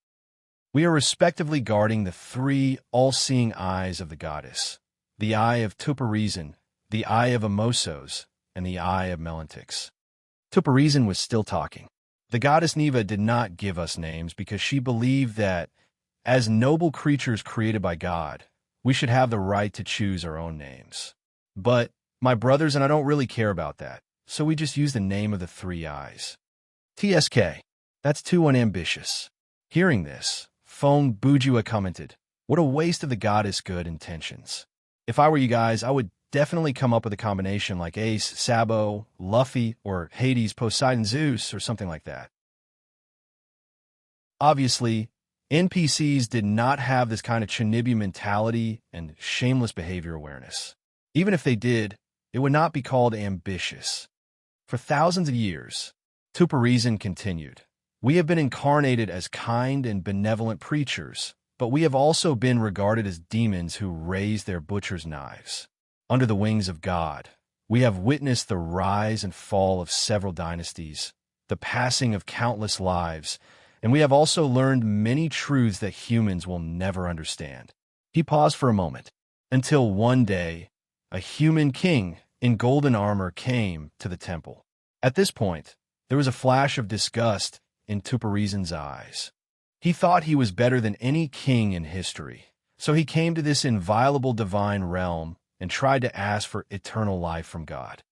We are respectively guarding the 3 all-seeing eyes of the goddess, the eye of Tuporizen, the eye of Amosos, and the eye of Melantix. Tuporizen was still talking. The goddess Neva did not give us names because she believed that, as noble creatures created by God, we should have the right to choose our own names. But my brothers and I don't really care about that, so we just use the name of the 3 eyes. TSK. That's too unambitious. Hearing this, Feng Bujua commented, "What a waste of the goddess' good intentions. If I were you guys, I would definitely come up with a combination like Ace, Sabo, Luffy, or Hades, Poseidon, Zeus, or something like that." Obviously, NPCs did not have this kind of Chinibi mentality and shameless behavior awareness. Even if they did, it would not be called ambitious. For thousands of years, Tuporizen continued, we have been incarnated as kind and benevolent preachers, but we have also been regarded as demons who raise their butcher's knives. Under the wings of God, we have witnessed the rise and fall of several dynasties, the passing of countless lives, and we have also learned many truths that humans will never understand. He paused for a moment, until one day, a human king in golden armor came to the temple. At this point, there was a flash of disgust in Tuporizen's eyes. He thought he was better than any king in history, so he came to this inviolable divine realm and tried to ask for eternal life from God.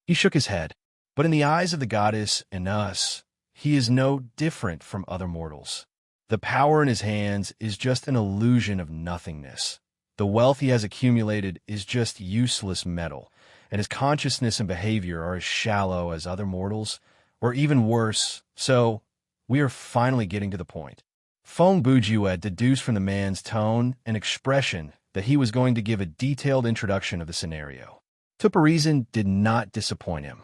He shook his head, but in the eyes of the goddess and us, he is no different from other mortals. The power in his hands is just an illusion of nothingness. The wealth he has accumulated is just useless metal, and his consciousness and behavior are as shallow as other mortals, or even worse. So, we are finally getting to the point. Feng Bujua deduced from the man's tone and expression that he was going to give a detailed introduction of the scenario. Tuporizen did not disappoint him.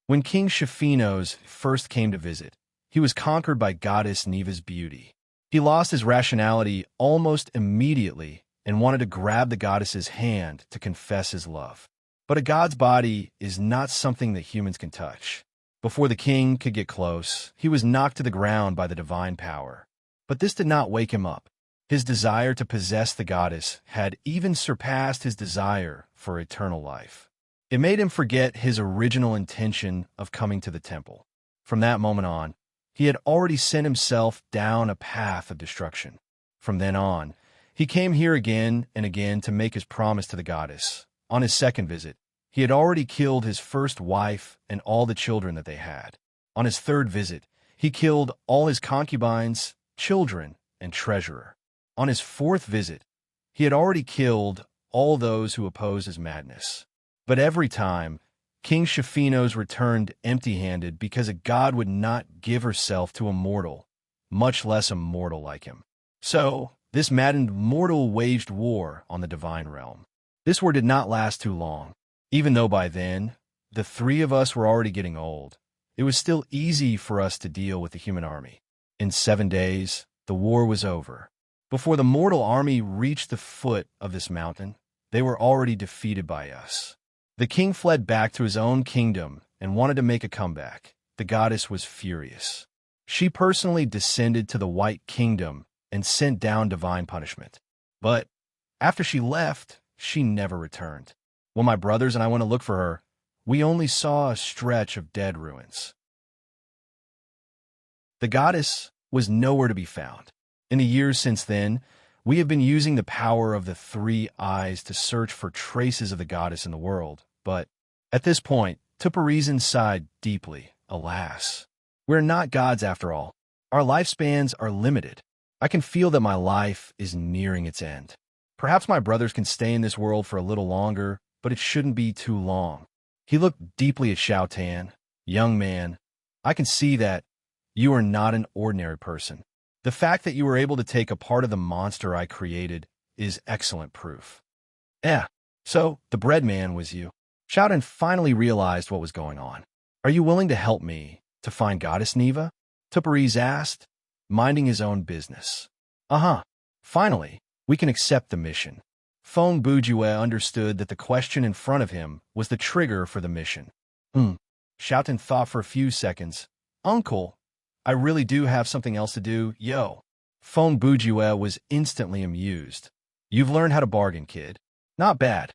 When King Shafinos first came to visit, he was conquered by Goddess Neva's beauty. He lost his rationality almost immediately and wanted to grab the goddess's hand to confess his love. But a god's body is not something that humans can touch. Before the king could get close, he was knocked to the ground by the divine power. But this did not wake him up. His desire to possess the goddess had even surpassed his desire for eternal life. It made him forget his original intention of coming to the temple. From that moment on, he had already sent himself down a path of destruction. From then on, he came here again and again to make his promise to the goddess. On his second visit, he had already killed his first wife and all the children that they had. On his third visit, he killed all his concubines, children, and treasurer. On his fourth visit, he had already killed all those who opposed his madness. But every time, King Shafinos returned empty-handed because a god would not give herself to a mortal, much less a mortal like him. So, this maddened mortal waged war on the divine realm. This war did not last too long. Even though by then, the 3 of us were already getting old, it was still easy for us to deal with the human army. In 7 days, the war was over. Before the mortal army reached the foot of this mountain, they were already defeated by us. The king fled back to his own kingdom and wanted to make a comeback. The goddess was furious. She personally descended to the White Kingdom and sent down divine punishment. But after she left, she never returned. When my brothers and I went to look for her, we only saw a stretch of dead ruins. The goddess was nowhere to be found. In the years since then, we have been using the power of the three eyes to search for traces of the goddess in the world, but at this point, Tuparizen sighed deeply. Alas, we're not gods after all. Our lifespans are limited. I can feel that my life is nearing its end. Perhaps my brothers can stay in this world for a little longer, but it shouldn't be too long. He looked deeply at Xiao Tan. Young man, I can see that you are not an ordinary person. The fact that you were able to take a part of the monster I created is excellent proof. So the bread man was you. Xiao Tan finally realized what was going on. Are you willing to help me to find Goddess Neva? Tupariz asked, minding his own business. Finally, we can accept the mission. Feng Bujue understood that the question in front of him was the trigger for the mission. Xiao Tan thought for a few seconds. Uncle, I really do have something else to do, yo. Feng Bujue was instantly amused. You've learned how to bargain, kid. Not bad.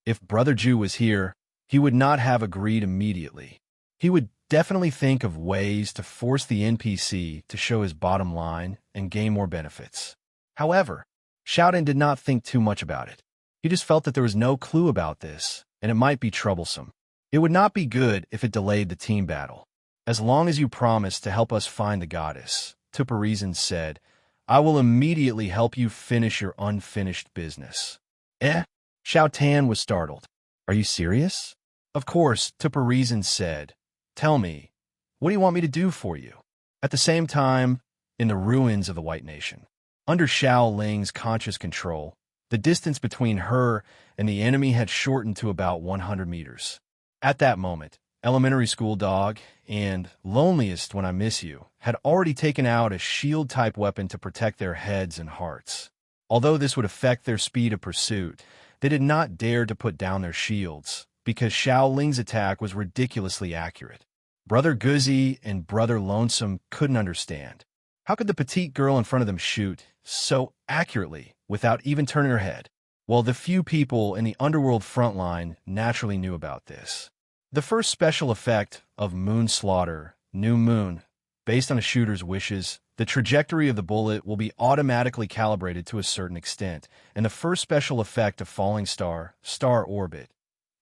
If Brother Ju was here, he would not have agreed immediately. He would definitely think of ways to force the NPC to show his bottom line and gain more benefits. However, Xiao Tan did not think too much about it. He just felt that there was no clue about this, and it might be troublesome. It would not be good if it delayed the team battle. As long as you promise to help us find the goddess, Tuparizen said, I will immediately help you finish your unfinished business. Xiao Tan was startled. Are you serious? Of course, Tuparizen said. Tell me, what do you want me to do for you? At the same time, in the ruins of the White Nation, under Xiao Ling's conscious control, the distance between her and the enemy had shortened to about 100 meters. At that moment, Elementary School Dog and Loneliest When I Miss You had already taken out a shield-type weapon to protect their heads and hearts. Although this would affect their speed of pursuit, they did not dare to put down their shields, because Xiao Ling's attack was ridiculously accurate. Brother Guzzi and Brother Lonesome couldn't understand. How could the petite girl in front of them shoot so accurately without even turning her head? Well, the few people in the underworld frontline naturally knew about this. The first special effect of Moon Slaughter, New Moon, based on a shooter's wishes, the trajectory of the bullet will be automatically calibrated to a certain extent, and the first special effect of Falling Star, Star Orbit,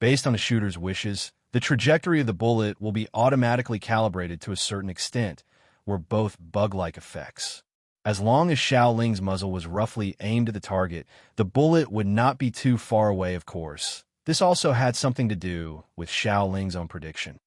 based on a shooter's wishes, the trajectory of the bullet will be automatically calibrated to a certain extent, were both bug-like effects. As long as Xiao Ling's muzzle was roughly aimed at the target, the bullet would not be too far away, of course. This also had something to do with Xiao Ling's own prediction.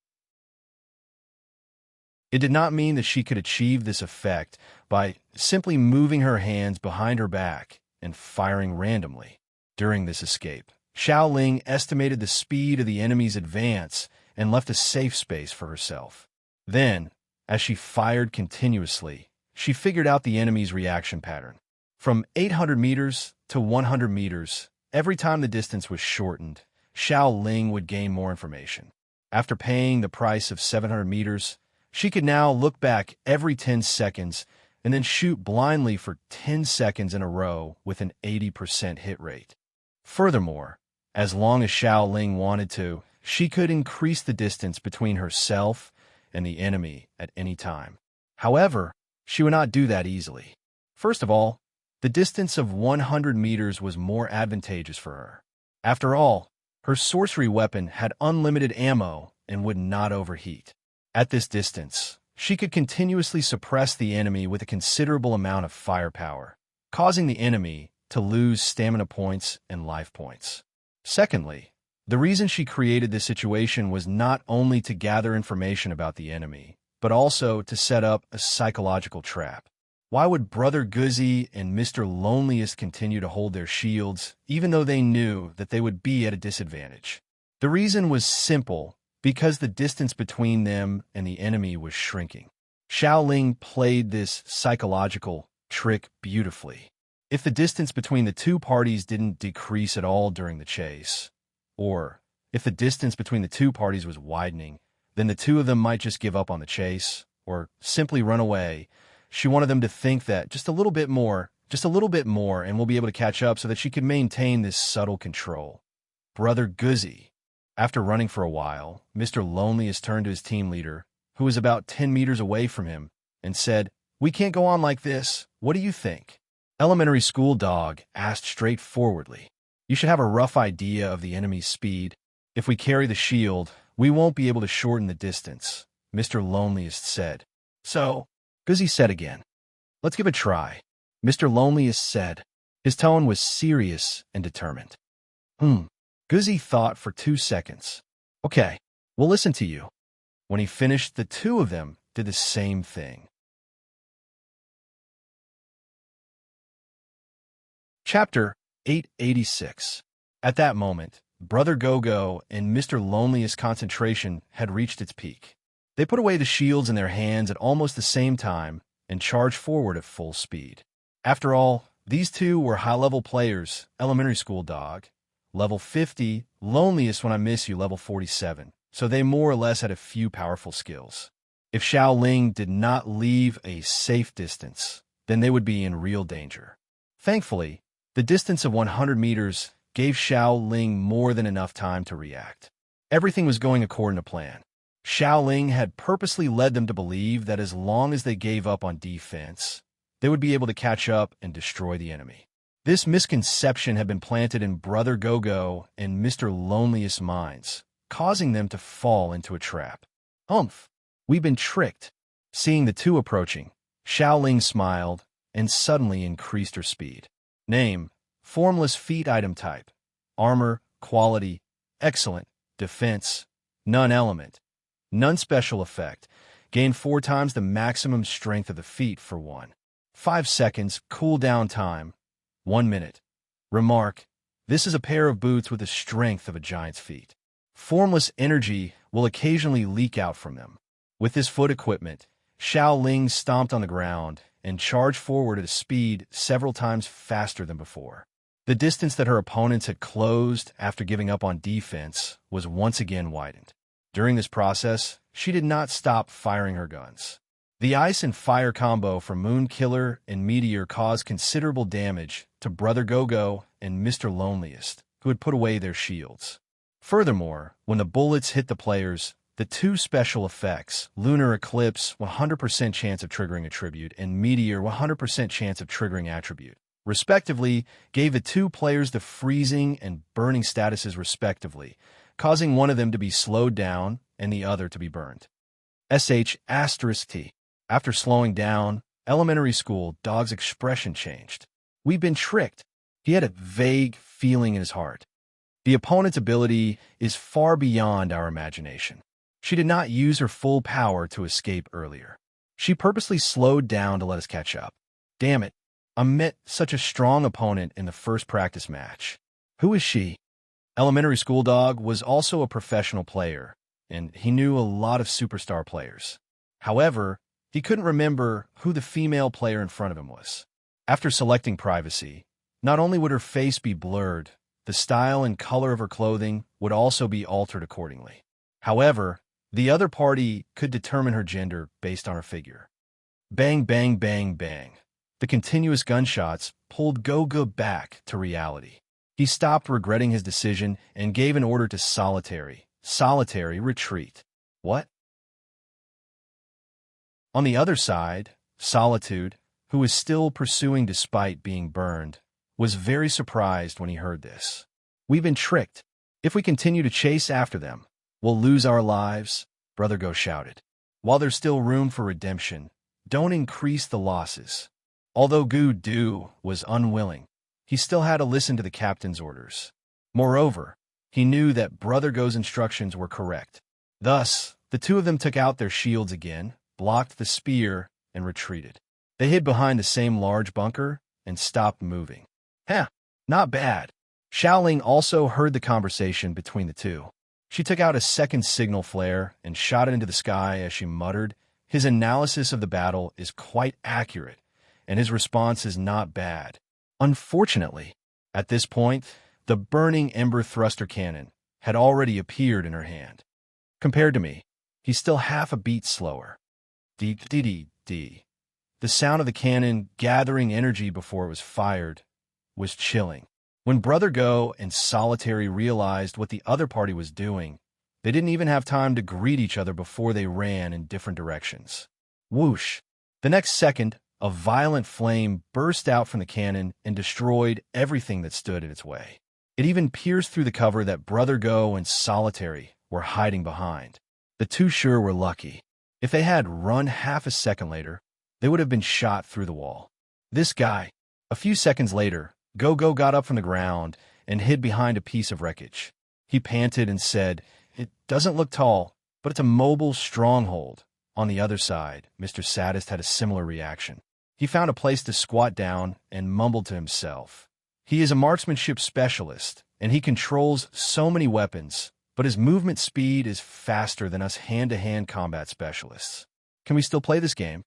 It did not mean that she could achieve this effect by simply moving her hands behind her back and firing randomly. During this escape, Xiao Ling estimated the speed of the enemy's advance and left a safe space for herself. Then, as she fired continuously, she figured out the enemy's reaction pattern. From 800 meters to 100 meters, every time the distance was shortened, Xiao Ling would gain more information. After paying the price of 700 meters, she could now look back every 10 seconds and then shoot blindly for 10 seconds in a row with an 80% hit rate. Furthermore, as long as Xiao Ling wanted to, she could increase the distance between herself and the enemy at any time. However, she would not do that easily. First of all, the distance of 100 meters was more advantageous for her. After all, her sorcery weapon had unlimited ammo and would not overheat. At this distance, she could continuously suppress the enemy with a considerable amount of firepower, causing the enemy to lose stamina points and life points. Secondly, the reason she created this situation was not only to gather information about the enemy, but also to set up a psychological trap. Why would Brother Guzzi and Mr. Loneliest continue to hold their shields, even though they knew that they would be at a disadvantage? The reason was simple, because the distance between them and the enemy was shrinking. Xiao Ling played this psychological trick beautifully. If the distance between the two parties didn't decrease at all during the chase, or if the distance between the two parties was widening, then the two of them might just give up on the chase, or simply run away. She wanted them to think that just a little bit more, and we'll be able to catch up so that she could maintain this subtle control. Brother Guzzi, After running for a while, Mr. Loneliest turned to his team leader, who was about 10 meters away from him, and said, "We can't go on like this. What do you think?" Elementary school dog asked straightforwardly, "You should have a rough idea of the enemy's speed. If we carry the shield, we won't be able to shorten the distance," Mr. Loneliest said. "So," Guzzy said again, "let's give it a try," Mr. Loneliest said. His tone was serious and determined. Guzzy thought for 2 seconds. "Okay, we'll listen to you." When he finished, the two of them did the same thing. Chapter 886. At that moment, Brother Go-Go and Mr. Loneliest concentration had reached its peak. They put away the shields in their hands at almost the same time and charged forward at full speed. After all, these two were high-level players, elementary school dog, level 50, Loneliest when I miss you, level 47, so they more or less had a few powerful skills. If Xiaoling did not leave a safe distance, then they would be in real danger. Thankfully, the distance of 100 meters gave Xiaoling more than enough time to react. Everything was going according to plan. Xiaoling had purposely led them to believe that as long as they gave up on defense, they would be able to catch up and destroy the enemy. This misconception had been planted in Brother Go-Go and Mr. Loneliest's minds, causing them to fall into a trap. We've been tricked." Seeing the two approaching, Xiaoling smiled and suddenly increased her speed. Name: formless feat. Item type: armor. Quality: excellent. Defense: none. Element: none. Special effect: gain 4 times the maximum strength of the feat for 5 seconds. Cooldown time: 1 minute. Remark: this is a pair of boots with the strength of a giant's feet. Formless energy will occasionally leak out from them. With this foot equipment, Xiaoling stomped on the ground and charged forward at a speed several times faster than before. The distance that her opponents had closed after giving up on defense was once again widened. During this process, she did not stop firing her guns. The ice and fire combo from Moon Killer and Meteor caused considerable damage to Brother Go-Go and Mr. Loneliest, who had put away their shields. Furthermore, when the bullets hit the players, the 2 special effects, Lunar Eclipse 100% chance of triggering attribute and Meteor 100% chance of triggering attribute, respectively, gave the 2 players the freezing and burning statuses respectively, causing one of them to be slowed down and the other to be burned. *T. After slowing down, elementary school dog's expression changed. "We've been tricked." He had a vague feeling in his heart. The opponent's ability is far beyond our imagination. She did not use her full power to escape earlier. She purposely slowed down to let us catch up. Damn it, I met such a strong opponent in the first practice match. Who is she? Elementary school dog was also a professional player, and he knew a lot of superstar players. However, he couldn't remember who the female player in front of him was. After selecting privacy, not only would her face be blurred, the style and color of her clothing would also be altered accordingly. However, the other party could determine her gender based on her figure. Bang, bang, bang, bang. The continuous gunshots pulled Go-Go back to reality. He stopped regretting his decision and gave an order to solitary retreat. What? On the other side, Solitude, who was still pursuing despite being burned, was very surprised when he heard this. "We've been tricked. If we continue to chase after them, we'll lose our lives," Brother Go shouted. "While there's still room for redemption, don't increase the losses." Although Gu-Du was unwilling, he still had to listen to the captain's orders. Moreover, he knew that Brother Go's instructions were correct. Thus, the two of them took out their shields again, blocked the spear, and retreated. They hid behind the same large bunker and stopped moving. Not bad. Xiaoling also heard the conversation between the two. She took out a second signal flare and shot it into the sky as she muttered, "His analysis of the battle is quite accurate, and his response is not bad." Unfortunately, at this point, the burning ember thruster cannon had already appeared in her hand. Compared to me, he's still half a beat slower. Dee-dee-dee. The sound of the cannon gathering energy before it was fired was chilling. When Brother Go and Solitary realized what the other party was doing, they didn't even have time to greet each other before they ran in different directions. Whoosh! The next second, a violent flame burst out from the cannon and destroyed everything that stood in its way. It even pierced through the cover that Brother Go and Solitary were hiding behind. The two sure were lucky. If they had run half a second later, they would have been shot through the wall. This guy. A few seconds later, Go-Go got up from the ground and hid behind a piece of wreckage. He panted and said, "It doesn't look tall, but it's a mobile stronghold." On the other side, Mr. Sadist had a similar reaction. He found a place to squat down and mumbled to himself. He is a marksmanship specialist, and he controls so many weapons, but his movement speed is faster than us hand-to-hand combat specialists. Can we still play this game?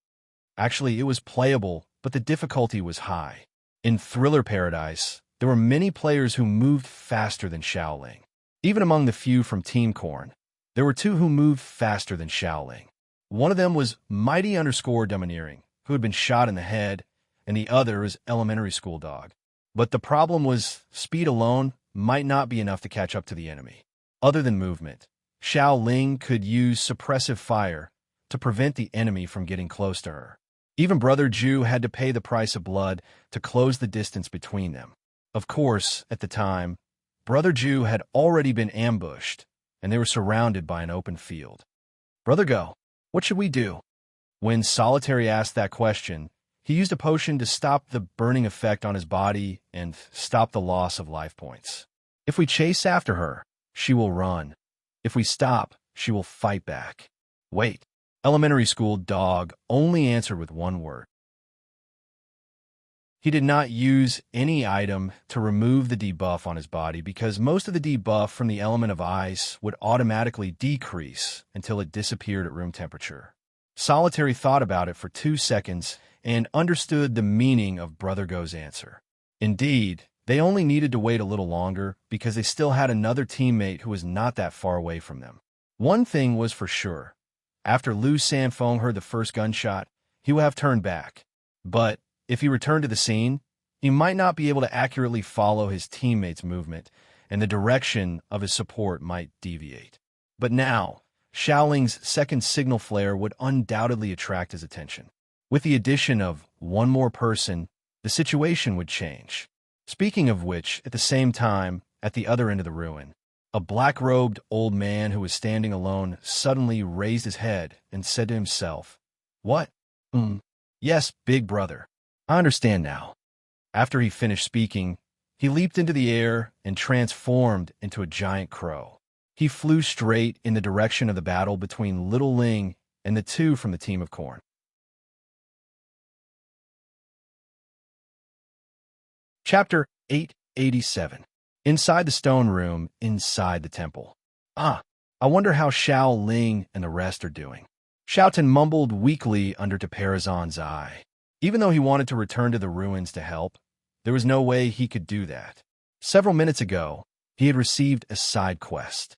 Actually, it was playable, but the difficulty was high. In Thriller Paradise, there were many players who moved faster than Xiaoling. Even among the few from Team Corn, there were two who moved faster than Xiaoling. One of them was Mighty_Domineering, who had been shot in the head, and the other is Elementary School Dog. But the problem was speed alone might not be enough to catch up to the enemy. Other than movement, Xiaoling could use suppressive fire to prevent the enemy from getting close to her. Even Brother Ju had to pay the price of blood to close the distance between them. Of course, at the time, Brother Ju had already been ambushed, and they were surrounded by an open field. "Brother Go, what should we do?" When Solitary asked that question, he used a potion to stop the burning effect on his body and stop the loss of life points. "If we chase after her, she will run. If we stop, she will fight back." Wait. Elementary School Dog only answered with one word. He did not use any item to remove the debuff on his body because most of the debuff from the element of ice would automatically decrease until it disappeared at room temperature. Solitary thought about it for 2 seconds and understood the meaning of Brother Go's answer. Indeed, they only needed to wait a little longer because they still had another teammate who was not that far away from them. One thing was for sure. After Lu Sanfeng heard the first gunshot, he would have turned back. But if he returned to the scene, he might not be able to accurately follow his teammates' movement, and the direction of his support might deviate. But now, Xiaoling's second signal flare would undoubtedly attract his attention. With the addition of one more person, the situation would change. Speaking of which, at the same time, at the other end of the ruin, a black-robed old man who was standing alone suddenly raised his head and said to himself, "What? Yes, big brother. I understand now." After he finished speaking, he leaped into the air and transformed into a giant crow. He flew straight in the direction of the battle between Little Ling and the two from the Team of Corn. Chapter 887. Inside the stone room, inside the temple. I wonder how Xiao Ling and the rest are doing. Xiaotan mumbled weakly under Taparazon's eye. Even though he wanted to return to the ruins to help, there was no way he could do that. Several minutes ago, he had received a side quest.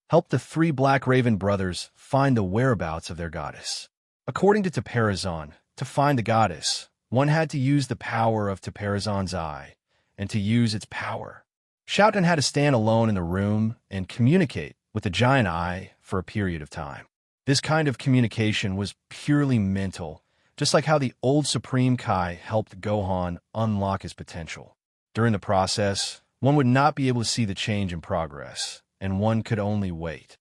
Help the 3 Black Raven brothers find the whereabouts of their goddess. According to Taparazon, to find the goddess, one had to use the power of Taparazon's eye, and to use its power, Xiaotan had to stand alone in the room and communicate with the giant eye for a period of time. This kind of communication was purely mental, just like how the old Supreme Kai helped Gohan unlock his potential. During the process, one would not be able to see the change in progress, and one could only wait.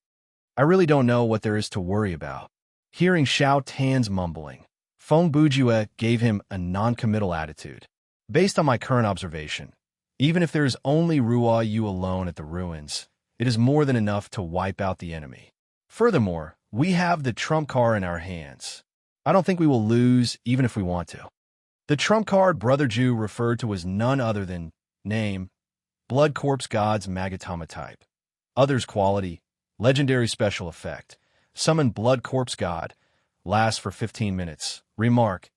I really don't know what there is to worry about. Hearing Xiao Tan's mumbling, Feng Bujue gave him a non-committal attitude. Based on my current observation, even if there is only Ruo Yu alone at the ruins, it is more than enough to wipe out the enemy. Furthermore, we have the trump card in our hands. I don't think we will lose even if we want to. The trump card Brother Ju referred to was none other than name, Blood Corpse God's Magatama type. Others quality, legendary special effect. Summon Blood Corpse God, lasts for 15 minutes. Remark,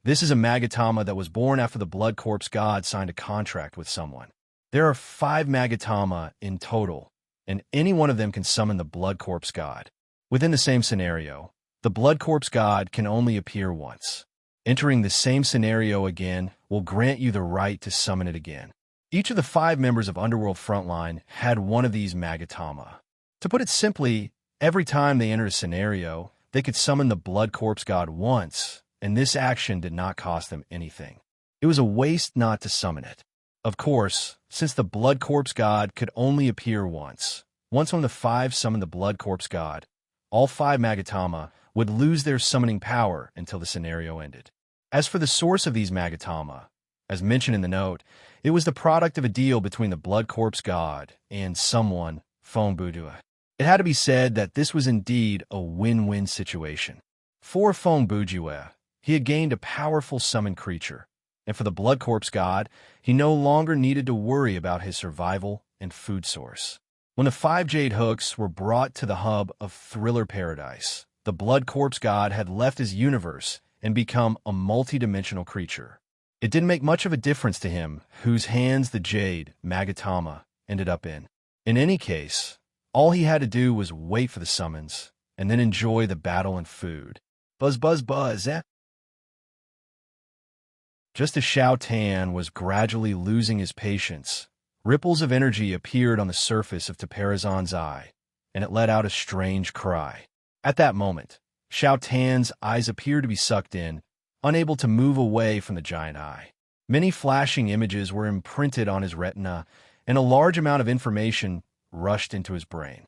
this is a Magatama that was born after the Blood Corpse God signed a contract with someone. There are 5 Magatama in total, and any one of them can summon the Blood Corpse God. Within the same scenario, the Blood Corpse God can only appear once. Entering the same scenario again will grant you the right to summon it again. Each of the 5 members of Underworld Frontline had one of these magatama. To put it simply, every time they entered a scenario, they could summon the Blood Corpse God once, and this action did not cost them anything. It was a waste not to summon it. Of course, since the Blood Corpse God could only appear once one of the 5 summoned the Blood Corpse God, all 5 magatama would lose their summoning power until the scenario ended. As for the source of these magatama, as mentioned in the note, it was the product of a deal between the Blood Corpse God and someone, Fongbudua. It had to be said that this was indeed a win-win situation. For Fongbudua, he had gained a powerful summoned creature, and for the Blood Corpse God, he no longer needed to worry about his survival and food source. When the 5 jade hooks were brought to the hub of Thriller Paradise, the Blood Corpse God had left his universe and become a multi-dimensional creature. It didn't make much of a difference to him whose hands the jade, magatama, ended up in. In any case, all he had to do was wait for the summons and then enjoy the battle and food. Buzz, buzz, buzz, eh? Just as Xiao Tan was gradually losing his patience, ripples of energy appeared on the surface of Taparazon's eye, and it let out a strange cry. At that moment, Xiao Tan's eyes appeared to be sucked in, unable to move away from the giant eye. Many flashing images were imprinted on his retina, and a large amount of information rushed into his brain.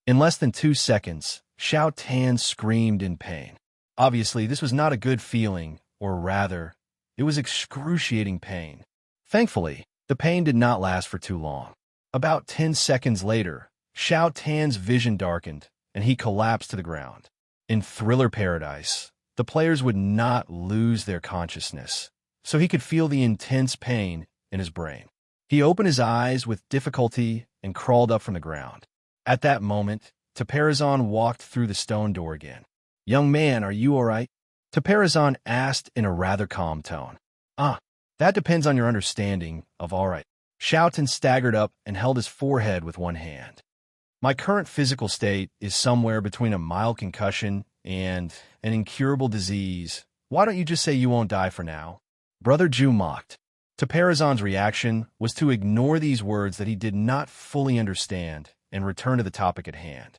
In less than 2 seconds, Xiao Tan screamed in pain. Obviously, this was not a good feeling, or rather, it was excruciating pain. Thankfully, the pain did not last for too long. About 10 seconds later, Xiao Tan's vision darkened, and he collapsed to the ground. In Thriller Paradise, the players would not lose their consciousness, so he could feel the intense pain in his brain. He opened his eyes with difficulty and crawled up from the ground. At that moment, Taparazon walked through the stone door again. "Young man, are you all right?" Taparazon asked in a rather calm tone. That depends on your understanding of all right." Xiao Tan staggered up and held his forehead with one hand. "My current physical state is somewhere between a mild concussion and an incurable disease. Why don't you just say you won't die for now?" Brother Ju mocked. Taparazon's reaction was to ignore these words that he did not fully understand and return to the topic at hand.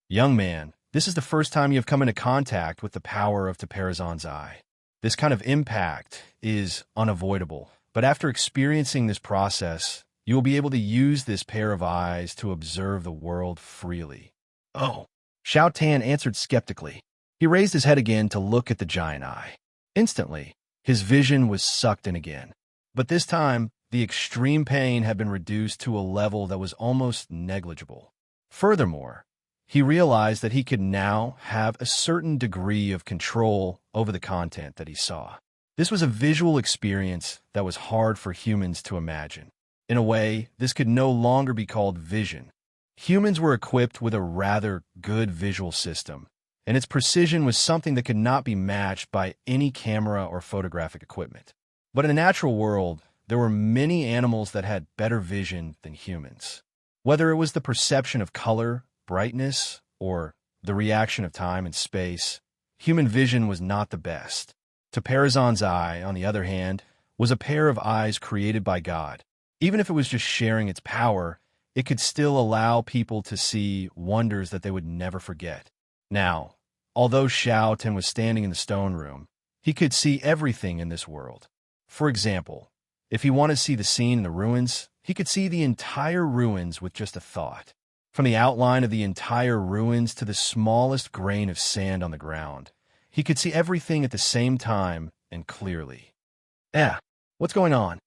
"Young man, this is the first time you have come into contact with the power of Taparazon's eye. This kind of impact is unavoidable, but after experiencing this process, you will be able to use this pair of eyes to observe the world freely." "Oh," Xiao Tan answered skeptically. He raised his head again to look at the giant eye. Instantly, his vision was sucked in again. But this time, the extreme pain had been reduced to a level that was almost negligible. Furthermore, he realized that he could now have a certain degree of control over the content that he saw. This was a visual experience that was hard for humans to imagine. In a way, this could no longer be called vision. Humans were equipped with a rather good visual system, and its precision was something that could not be matched by any camera or photographic equipment. But in the natural world, there were many animals that had better vision than humans. Whether it was the perception of color, brightness, or the reaction of time and space, human vision was not the best. Taparazon's eye, on the other hand, was a pair of eyes created by God. Even if it was just sharing its power, it could still allow people to see wonders that they would never forget. Now, although Xiao Tan was standing in the stone room, he could see everything in this world. For example, if he wanted to see the scene in the ruins, he could see the entire ruins with just a thought. From the outline of the entire ruins to the smallest grain of sand on the ground, he could see everything at the same time and clearly. What's going on?"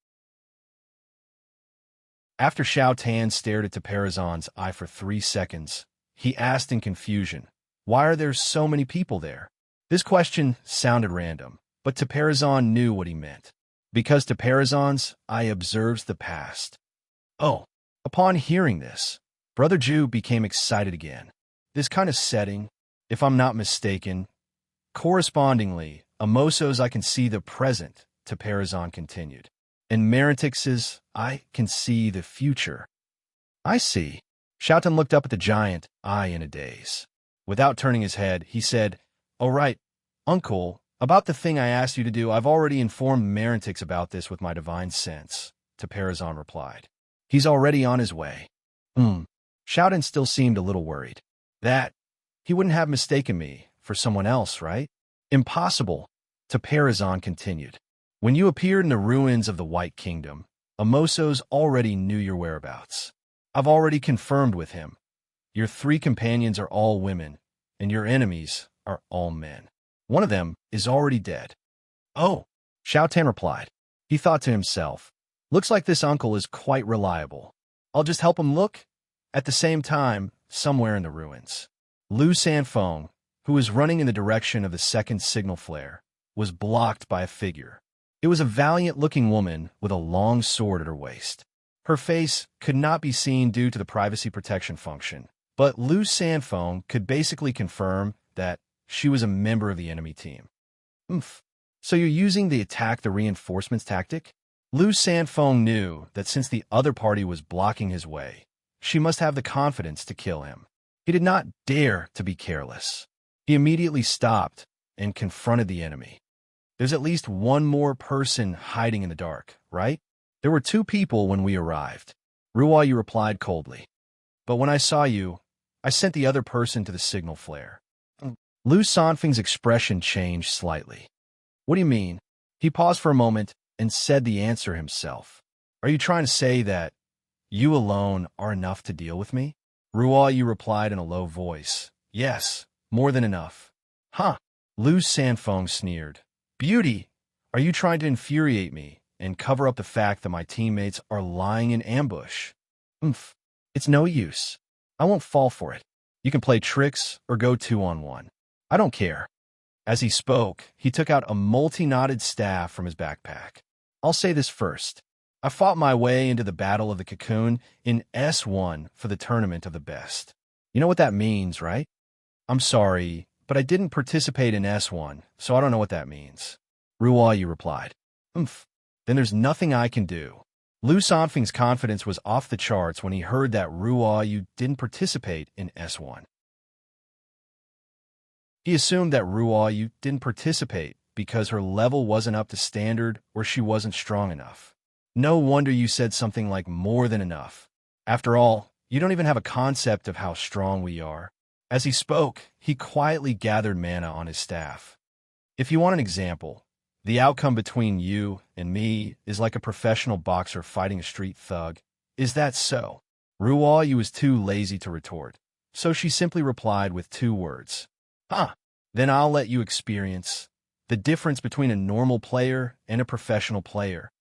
After Xiao Tan stared at Taparazon's eye for 3 seconds, he asked in confusion, "Why are there so many people there?" This question sounded random, but Taparazon knew what he meant. Because Taparazon's eye observes the past. Oh, upon hearing this, Brother Ju became excited again. This kind of setting, if I'm not mistaken, correspondingly, Amoso's I can see the present, Taparazon continued. And Marantix's I can see the future. I see. Xiao Tan looked up at the giant eye in a daze. Without turning his head, he said, "All right, Uncle, about the thing I asked you to do, I've already informed Marantix about this with my divine sense. Taperazon replied. He's already on his way. Shouten still seemed a little worried. That he wouldn't have mistaken me for someone else, right? Impossible, Taperazon continued. When you appeared in the ruins of the White Kingdom, Amosos already knew your whereabouts. I've already confirmed with him. Your 3 companions are all women, and your enemies are all men. One of them is already dead. Oh, Shouten replied. He thought to himself, looks like this uncle is quite reliable. I'll just help him look. At the same time, somewhere in the ruins, Lu Sanfeng, who was running in the direction of the second signal flare, was blocked by a figure. It was a valiant-looking woman with a long sword at her waist. Her face could not be seen due to the privacy protection function, but Lu Sanfeng could basically confirm that she was a member of the enemy team. So you're using the attack the reinforcements tactic? Lu Sanfeng knew that since the other party was blocking his way, she must have the confidence to kill him. He did not dare to be careless. He immediately stopped and confronted the enemy. There's at least one more person hiding in the dark, right? There were 2 people when we arrived. Ruoyu replied coldly. But when I saw you, I sent the other person to the signal flare. Lu Sanfeng's expression changed slightly. What do you mean? He paused for a moment and said the answer himself. Are you trying to say that you alone are enough to deal with me? Ruoyu replied in a low voice. Yes, more than enough. Huh? Lu Sanfeng sneered. Beauty, are you trying to infuriate me and cover up the fact that my teammates are lying in ambush? It's no use. I won't fall for it. You can play tricks or go 2-on-1. I don't care. As he spoke, he took out a multi-knotted staff from his backpack. I'll say this first. I fought my way into the Battle of the Cocoon in S1 for the Tournament of the Best. You know what that means, right? I'm sorry, but I didn't participate in S1, so I don't know what that means. Ruoyu replied. Then there's nothing I can do. Lu Sanfeng's confidence was off the charts when he heard that Ruoyu didn't participate in S1. He assumed that Ruoyu didn't participate because her level wasn't up to standard or she wasn't strong enough. No wonder you said something like more than enough. After all, you don't even have a concept of how strong we are. As he spoke, he quietly gathered mana on his staff. If you want an example, the outcome between you and me is like a professional boxer fighting a street thug. Is that so? Ruoyu was too lazy to retort, so she simply replied with 2 words. Then I'll let you experience the difference between a normal player and a professional player.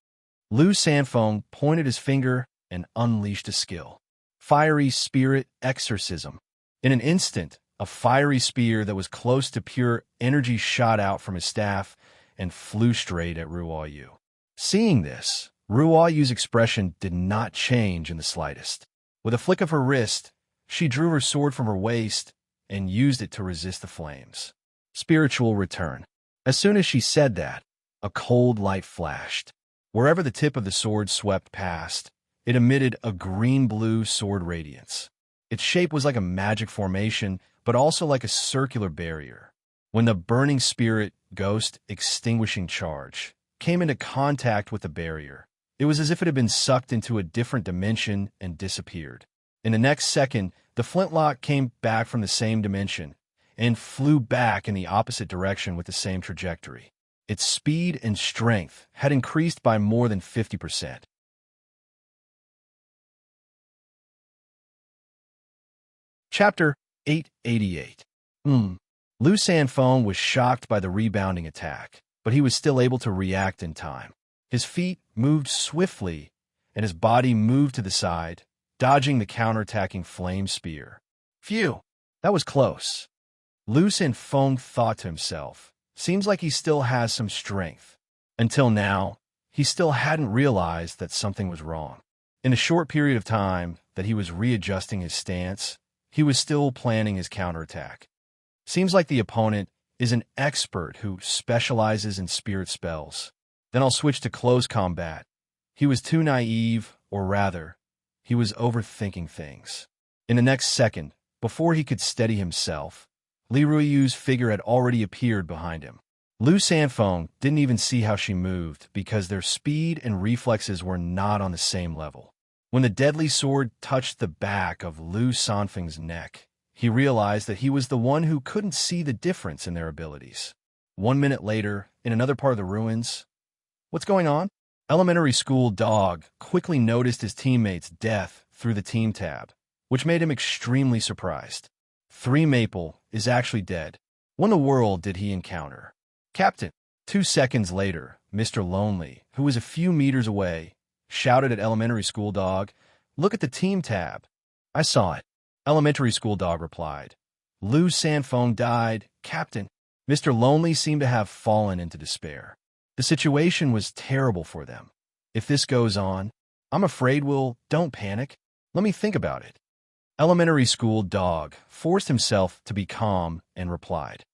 Lu Sanfeng pointed his finger and unleashed a skill. Fiery Spirit Exorcism. In an instant, a fiery spear that was close to pure energy shot out from his staff and flew straight at Ruoyu. Seeing this, Ruoyu's expression did not change in the slightest. With a flick of her wrist, she drew her sword from her waist and used it to resist the flames. Spiritual return. As soon as she said that, a cold light flashed. Wherever the tip of the sword swept past, it emitted a green-blue sword radiance. Its shape was like a magic formation, but also like a circular barrier. When the burning spirit ghost extinguishing charge came into contact with the barrier, it was as if it had been sucked into a different dimension and disappeared. In the next second, the flintlock came back from the same dimension and flew back in the opposite direction with the same trajectory. Its speed and strength had increased by more than 50%. Chapter 888. Lu Sanfeng was shocked by the rebounding attack, but he was still able to react in time. His feet moved swiftly, and his body moved to the side, dodging the counterattacking flame spear. Phew, that was close. Lu Sanfeng thought to himself, seems like he still has some strength. Until now, he still hadn't realized that something was wrong. In the short period of time that he was readjusting his stance, he was still planning his counterattack. Seems like the opponent is an expert who specializes in spirit spells. Then I'll switch to close combat. He was too naive, or rather, he was overthinking things. In the next second, before he could steady himself, Li Ruiyu's figure had already appeared behind him. Lu Sanfeng didn't even see how she moved because their speed and reflexes were not on the same level. When the deadly sword touched the back of Lu Sanfeng's neck, he realized that he was the one who couldn't see the difference in their abilities. 1 minute later, in another part of the ruins, what's going on? Elementary school dog quickly noticed his teammate's death through the team tab, which made him extremely surprised. 3 Maple is actually dead. What in the world did he encounter? Captain. 2 seconds later, Mr. Lonely, who was a few meters away, shouted at elementary school dog, "Look at the team tab." "I saw it." Elementary school dog replied. "Lu Sanfeng died, Captain." Mr. Lonely seemed to have fallen into despair. The situation was terrible for them. "If this goes on, I'm afraid don't panic. Let me think about it." Elementary school dog forced himself to be calm and replied,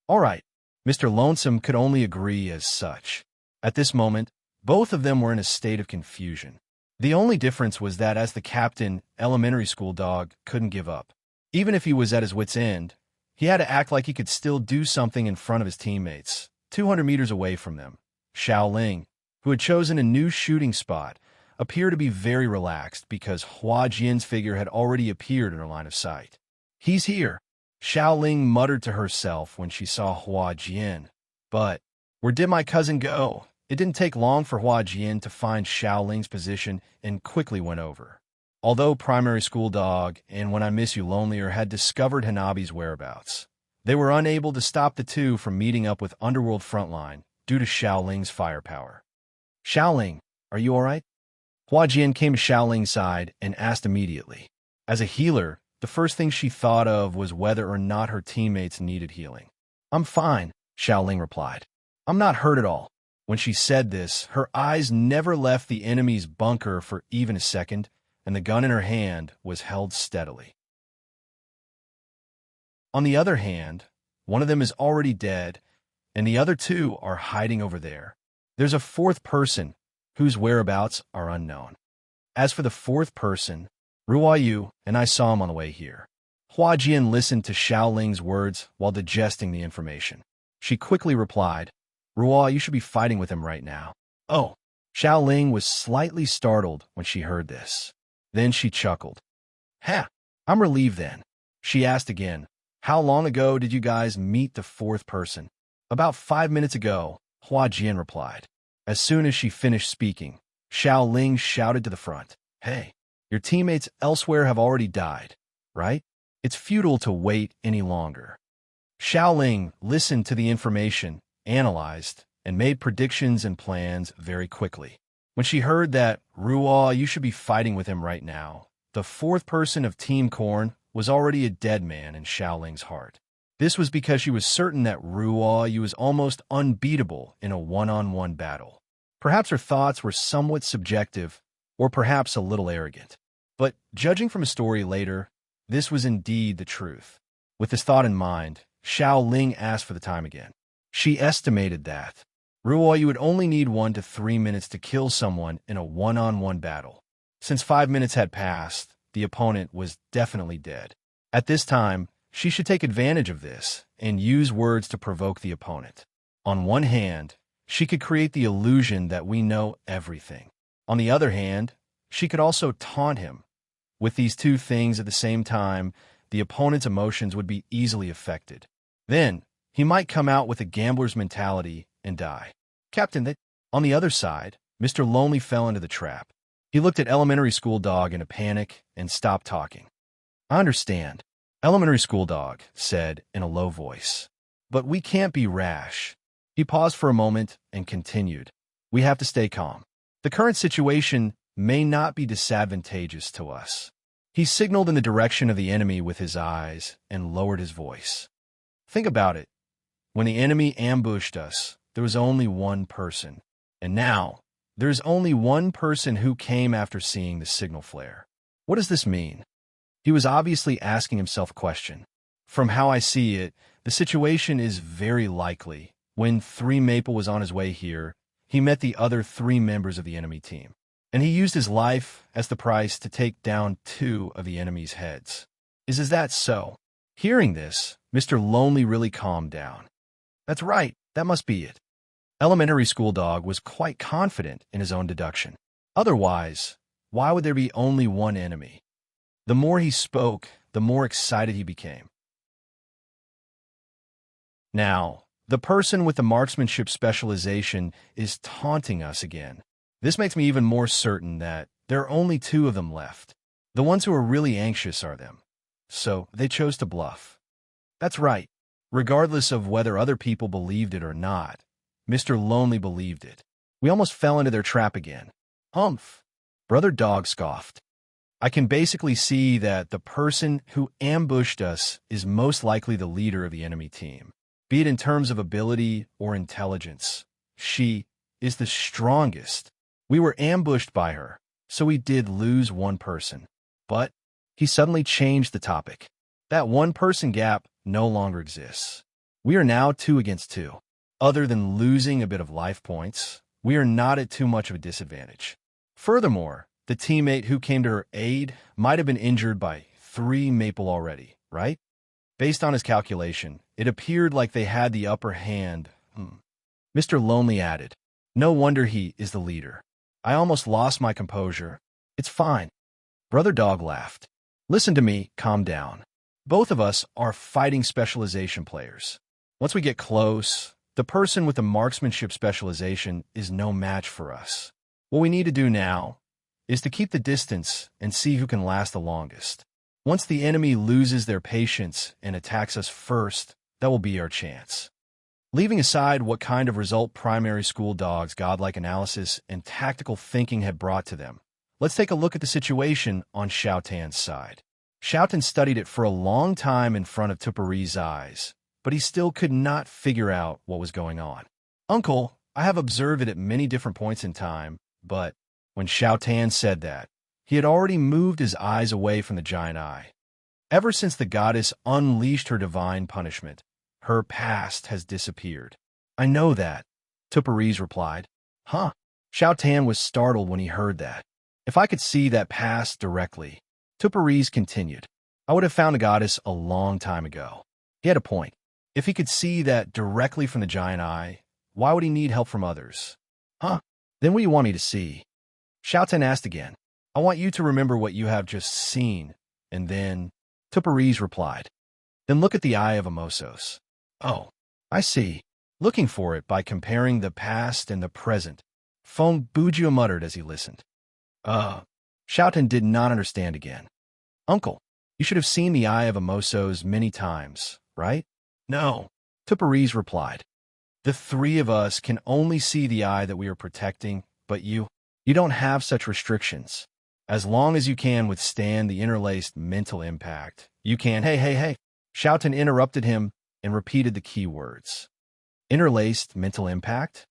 "All right." Mr. Lonesome could only agree as such. At this moment, both of them were in a state of confusion. The only difference was that as the captain, elementary school dog couldn't give up. Even if he was at his wit's end, he had to act like he could still do something in front of his teammates, 200 meters away from them. Xiao Ling, who had chosen a new shooting spot, appeared to be very relaxed because Hua Jian's figure had already appeared in her line of sight. "He's here," Xiao Ling muttered to herself when she saw Hua Jian. But where did my cousin go? It didn't take long for Hua Jian to find Xiao Ling's position and quickly went over. Although Primary School Dog and When I Miss You Lonelier had discovered Hanabi's whereabouts, they were unable to stop the two from meeting up with Underworld Frontline due to Xiao Ling's firepower. "Xiao Ling, are you all right?" Hua Jian came to Xiao Ling's side and asked immediately. As a healer, the first thing she thought of was whether or not her teammates needed healing. "I'm fine," Xiao Ling replied. "I'm not hurt at all." When she said this, her eyes never left the enemy's bunker for even a second, and the gun in her hand was held steadily. On the other hand, one of them is already dead, and the other two are hiding over there. There's a fourth person whose whereabouts are unknown. As for the fourth person, Ruoyu, and I saw him on the way here. Hua Jian listened to Xiao Ling's words while digesting the information. She quickly replied, "Ruo, you should be fighting with him right now." "Oh." Xiao Ling was slightly startled when she heard this. Then she chuckled. "Ha! I'm relieved then." She asked again, "How long ago did you guys meet the fourth person?" "About 5 minutes ago," Hua Jian replied. As soon as she finished speaking, Xiao Ling shouted to the front, "Hey, your teammates elsewhere have already died, right? It's futile to wait any longer." Xiao Ling listened to the information, analyzed, and made predictions and plans very quickly. When she heard that, "Ruo, you should be fighting with him right now," the fourth person of Team Korn was already a dead man in Xiao Ling's heart. This was because she was certain that Ruo was almost unbeatable in a one-on-one battle. Perhaps her thoughts were somewhat subjective, or perhaps a little arrogant. But judging from a story later, this was indeed the truth. With this thought in mind, Xiao Ling asked for the time again. She estimated that Ruo would only need 1 to 3 minutes to kill someone in a one-on-one battle. Since 5 minutes had passed, the opponent was definitely dead. At this time, she should take advantage of this and use words to provoke the opponent. On one hand, she could create the illusion that we know everything. On the other hand, she could also taunt him. With these two things at the same time, the opponent's emotions would be easily affected. Then, he might come out with a gambler's mentality and die. Captain, on the other side, Mr. Lonely fell into the trap. He looked at elementary school dog in a panic and stopped talking. "I understand," elementary school dog said in a low voice. "But we can't be rash." He paused for a moment and continued, "We have to stay calm. The current situation may not be disadvantageous to us." He signaled in the direction of the enemy with his eyes and lowered his voice. "Think about it. When the enemy ambushed us, there was only one person. And now, there's only one person who came after seeing the signal flare. What does this mean?" He was obviously asking himself a question. From how I see it, the situation is very likely. When 3 Maple was on his way here, he met the other 3 members of the enemy team, and he used his life as the price to take down 2 of the enemy's heads. Is that so? Hearing this, Mr. Lonely really calmed down. "That's right," That must be it. Elementary school dog was quite confident in his own deduction. Otherwise, why would there be only one enemy? The more he spoke, the more excited he became. Now, the person with the marksmanship specialization is taunting us again. This makes me even more certain that there are only two of them left. The ones who are really anxious are them. So they chose to bluff. That's right. Regardless of whether other people believed it or not, Mr. Lonely believed it. We almost fell into their trap again. Humph! Brother Dog scoffed. I can basically see that the person who ambushed us is most likely the leader of the enemy team. Be it in terms of ability or intelligence, she is the strongest. We were ambushed by her, so we did lose one person. But he suddenly changed the topic. That one-person gap no longer exists. We are now 2 against 2. Other than losing a bit of life points, we are not at too much of a disadvantage. Furthermore, the teammate who came to her aid might have been injured by 3 maple already, right? Based on his calculation, it appeared like they had the upper hand. Mr. Lonely added, "No wonder he is the leader." I almost lost my composure. It's fine. Brother Dog laughed. Listen to me, calm down. Both of us are fighting specialization players. Once we get close, the person with the marksmanship specialization is no match for us. What we need to do now is to keep the distance and see who can last the longest. Once the enemy loses their patience and attacks us first, that will be our chance. Leaving aside what kind of result primary school dogs' godlike analysis and tactical thinking had brought to them, let's take a look at the situation on Xiao Tan's side. Xiao Tan studied it for a long time in front of Tupari's eyes, but he still could not figure out what was going on. Uncle, I have observed it at many different points in time, but when Xiao Tan said that, he had already moved his eyes away from the giant eye. Ever since the goddess unleashed her divine punishment, her past has disappeared. I know that, Tupari's replied. Huh? Xiao Tan was startled when he heard that. If I could see that past directly, Tupari's continued, I would have found the goddess a long time ago. He had a point. If he could see that directly from the giant eye, why would he need help from others? Huh? Then what do you want me to see? Xiao Tan asked again. I want you to remember what you have just seen, and then, Tupari's replied. Then look at the eye of Amosos. Oh, I see. Looking for it by comparing the past and the present, Feng Bujio muttered as he listened. Xiao Tan did not understand again. Uncle, you should have seen the eye of Amosos many times, right? No, Tupari's replied. The 3 of us can only see the eye that we are protecting, but you don't have such restrictions. As long as you can withstand the interlaced mental impact, you can— Hey. Xiao Tan interrupted him and repeated the key words. Interlaced mental impact?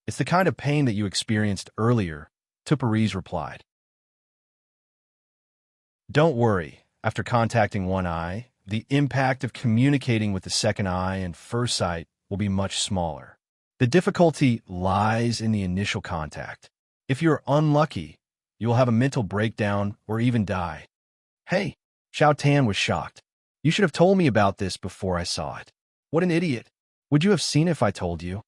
It's the kind of pain that you experienced earlier, Tupari's replied. Don't worry, after contacting one eye, the impact of communicating with the second eye and first sight will be much smaller. The difficulty lies in the initial contact. If you're unlucky, you will have a mental breakdown or even die. Hey, Xiao Tan was shocked. You should have told me about this before I saw it. What an idiot. Would you have seen it if I told you?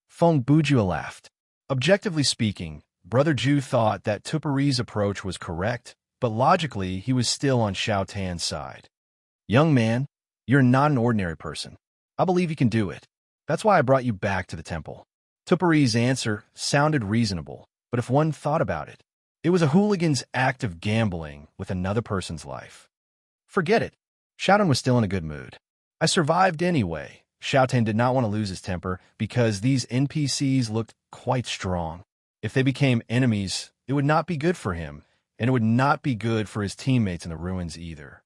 Feng Bujua laughed. Objectively speaking, Brother Ju thought that Tupari's approach was correct, but logically he was still on Xiao Tan's side. Young man, you're not an ordinary person. I believe you can do it. That's why I brought you back to the temple. Tupari's answer sounded reasonable, but if one thought about it, it was a hooligan's act of gambling with another person's life. Forget it. Xiao Tan was still in a good mood. I survived anyway. Xiao Tan did not want to lose his temper because these NPCs looked quite strong. If they became enemies, it would not be good for him, and it would not be good for his teammates in the ruins either.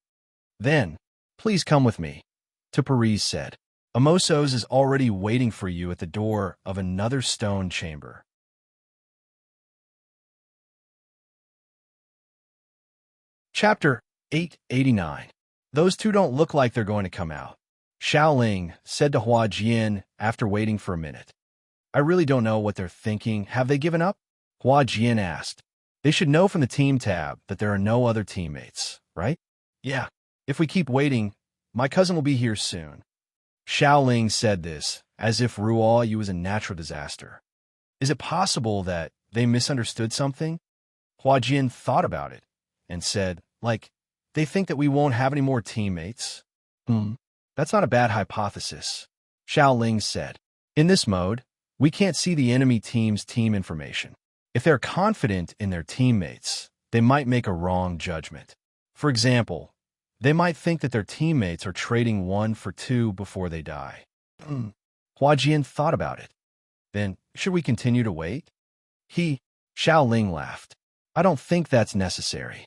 Then, please come with me, Tupari's said. Amosos is already waiting for you at the door of another stone chamber. Chapter 889. Those 2 don't look like they're going to come out, Xiao Ling said to Hua Jian after waiting for a minute. I really don't know what they're thinking. Have they given up? Hua Jian asked. They should know from the team tab that there are no other teammates, right? Yeah. If we keep waiting, my cousin will be here soon. Xiaoling said this, as if Ruo Yu was a natural disaster. Is it possible that they misunderstood something? Hua Jian thought about it and said, like, they think that we won't have any more teammates? That's not a bad hypothesis. Xiaoling said. In this mode, we can't see the enemy team's team information. If they're confident in their teammates, they might make a wrong judgment. For example, they might think that their teammates are trading 1 for 2 before they die. Hua Jian thought about it. Then, should we continue to wait? Xiaoling laughed. I don't think that's necessary.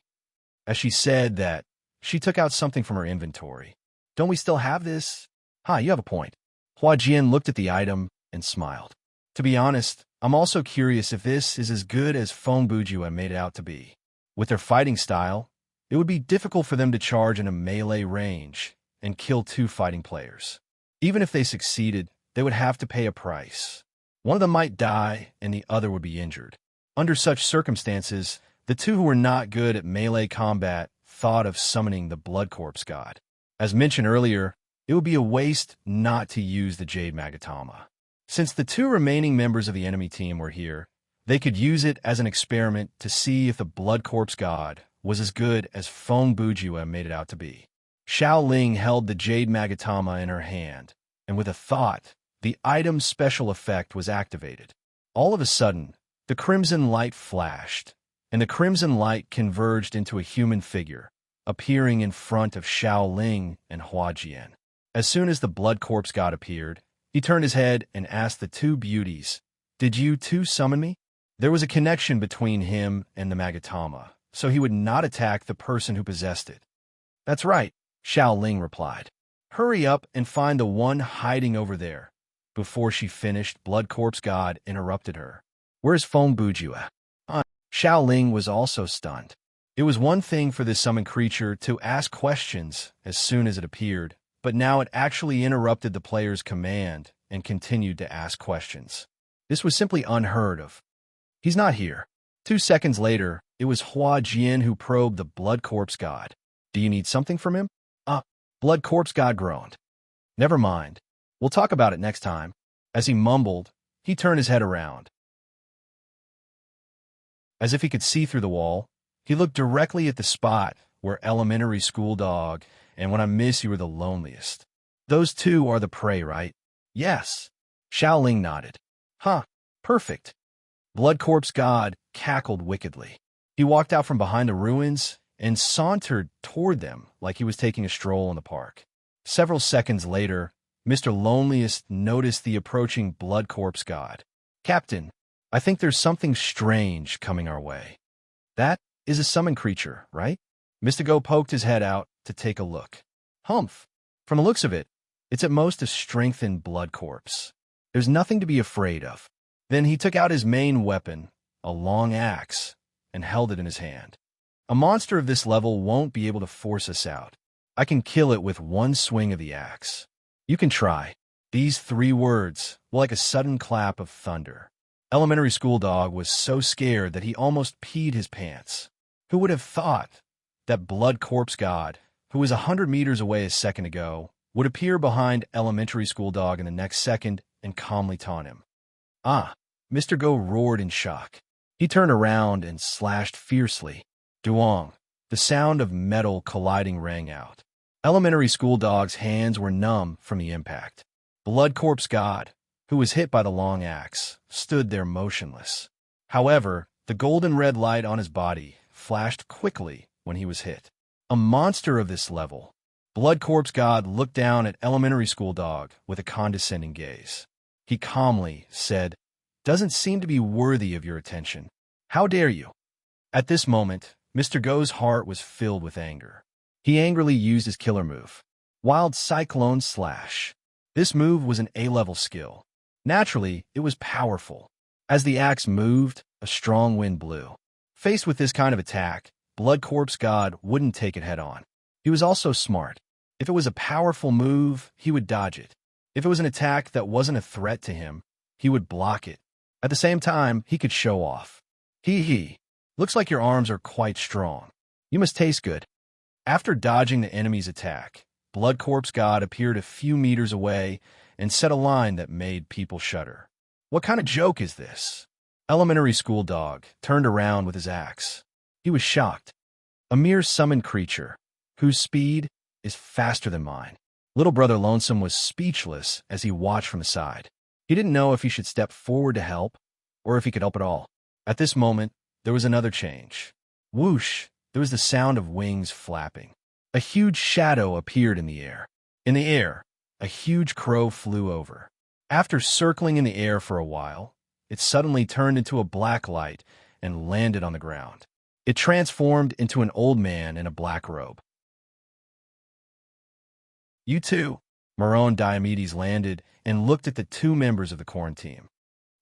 As she said that, she took out something from her inventory. Don't we still have this? You have a point. Hua Jian looked at the item and smiled. To be honest, I'm also curious if this is as good as Feng Bujua made it out to be. With their fighting style, it would be difficult for them to charge in a melee range and kill 2 fighting players. Even if they succeeded, they would have to pay a price. One of them might die and the other would be injured. Under such circumstances, the 2 who were not good at melee combat thought of summoning the Blood Corpse god. As mentioned earlier, it would be a waste not to use the Jade Magatama. Since the 2 remaining members of the enemy team were here, they could use it as an experiment to see if the Blood Corpse god was as good as Feng Bujua made it out to be. Xiaoling held the Jade Magatama in her hand, and with a thought, the item's special effect was activated. All of a sudden, the crimson light flashed, and the crimson light converged into a human figure, appearing in front of Xiaoling and Hua Jian. As soon as the Blood Corpse god appeared, he turned his head and asked the 2 beauties, "Did you 2 summon me?" There was a connection between him and the Magatama, so he would not attack the person who possessed it. That's right, Xiaoling replied. Hurry up and find the one hiding over there. Before she finished, Blood Corpse god interrupted her. Where's Feng Bujua? Xiaoling was also stunned. It was one thing for this summoned creature to ask questions as soon as it appeared, but now it actually interrupted the player's command and continued to ask questions. This was simply unheard of. He's not here. 2 seconds later, it was Hua Jian who probed the Blood Corpse god. Do you need something from him? Blood Corpse god groaned. Never mind. We'll talk about it next time. As he mumbled, he turned his head around. As if he could see through the wall, he looked directly at the spot where elementary school dog and When I Miss You Were the Loneliest. Those 2 are the prey, right? Yes. Xiaoling nodded. Perfect. Blood Corpse god cackled wickedly. He walked out from behind the ruins and sauntered toward them like he was taking a stroll in the park. Several seconds later, Mr. Loneliest noticed the approaching Blood Corpse god. Captain, I think there's something strange coming our way. That is a summoned creature, right? Mr. Go poked his head out to take a look. Humph. From the looks of it, it's at most a strengthened blood corpse. There's nothing to be afraid of. Then he took out his main weapon, a long axe, and held it in his hand. A monster of this level won't be able to force us out. I can kill it with one swing of the axe. You can try. These 3 words were like a sudden clap of thunder. Elementary school dog was so scared that he almost peed his pants. Who would have thought that Blood Corpse god, who was 100 meters away a second ago, would appear behind elementary school dog in the next second and calmly taunt him? Mr. Go roared in shock. He turned around and slashed fiercely. Duong. The sound of metal colliding rang out. Elementary school dog's hands were numb from the impact. Blood Corpse god, who was hit by the long axe, stood there motionless. However, the golden red light on his body flashed quickly when he was hit. A monster of this level. Blood Corpse god looked down at elementary school dog with a condescending gaze. He calmly said, "Doesn't seem to be worthy of your attention. How dare you?" At this moment, Mr. Go's heart was filled with anger. He angrily used his killer move, Wild Cyclone Slash. This move was an A-level skill. Naturally, it was powerful. As the axe moved, a strong wind blew. Faced with this kind of attack, Blood Corpse god wouldn't take it head-on. He was also smart. If it was a powerful move, he would dodge it. If it was an attack that wasn't a threat to him, he would block it. At the same time, he could show off. Looks like your arms are quite strong. You must taste good. After dodging the enemy's attack, Blood Corpse God appeared a few meters away and said a line that made people shudder. What kind of joke is this? Elementary school dog turned around with his axe. He was shocked. A mere summoned creature, whose speed is faster than mine. Little Brother Lonesome was speechless as he watched from the side. He didn't know if he should step forward to help, or if he could help at all. At this moment, there was another change. Whoosh! There was the sound of wings flapping. A huge shadow appeared in the air. In the air, a huge crow flew over. After circling in the air for a while, it suddenly turned into a black light and landed on the ground. It transformed into an old man in a black robe. You too. Marone Diomedes landed and looked at the two members of the Corn team.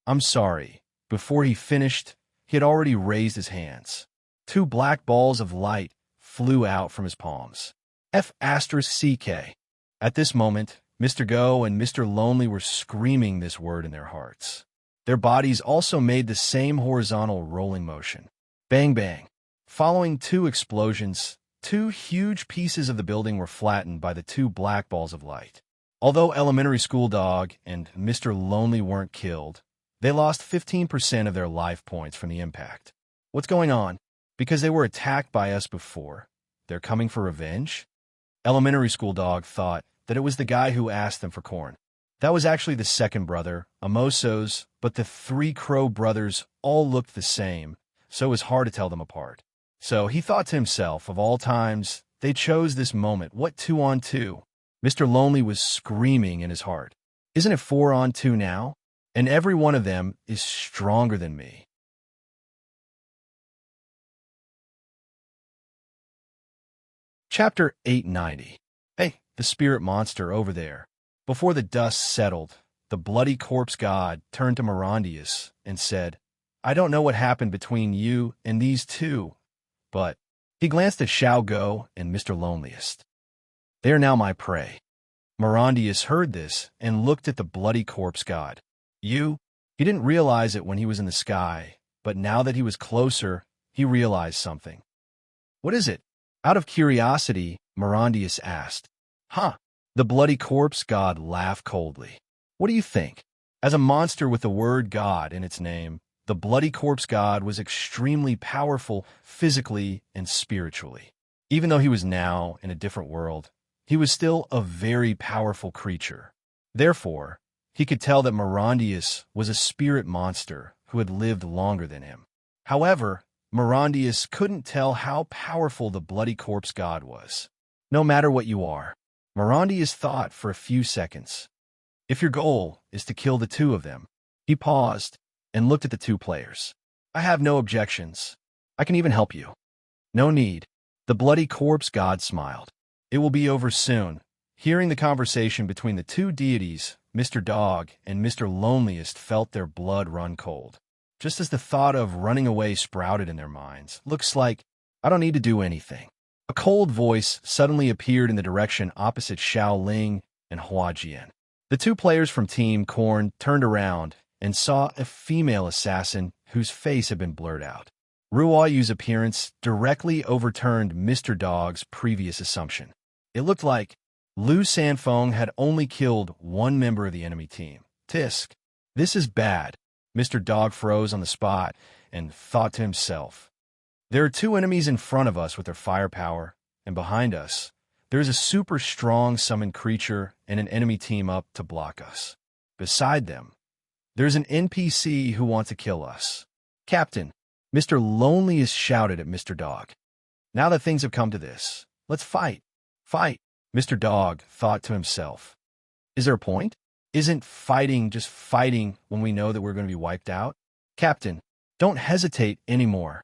I'm sorry. Before he finished, he had already raised his hands. Two black balls of light flew out from his palms. F***CK. At this moment, Mr. Go and Mr. Lonely were screaming this word in their hearts. Their bodies also made the same horizontal rolling motion. Bang bang. Following two explosions, two huge pieces of the building were flattened by the two black balls of light. Although Elementary School Dog and Mr. Lonely weren't killed, they lost 15% of their life points from the impact. What's going on? Because they were attacked by us before, they're coming for revenge? Elementary School Dog thought that it was the guy who asked them for corn. That was actually the second brother, Amoso's, but the three Crow brothers all looked the same, so it was hard to tell them apart. So he thought to himself, of all times, they chose this moment. What 2-on-2? Mr. Lonely was screaming in his heart. Isn't it 4-on-2 now? And every one of them is stronger than me. Chapter 890. Hey, the spirit monster over there. Before the dust settled, the bloody corpse god turned to Mirandius and said, I don't know what happened between you and these two, but he glanced at Xiao Go and Mr. Loneliest. They are now my prey. Mirandius heard this and looked at the bloody corpse god. He didn't realize it when he was in the sky, but now that he was closer, he realized something. What is it? Out of curiosity, Mirandius asked. Huh? The bloody corpse god laughed coldly. What do you think? As a monster with the word God in its name, the bloody corpse god was extremely powerful physically and spiritually. Even though he was now in a different world, he was still a very powerful creature. Therefore, he could tell that Mirandius was a spirit monster who had lived longer than him. However, Mirandius couldn't tell how powerful the bloody corpse god was. No matter what you are, Mirandius thought for a few seconds. If your goal is to kill the two of them, he paused and looked at the two players. I have no objections. I can even help you. No need. The bloody corpse god smiled. It will be over soon. Hearing the conversation between the two deities, Mr. Dog and Mr. Loneliest felt their blood run cold. Just as the thought of running away sprouted in their minds. Looks like I don't need to do anything. A cold voice suddenly appeared in the direction opposite Xiao Ling and Hua Jian. The two players from Team Corn turned around and saw a female assassin whose face had been blurred out. Ruo Yu's appearance directly overturned Mr. Dog's previous assumption. It looked like Lu Sanfeng had only killed one member of the enemy team. Tisk. This is bad. Mr. Dog froze on the spot and thought to himself. There are two enemies in front of us with their firepower, and behind us, there is a super strong summoned creature and an enemy team up to block us. Beside them, there's an NPC who wants to kill us. Captain, Mr. Loneliest shouted at Mr. Dog. Now that things have come to this, let's fight. Fight, Mr. Dog thought to himself. Is there a point? Isn't fighting just fighting when we know that we're going to be wiped out? Captain, don't hesitate anymore.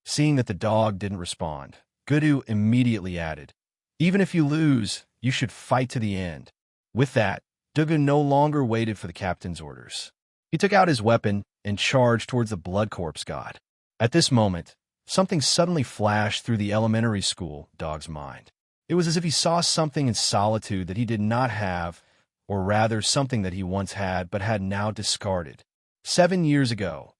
Seeing that the dog didn't respond, Gudu immediately added, even if you lose, you should fight to the end. With that, Dugu no longer waited for the captain's orders. He took out his weapon and charged towards the blood corpse god. At this moment, something suddenly flashed through the elementary school dog's mind. It was as if he saw something in solitude that he did not have, or rather something that he once had but had now discarded. 7 years ago,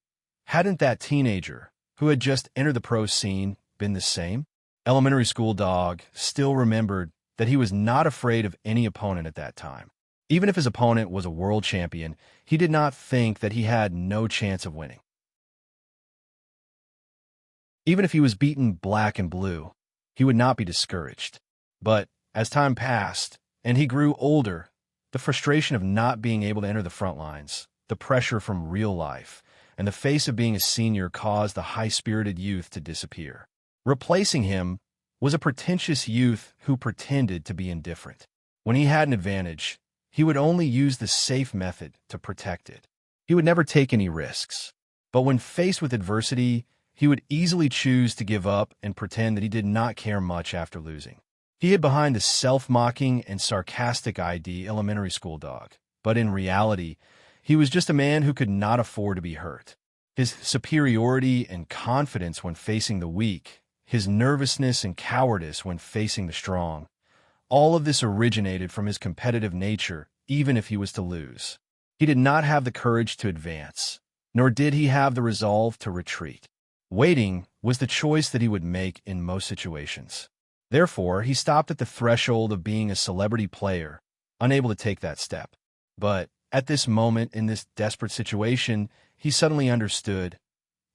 hadn't that teenager, who had just entered the pro scene, been the same? Elementary school dog still remembered that he was not afraid of any opponent at that time. Even if his opponent was a world champion, he did not think that he had no chance of winning. Even if he was beaten black and blue, he would not be discouraged. But as time passed, and he grew older, the frustration of not being able to enter the front lines, the pressure from real life, and the face of being a senior caused the high-spirited youth to disappear. Replacing him was a pretentious youth who pretended to be indifferent. When he had an advantage, he would only use the safe method to protect it. He would never take any risks. But when faced with adversity, he would easily choose to give up and pretend that he did not care much after losing. He hid behind the self-mocking and sarcastic ID elementary school dog, but in reality, he was just a man who could not afford to be hurt. His superiority and confidence when facing the weak, his nervousness and cowardice when facing the strong, all of this originated from his competitive nature, even if he was to lose. He did not have the courage to advance, nor did he have the resolve to retreat. Waiting was the choice that he would make in most situations. Therefore, he stopped at the threshold of being a celebrity player, unable to take that step. But at this moment, in this desperate situation, he suddenly understood,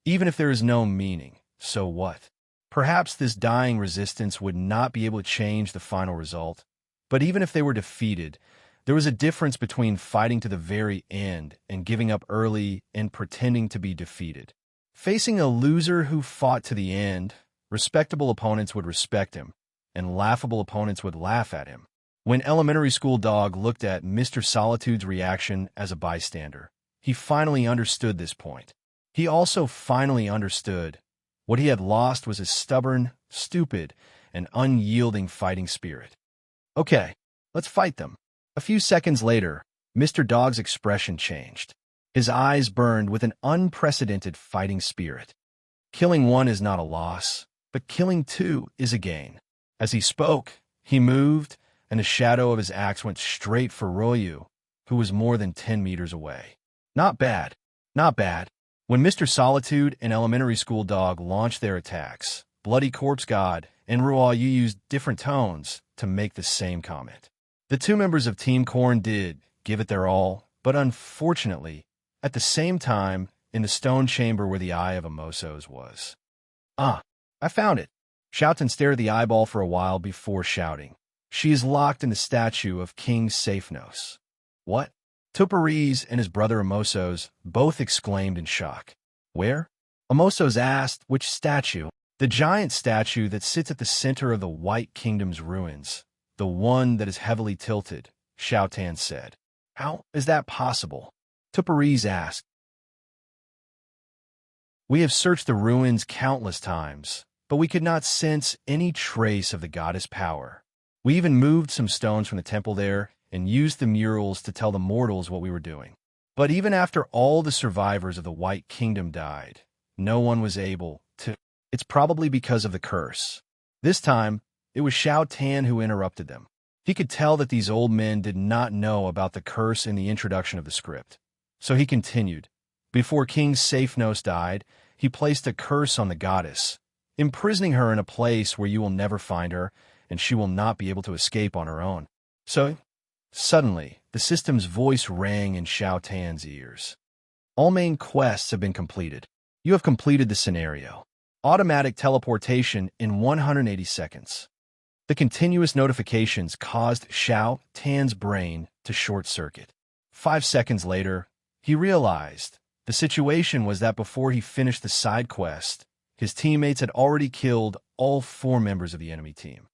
even if there is no meaning, so what? Perhaps this dying resistance would not be able to change the final result, but even if they were defeated, there was a difference between fighting to the very end and giving up early and pretending to be defeated. Facing a loser who fought to the end, respectable opponents would respect him, and laughable opponents would laugh at him. When elementary school dog looked at Mr. Solitude's reaction as a bystander, he finally understood this point. He also finally understood what he had lost was his stubborn, stupid, and unyielding fighting spirit. Okay, let's fight them. A few seconds later, Mr. Dog's expression changed. His eyes burned with an unprecedented fighting spirit. Killing one is not a loss, but killing two is a gain. As he spoke, he moved, and the shadow of his axe went straight for Royu, who was more than 10 meters away. Not bad, not bad. When Mr. Solitude and elementary school dog launched their attacks, Bloody Corpse God and Ruoyu used different tones to make the same comment. The two members of Team Korn did give it their all, but unfortunately, at the same time, in the stone chamber where the eye of Amosos was. Ah, I found it. Shouten stared at the eyeball for a while before shouting. She is locked in the statue of King Safnos. What? Tupariz and his brother Amosos both exclaimed in shock. Where? Amosos asked which statue. The giant statue that sits at the center of the White Kingdom's ruins. The one that is heavily tilted, Shouten said. How is that possible? Tupariz asked. We have searched the ruins countless times, but we could not sense any trace of the goddess power. We even moved some stones from the temple there and used the murals to tell the mortals what we were doing. But even after all the survivors of the White Kingdom died, no one was able to. It's probably because of the curse. This time, it was Shouten who interrupted them. He could tell that these old men did not know about the curse in the introduction of the script. So he continued. Before King Safnos died, he placed a curse on the goddess, imprisoning her in a place where you will never find her, and she will not be able to escape on her own. So, suddenly, the system's voice rang in Shouten's ears. All main quests have been completed. You have completed the scenario. Automatic teleportation in 180 seconds. The continuous notifications caused Shouten's brain to short-circuit. 5 seconds later, he realized the situation was that before he finished the side quest, his teammates had already killed all 4 members of the enemy team.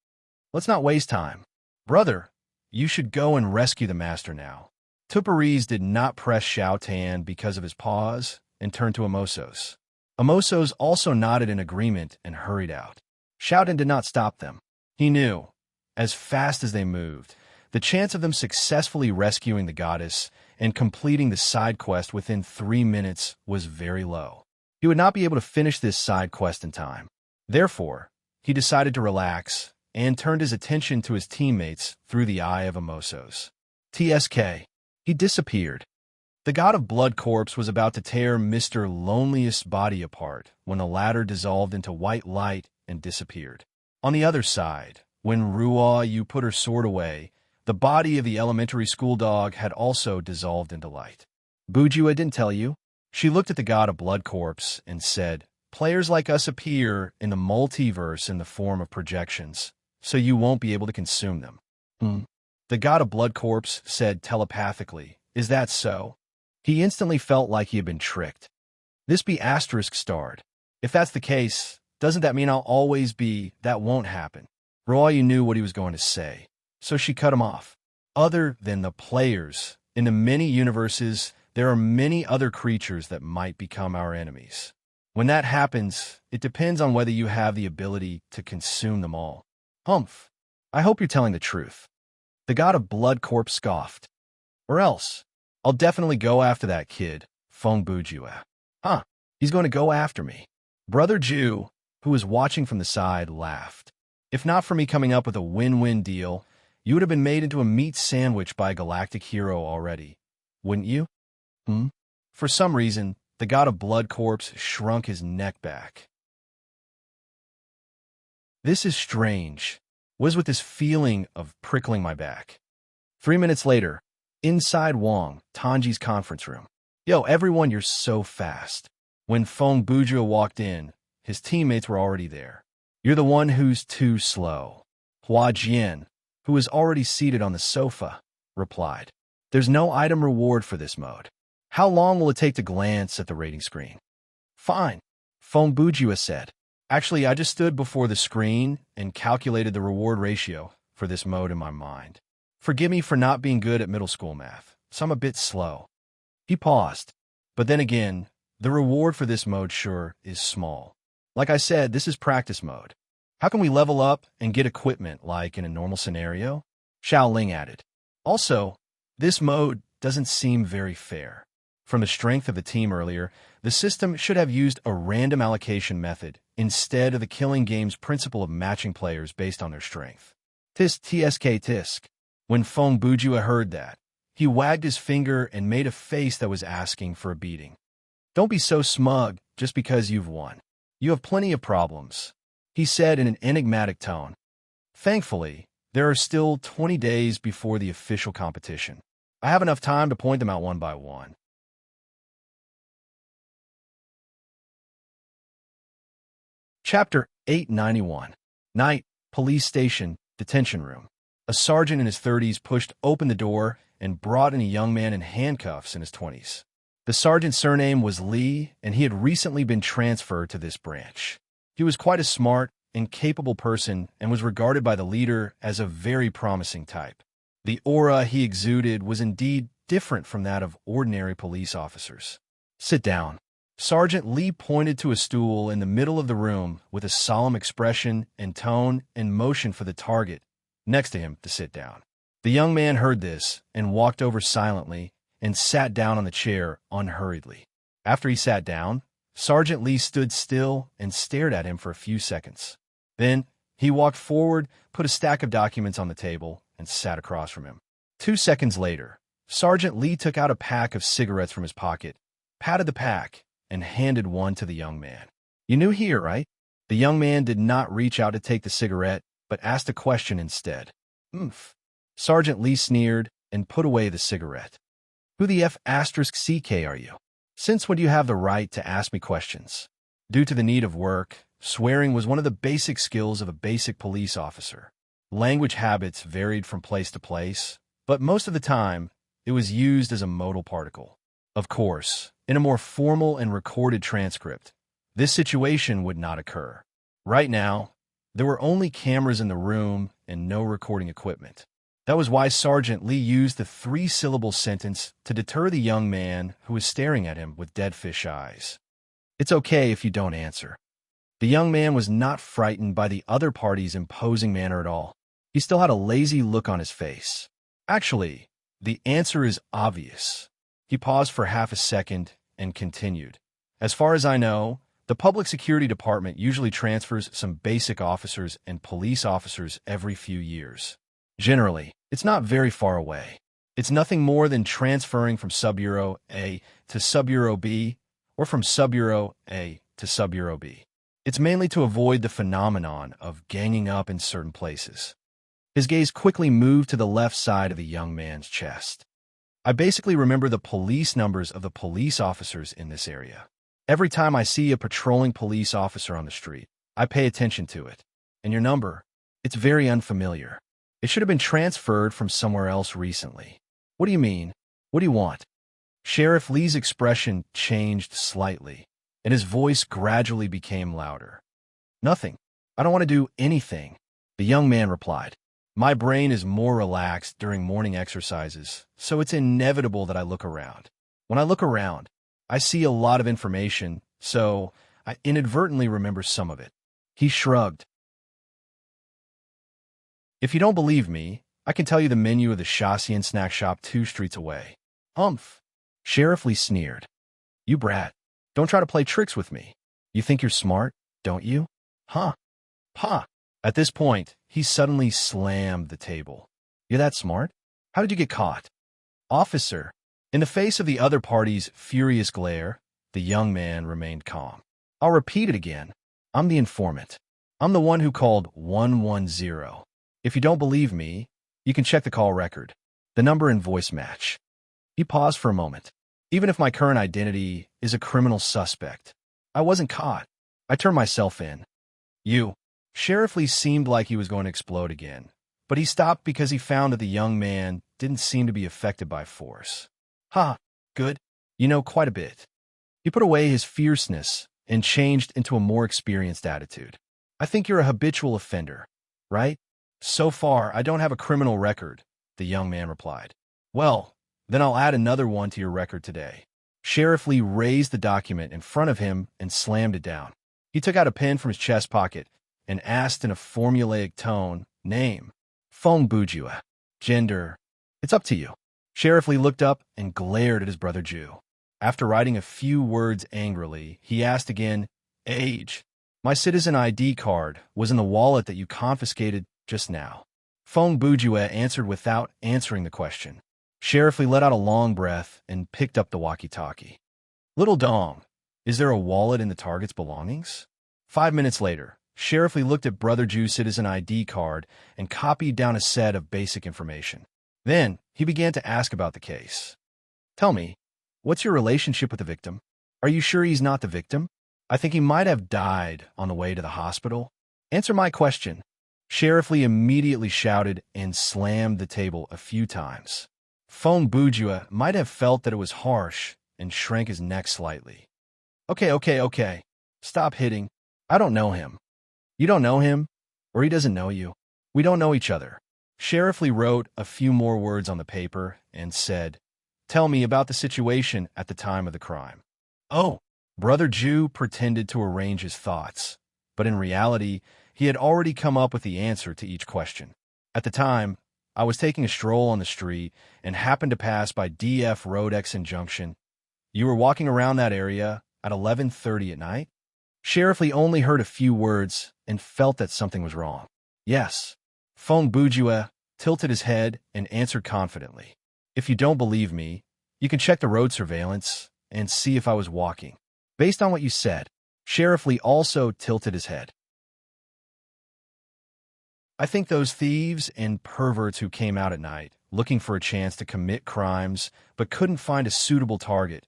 Let's not waste time. Brother, you should go and rescue the master now. Tupariz did not press Shouten because of his pause and turned to Amosos. Amosos also nodded in agreement and hurried out. Shouten did not stop them. He knew, as fast as they moved, the chance of them successfully rescuing the goddess and completing the side quest within 3 minutes was very low. He would not be able to finish this side quest in time. Therefore, he decided to relax and turned his attention to his teammates through the eye of Amosos. TSK. He disappeared. The god of Blood Corpse was about to tear Mr. Loneliest's body apart when the latter dissolved into white light and disappeared. On the other side, When Ruo Yu put her sword away, the body of the elementary school dog had also dissolved into light. Bujua didn't tell you. She looked at the god of blood corpse and said, "Players like us appear in the multiverse in the form of projections, so you won't be able to consume them." The god of blood corpse said telepathically, "Is that so?" He instantly felt like he had been tricked. This be asterisk starred. If that's the case, doesn't that mean I'll always be, that won't happen? Roy knew what he was going to say, so she cut him off. Other than the players, in the many universes, there are many other creatures that might become our enemies. When that happens, it depends on whether you have the ability to consume them all. Humph. I hope you're telling the truth. The god of blood corpse scoffed. Or else, I'll definitely go after that kid, Feng Bujua. Huh, he's going to go after me. Brother Jew, who was watching from the side, laughed. If not for me coming up with a win-win deal, you would have been made into a meat sandwich by a galactic hero already, wouldn't you? For some reason, the god of blood corpse shrunk his neck back. This is strange. Was with this feeling of prickling my back. 3 minutes later, inside Wang, Tanji's conference room. Yo, everyone, you're so fast. When Feng Bujua walked in, his teammates were already there. You're the one who's too slow. Hua Jian, who was already seated on the sofa, replied. There's no item reward for this mode. How long will it take to glance at the rating screen? Fine, Feng Bujua said. Actually, I just stood before the screen and calculated the reward ratio for this mode in my mind. Forgive me for not being good at middle school math, so I'm a bit slow. He paused. But then again, the reward for this mode sure is small. Like I said, this is practice mode. How can we level up and get equipment like in a normal scenario? Xiao Ling added. Also, this mode doesn't seem very fair. From the strength of the team earlier, the system should have used a random allocation method instead of the killing game's principle of matching players based on their strength. Tisk. When Feng Bujua heard that, he wagged his finger and made a face that was asking for a beating. Don't be so smug just because you've won. You have plenty of problems, he said in an enigmatic tone. Thankfully, there are still 20 days before the official competition. I have enough time to point them out one by one. Chapter 891. Night, Police Station, Detention Room. A sergeant in his 30s pushed open the door and brought in a young man in handcuffs in his 20s. The sergeant's surname was Li, and he had recently been transferred to this branch. He was quite a smart and capable person and was regarded by the leader as a very promising type. The aura he exuded was indeed different from that of ordinary police officers. Sit down. Sergeant Li pointed to a stool in the middle of the room with a solemn expression and tone and motion for the target next to him to sit down. The young man heard this and walked over silently and sat down on the chair unhurriedly. After he sat down, Sergeant Li stood still and stared at him for a few seconds. Then he walked forward, put a stack of documents on the table, and sat across from him. 2 seconds later, Sergeant Li took out a pack of cigarettes from his pocket, patted the pack, and handed one to the young man. You new here, right? The young man did not reach out to take the cigarette, but asked a question instead. Sergeant Li sneered and put away the cigarette. Who the F***ck are you? Since when do you have the right to ask me questions? Due to the need of work, swearing was one of the basic skills of a basic police officer. Language habits varied from place to place, but most of the time, it was used as a modal particle. Of course, in a more formal and recorded transcript, this situation would not occur. Right now, there were only cameras in the room and no recording equipment. That was why Sergeant Li used the 3-syllable sentence to deter the young man who was staring at him with dead fish eyes. It's okay if you don't answer. The young man was not frightened by the other party's imposing manner at all. He still had a lazy look on his face. Actually, the answer is obvious. He paused for half a second and continued. As far as I know, the Public Security Department usually transfers some basic officers and police officers every few years. Generally, it's not very far away. It's nothing more than transferring from Sub-Bureau A to Sub-Bureau B or from Sub-Bureau A to Sub-Bureau B. It's mainly to avoid the phenomenon of ganging up in certain places. His gaze quickly moved to the left side of the young man's chest. I basically remember the police numbers of the police officers in this area. Every time I see a patrolling police officer on the street, I pay attention to it. And your number? It's very unfamiliar. It should have been transferred from somewhere else recently. What do you mean? What do you want? Sheriff Lee's expression changed slightly, and his voice gradually became louder. Nothing. I don't want to do anything, the young man replied. My brain is more relaxed during morning exercises, so it's inevitable that I look around. When I look around, I see a lot of information, so I inadvertently remember some of it. He shrugged. If you don't believe me, I can tell you the menu of the Shassian snack shop 2 streets away. Humph! Sheriff Lee sneered. You brat. Don't try to play tricks with me. You think you're smart, don't you? Huh? Pa! At this point, he suddenly slammed the table. You're that smart? How did you get caught? Officer. In the face of the other party's furious glare, the young man remained calm. I'll repeat it again. I'm the informant. I'm the one who called 110. If you don't believe me, you can check the call record. The number and voice match. He paused for a moment. Even if my current identity is a criminal suspect, I wasn't caught. I turned myself in. You. Sheriff Lee seemed like he was going to explode again, but he stopped because he found that the young man didn't seem to be affected by force. Ha, good. You know quite a bit. He put away his fierceness and changed into a more experienced attitude. I think you're a habitual offender, right? So far, I don't have a criminal record, the young man replied. Well, then I'll add another one to your record today. Sheriff Lee raised the document in front of him and slammed it down. He took out a pen from his chest pocket and asked in a formulaic tone, name, Fong Bujua, gender, it's up to you. Sheriff Lee looked up and glared at his brother Ju. After writing a few words angrily, he asked again, age. My citizen ID card was in the wallet that you confiscated just now. Fong Bujua answered without answering the question. Sheriff Lee let out a long breath and picked up the walkie-talkie. Little Dong, is there a wallet in the target's belongings? 5 minutes later, Sheriff Lee looked at Brother Ju's citizen ID card and copied down a set of basic information. Then, he began to ask about the case. Tell me, what's your relationship with the victim? Are you sure he's not the victim? I think he might have died on the way to the hospital. Answer my question. Sheriff Lee immediately shouted and slammed the table a few times. Fong Bujua might have felt that it was harsh and shrank his neck slightly. Okay. Stop hitting. I don't know him. You don't know him, or he doesn't know you. We don't know each other. Sheriff Lee wrote a few more words on the paper and said, Tell me about the situation at the time of the crime. Oh, Brother Ju pretended to arrange his thoughts, but in reality, he had already come up with the answer to each question. At the time, I was taking a stroll on the street and happened to pass by DF Road Exon Junction. You were walking around that area at 11:30 at night? Sheriff Lee only heard a few words and felt that something was wrong. Yes. Fong Bujua tilted his head and answered confidently. If you don't believe me, you can check the road surveillance and see if I was walking. Based on what you said, Sheriff Lee also tilted his head. I think those thieves and perverts who came out at night, looking for a chance to commit crimes but couldn't find a suitable target,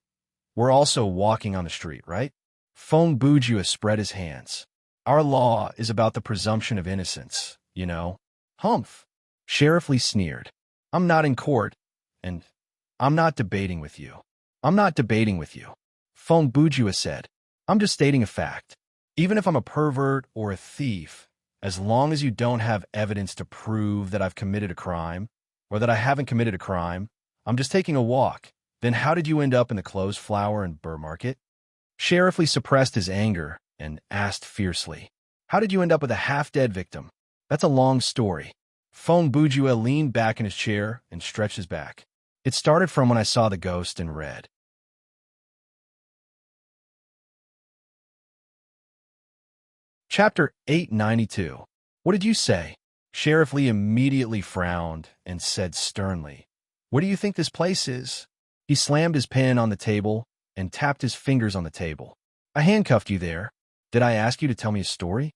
were also walking on the street, right? Fong Bujua spread his hands. Our law is about the presumption of innocence, you know. Humph. Sheriff Lee sneered. I'm not in court, and I'm not debating with you. I'm not debating with you. Fong Bujua said. I'm just stating a fact. Even if I'm a pervert or a thief, as long as you don't have evidence to prove that I've committed a crime, or that I haven't committed a crime, I'm just taking a walk. Then how did you end up in the closed flower and burr market? Sheriff Lee suppressed his anger and asked fiercely, How did you end up with a half-dead victim? That's a long story. Fong Bujua leaned back in his chair and stretched his back. It started from when I saw the ghost and read. Chapter 892. What did you say? Sheriff Lee immediately frowned and said sternly, What do you think this place is? He slammed his pen on the table and tapped his fingers on the table. I handcuffed you there. Did I ask you to tell me a story?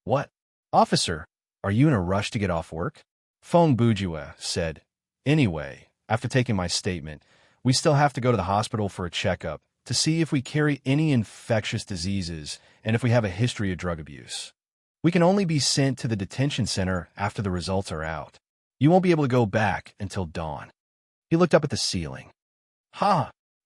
What? Officer, are you in a rush to get off work? Fong Bujue said. Anyway, after taking my statement, we still have to go to the hospital for a checkup to see if we carry any infectious diseases and if we have a history of drug abuse. We can only be sent to the detention center after the results are out. You won't be able to go back until dawn. He looked up at the ceiling.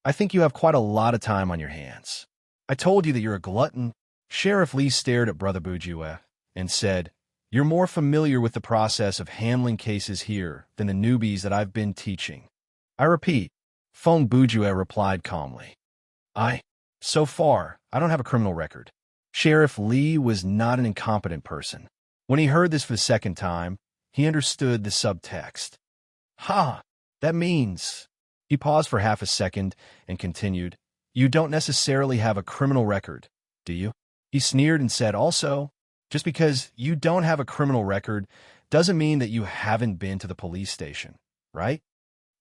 I think you have quite a lot of time on your hands. I told you that you're a glutton. Sheriff Lee stared at Brother Bujue and said, You're more familiar with the process of handling cases here than the newbies that I've been teaching. I repeat, Fong Bujue replied calmly. So far, I don't have a criminal record. Sheriff Lee was not an incompetent person. When he heard this for the second time, he understood the subtext. That means... He paused for half a second and continued, You don't necessarily have a criminal record, do you? He sneered and said, Also, just because you don't have a criminal record doesn't mean that you haven't been to the police station, right?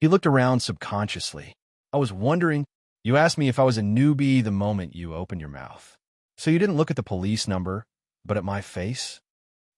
He looked around subconsciously. I was wondering, you asked me if I was a newbie the moment you opened your mouth. So you didn't look at the police number, but at my face?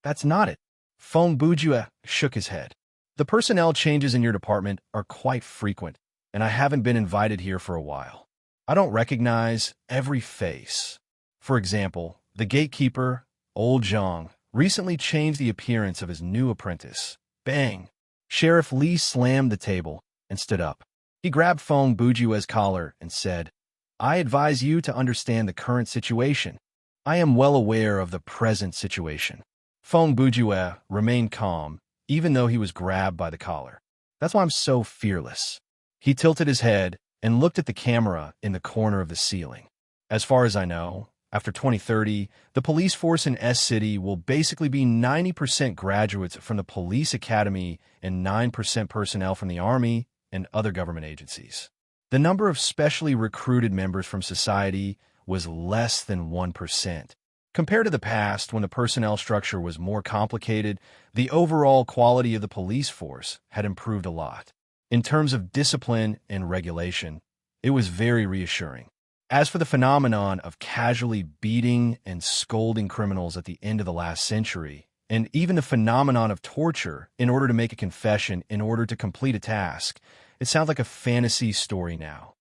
That's not it. Fong Bujue shook his head. The personnel changes in your department are quite frequent, and I haven't been invited here for a while. I don't recognize every face. For example, the gatekeeper, Old Zhang, recently changed the appearance of his new apprentice. Bang! Sheriff Lee slammed the table and stood up. He grabbed Fong Bujue's collar and said, I advise you to understand the current situation. I am well aware of the present situation. Fong Bujue remained calm, even though he was grabbed by the collar. That's why I'm so fearless. He tilted his head and looked at the camera in the corner of the ceiling. As far as I know, after 2030, the police force in S-City will basically be 90% graduates from the police academy and 9% personnel from the army and other government agencies. The number of specially recruited members from society was less than 1%. Compared to the past, when the personnel structure was more complicated, the overall quality of the police force had improved a lot. In terms of discipline and regulation, it was very reassuring. As for the phenomenon of casually beating and scolding criminals at the end of the last century, and even the phenomenon of torture in order to make a confession in order to complete a task, it sounds like a fantasy story now.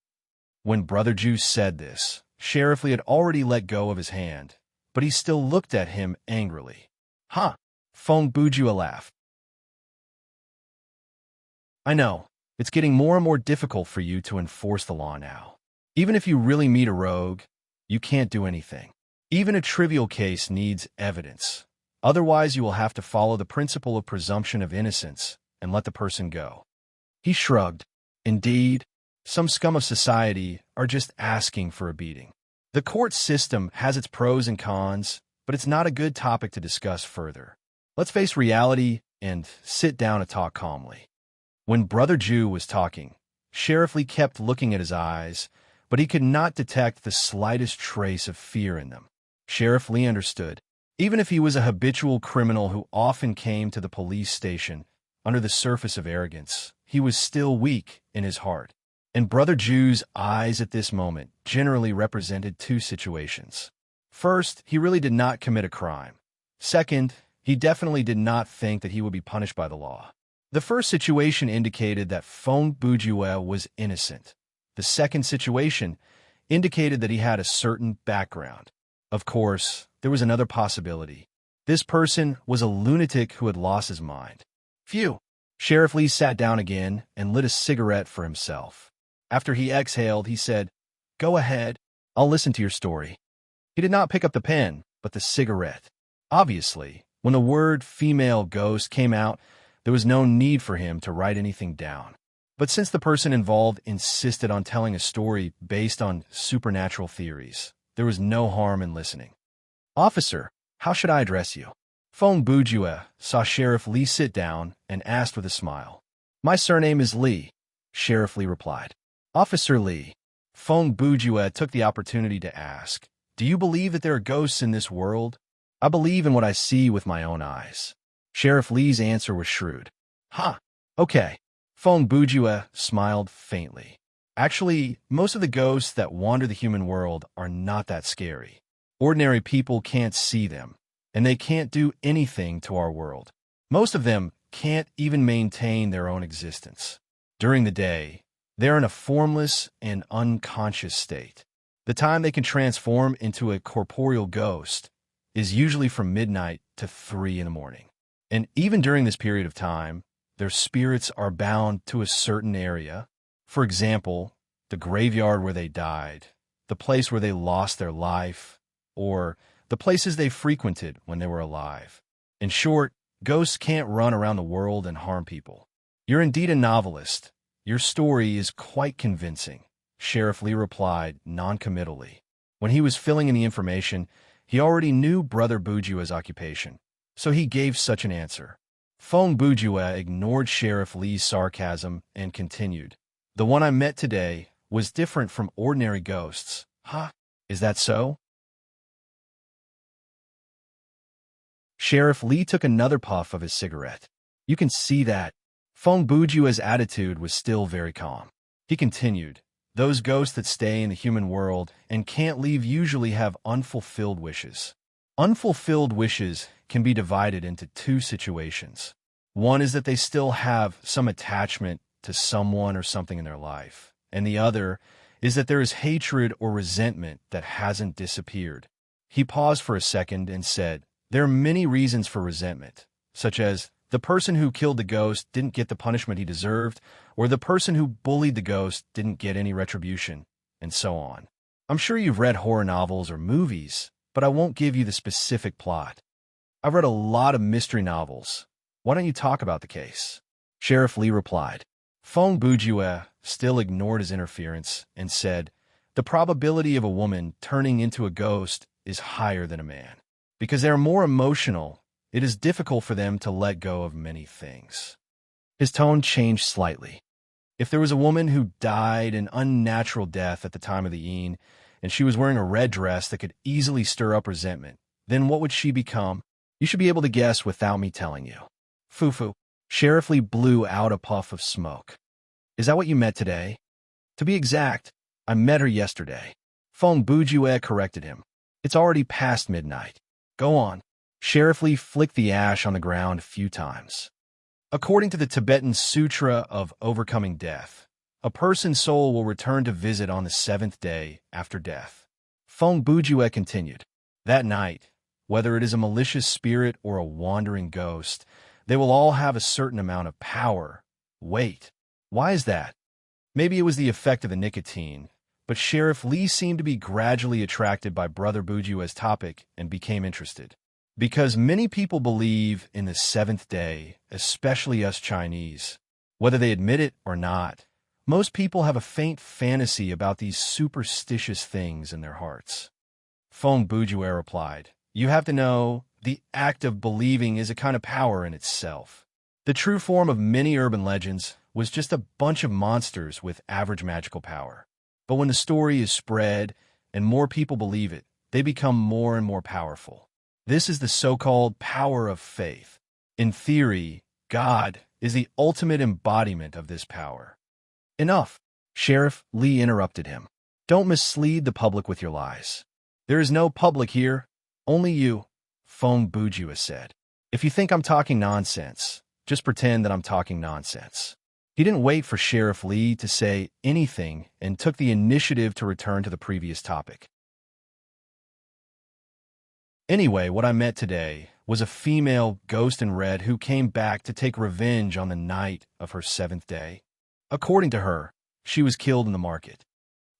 When Brother Juice said this, Sheriff Lee had already let go of his hand, but he still looked at him angrily. Fong Bujue laughed. I know. It's getting more and more difficult for you to enforce the law now. Even if you really meet a rogue, you can't do anything. Even a trivial case needs evidence. Otherwise, you will have to follow the principle of presumption of innocence and let the person go. He shrugged. Indeed, some scum of society are just asking for a beating. The court system has its pros and cons, but it's not a good topic to discuss further. Let's face reality and sit down and talk calmly. When Brother Jew was talking, Sheriff Lee kept looking at his eyes, but he could not detect the slightest trace of fear in them. Sheriff Lee understood. Even if he was a habitual criminal who often came to the police station under the surface of arrogance, he was still weak in his heart. And Brother Jew's eyes at this moment generally represented two situations. First, he really did not commit a crime. Second, he definitely did not think that he would be punished by the law. The first situation indicated that Fong Bujue was innocent. The second situation indicated that he had a certain background. Of course, there was another possibility. This person was a lunatic who had lost his mind. Phew! Sheriff Lee sat down again and lit a cigarette for himself. After he exhaled, he said, Go ahead, I'll listen to your story. He did not pick up the pen, but the cigarette. Obviously, when the word female ghost came out, there was no need for him to write anything down. But since the person involved insisted on telling a story based on supernatural theories, there was no harm in listening. Officer, how should I address you? Fong Bujue saw Sheriff Lee sit down and asked with a smile. My surname is Lee, Sheriff Lee replied. Officer Lee, Fong Bujue took the opportunity to ask, Do you believe that there are ghosts in this world? I believe in what I see with my own eyes. Sheriff Lee's answer was shrewd. Okay. Fong Bujue smiled faintly. Actually, most of the ghosts that wander the human world are not that scary. Ordinary people can't see them, and they can't do anything to our world. Most of them can't even maintain their own existence. During the day, they're in a formless and unconscious state. The time they can transform into a corporeal ghost is usually from midnight to 3 in the morning. And even during this period of time, their spirits are bound to a certain area. For example, the graveyard where they died, the place where they lost their life, or the places they frequented when they were alive. In short, ghosts can't run around the world and harm people. You're indeed a novelist. Your story is quite convincing, Sheriff Lee replied noncommittally. When he was filling in the information, he already knew Brother Bujua's occupation, so he gave such an answer. Feng Bujua ignored Sheriff Lee's sarcasm and continued. The one I met today was different from ordinary ghosts. Huh? Is that so? Sheriff Lee took another puff of his cigarette. You can see that. Feng Bujua's attitude was still very calm. He continued, those ghosts that stay in the human world and can't leave usually have unfulfilled wishes. Unfulfilled wishes can be divided into two situations. One is that they still have some attachment to someone or something in their life, and the other is that there is hatred or resentment that hasn't disappeared. He paused for a second and said, there are many reasons for resentment, such as the person who killed the ghost didn't get the punishment he deserved, or the person who bullied the ghost didn't get any retribution, and so on. I'm sure you've read horror novels or movies, but I won't give you the specific plot. I've read a lot of mystery novels. Why don't you talk about the case? Sheriff Lee replied. Feng Bujua still ignored his interference and said, the probability of a woman turning into a ghost is higher than a man. Because they are more emotional, it is difficult for them to let go of many things. His tone changed slightly. If there was a woman who died an unnatural death at the time of the Yin, and she was wearing a red dress that could easily stir up resentment, then what would she become? You should be able to guess without me telling you. Fufu. Sheriff Lee blew out a puff of smoke. Is that what you met today? To be exact, I met her yesterday. Feng Bujue corrected him. It's already past midnight. Go on. Sheriff Lee flicked the ash on the ground a few times. According to the Tibetan Sutra of Overcoming Death, a person's soul will return to visit on the 7th day after death. Feng Bujue continued. That night, whether it is a malicious spirit or a wandering ghost, they will all have a certain amount of power. Wait, why is that? Maybe it was the effect of the nicotine, but Sheriff Lee seemed to be gradually attracted by Brother Bujua's topic and became interested. Because many people believe in the 7th day, especially us Chinese. Whether they admit it or not, most people have a faint fantasy about these superstitious things in their hearts. Feng Bujue replied, you have to know, the act of believing is a kind of power in itself. The true form of many urban legends was just a bunch of monsters with average magical power. But when the story is spread and more people believe it, they become more and more powerful. This is the so-called power of faith. In theory, God is the ultimate embodiment of this power. Enough. Sheriff Lee interrupted him. Don't mislead the public with your lies. There is no public here, only you, Feng Bujue said. If you think I'm talking nonsense, just pretend that I'm talking nonsense. He didn't wait for Sheriff Lee to say anything and took the initiative to return to the previous topic. Anyway, what I met today was a female ghost in red who came back to take revenge on the night of her 7th day. According to her, she was killed in the market.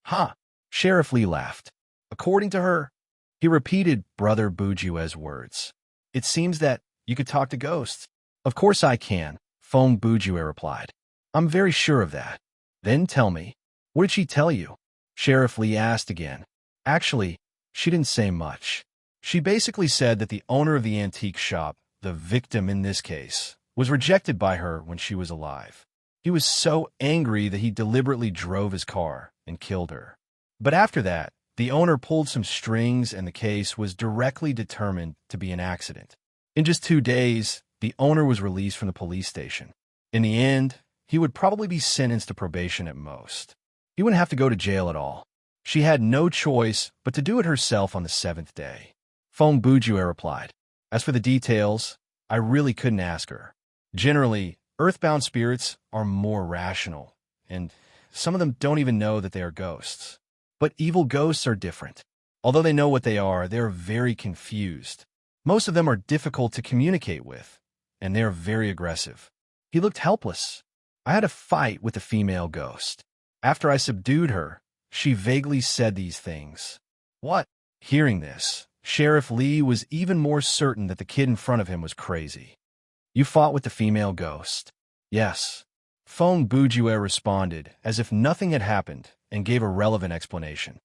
Huh? Sheriff Lee laughed. According to her, he repeated Brother Bujue's words. It seems that you could talk to ghosts. Of course I can, Feng Bujue replied. I'm very sure of that. Then tell me, what did she tell you? Sheriff Lee asked again. Actually, she didn't say much. She basically said that the owner of the antique shop, the victim in this case, was rejected by her when she was alive. He was so angry that he deliberately drove his car and killed her. But after that, the owner pulled some strings and the case was directly determined to be an accident. In just 2 days, the owner was released from the police station. In the end, he would probably be sentenced to probation at most. He wouldn't have to go to jail at all. She had no choice but to do it herself on the 7th day. Feng Bujue replied. As for the details, I really couldn't ask her. Generally, earthbound spirits are more rational, and some of them don't even know that they are ghosts. But evil ghosts are different. Although they know what they are very confused. Most of them are difficult to communicate with, and they are very aggressive. He looked helpless. I had a fight with the female ghost. After I subdued her, she vaguely said these things. What? Hearing this, Sheriff Lee was even more certain that the kid in front of him was crazy. You fought with the female ghost? Yes. Feng Bujue responded as if nothing had happened and gave a relevant explanation.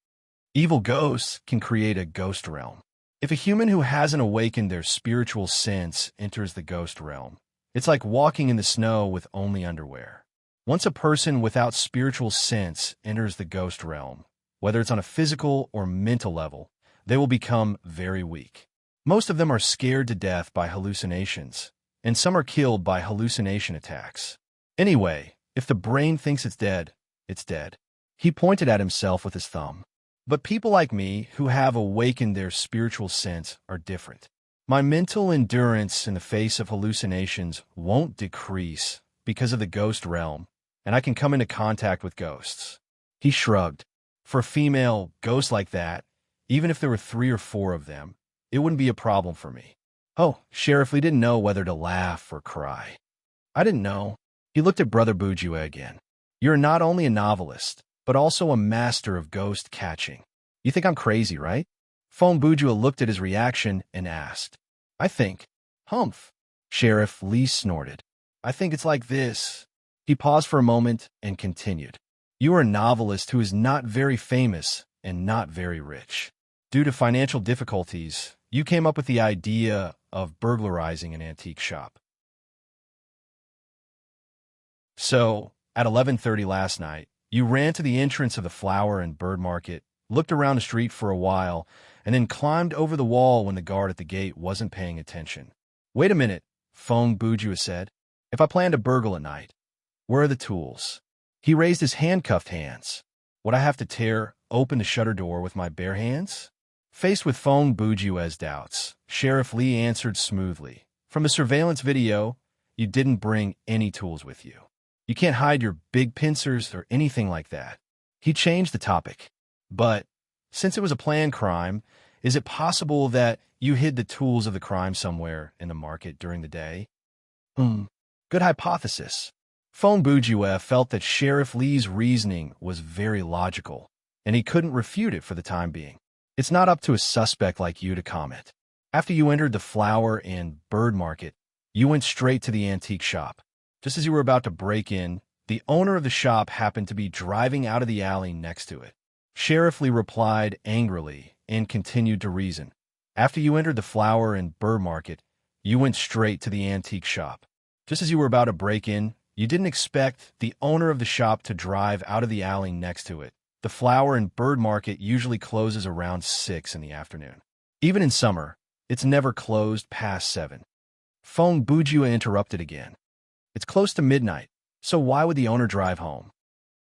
Evil ghosts can create a ghost realm. If a human who hasn't awakened their spiritual sense enters the ghost realm, it's like walking in the snow with only underwear. Once a person without spiritual sense enters the ghost realm, whether it's on a physical or mental level, they will become very weak. Most of them are scared to death by hallucinations, and some are killed by hallucination attacks. Anyway, if the brain thinks it's dead, it's dead. He pointed at himself with his thumb. But people like me who have awakened their spiritual sense are different. My mental endurance in the face of hallucinations won't decrease because of the ghost realm, and I can come into contact with ghosts. He shrugged. For a female ghost like that, even if there were 3 or 4 of them, it wouldn't be a problem for me. Oh, Sheriff Lee didn't know whether to laugh or cry. I didn't know. He looked at Brother Bujue again. You're not only a novelist, but also a master of ghost catching. You think I'm crazy, right? Feng Bujue looked at his reaction and asked. I think. Humph. Sheriff Lee snorted. I think it's like this. He paused for a moment and continued. You are a novelist who is not very famous and not very rich. Due to financial difficulties, you came up with the idea of burglarizing an antique shop. So, at 11:30 last night, you ran to the entrance of the flower and bird market, looked around the street for a while, and then climbed over the wall when the guard at the gate wasn't paying attention. Wait a minute, Feng Bujue said. If I plan to burgle at night, where are the tools? He raised his handcuffed hands. Would I have to tear open the shutter door with my bare hands? Faced with Feng Bujue's doubts, Sheriff Lee answered smoothly. From the surveillance video, you didn't bring any tools with you. You can't hide your big pincers or anything like that. He changed the topic. But, since it was a planned crime, is it possible that you hid the tools of the crime somewhere in the market during the day? Good hypothesis. Feng Bujue felt that Sheriff Lee's reasoning was very logical, and he couldn't refute it for the time being. It's not up to a suspect like you to comment. After you entered the flower and bird market, you went straight to the antique shop. Just as you were about to break in, the owner of the shop happened to be driving out of the alley next to it. Sheriff Lee replied angrily and continued to reason. After you entered the flower and bird market, you went straight to the antique shop. Just as you were about to break in, you didn't expect the owner of the shop to drive out of the alley next to it. The flower and bird market usually closes around 6 in the afternoon. Even in summer, it's never closed past 7. Feng Bujue interrupted again. It's close to midnight, so why would the owner drive home?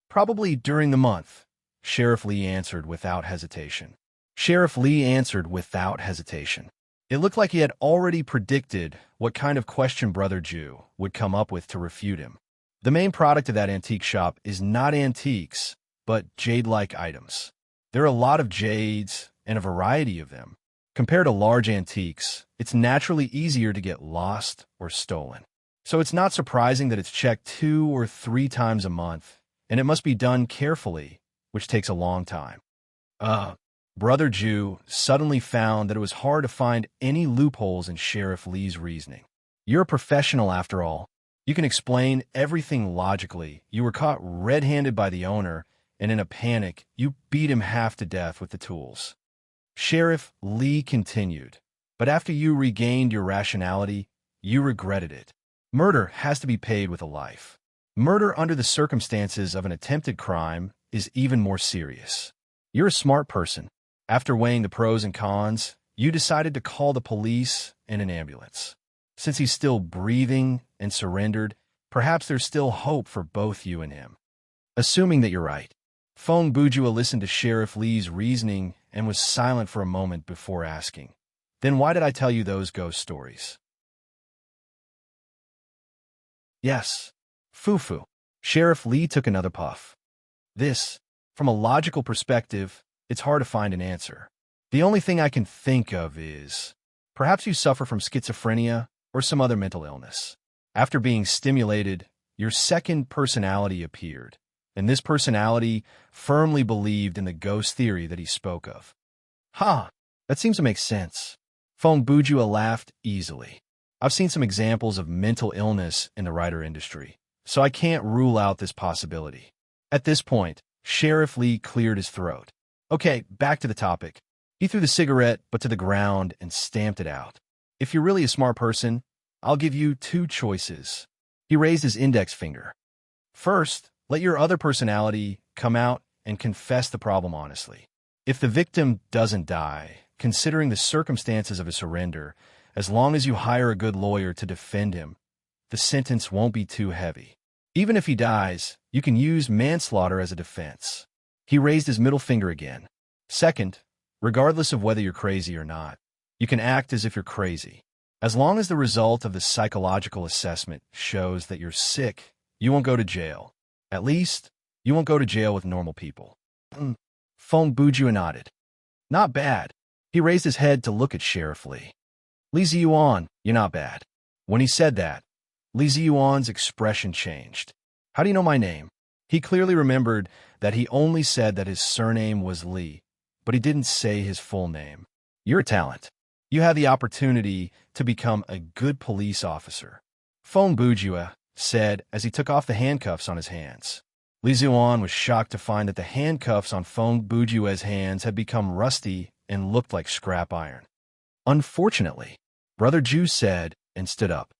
Probably during the month, Sheriff Lee answered without hesitation. Sheriff Lee answered without hesitation. It looked like he had already predicted what kind of question Brother Jew would come up with to refute him. The main product of that antique shop is not antiques, but jade-like items. There are a lot of jades and a variety of them. Compared to large antiques, it's naturally easier to get lost or stolen. So it's not surprising that it's checked 2 or 3 times a month, and it must be done carefully, which takes a long time. Brother Jew suddenly found that it was hard to find any loopholes in Sheriff Lee's reasoning. You're a professional after all. You can explain everything logically. You were caught red-handed by the owner, and in a panic, you beat him half to death with the tools. Sheriff Lee continued, but after you regained your rationality, you regretted it. Murder has to be paid with a life. Murder under the circumstances of an attempted crime is even more serious. You're a smart person. After weighing the pros and cons, you decided to call the police and an ambulance. Since he's still breathing and surrendered, perhaps there's still hope for both you and him. Assuming that you're right, Feng Bujua listened to Sheriff Lee's reasoning and was silent for a moment before asking, "Then why did I tell you those ghost stories?" "Yes. Fufu." Sheriff Lee took another puff. "This, from a logical perspective, it's hard to find an answer. The only thing I can think of is, perhaps you suffer from schizophrenia or some other mental illness. After being stimulated, your second personality appeared, and this personality firmly believed in the ghost theory that he spoke of." "Ha! That seems to make sense." Feng Bujua laughed easily. "I've seen some examples of mental illness in the writer industry, so I can't rule out this possibility." At this point, Sheriff Lee cleared his throat. "Okay, back to the topic." He threw the cigarette but to the ground and stamped it out. "If you're really a smart person, I'll give you two choices." He raised his index finger. "First, let your other personality come out and confess the problem honestly. If the victim doesn't die, considering the circumstances of his surrender, as long as you hire a good lawyer to defend him, the sentence won't be too heavy. Even if he dies, you can use manslaughter as a defense." He raised his middle finger again. "Second, regardless of whether you're crazy or not, you can act as if you're crazy. As long as the result of the psychological assessment shows that you're sick, you won't go to jail. At least, you won't go to jail with normal people." Feng Bujua nodded. "Not bad." He raised his head to look at Sheriff Lee. "Li Ziyuan, you're not bad." When he said that, Li Ziyuan's expression changed. "How do you know my name?" He clearly remembered that he only said that his surname was Li, but he didn't say his full name. "You're a talent. You had the opportunity to become a good police officer," Feng Bujua said as he took off the handcuffs on his hands. Li Ziyuan was shocked to find that the handcuffs on Feng Bujua's hands had become rusty and looked like scrap iron. "Unfortunately," Brother Ju said and stood up.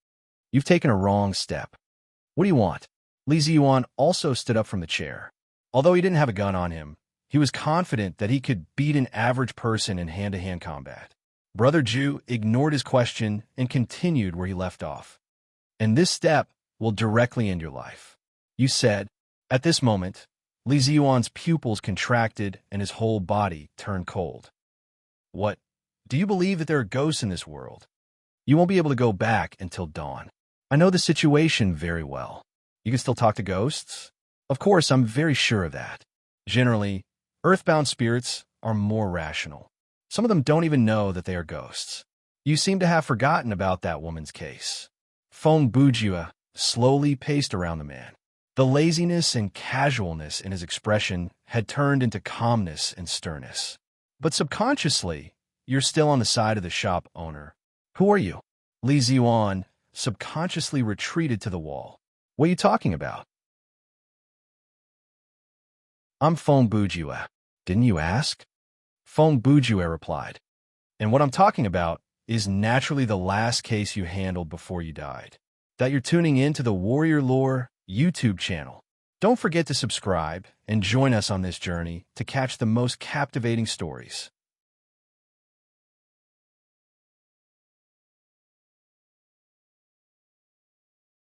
"You've taken a wrong step. What do you want?" Li Ziyuan also stood up from the chair. Although he didn't have a gun on him, he was confident that he could beat an average person in hand-to-hand combat. Brother Ju ignored his question and continued where he left off. "And this step will directly end your life," you said. At this moment, Li Ziyuan's pupils contracted and his whole body turned cold. "What? Do you believe that there are ghosts in this world? You won't be able to go back until dawn." "I know the situation very well." "You can still talk to ghosts?" "Of course, I'm very sure of that. Generally, earthbound spirits are more rational. Some of them don't even know that they are ghosts." "You seem to have forgotten about that woman's case." Feng Bujua slowly paced around the man. The laziness and casualness in his expression had turned into calmness and sternness. "But subconsciously, you're still on the side of the shop owner. Who are you?" Li Ziyuan subconsciously retreated to the wall. "What are you talking about?" "I'm Feng Bujua. Didn't you ask?" Feng Bujua replied. "And what I'm talking about is naturally the last case you handled before you died. That you're tuning in to the Warrior Lore YouTube channel. Don't forget to subscribe and join us on this journey to catch the most captivating stories."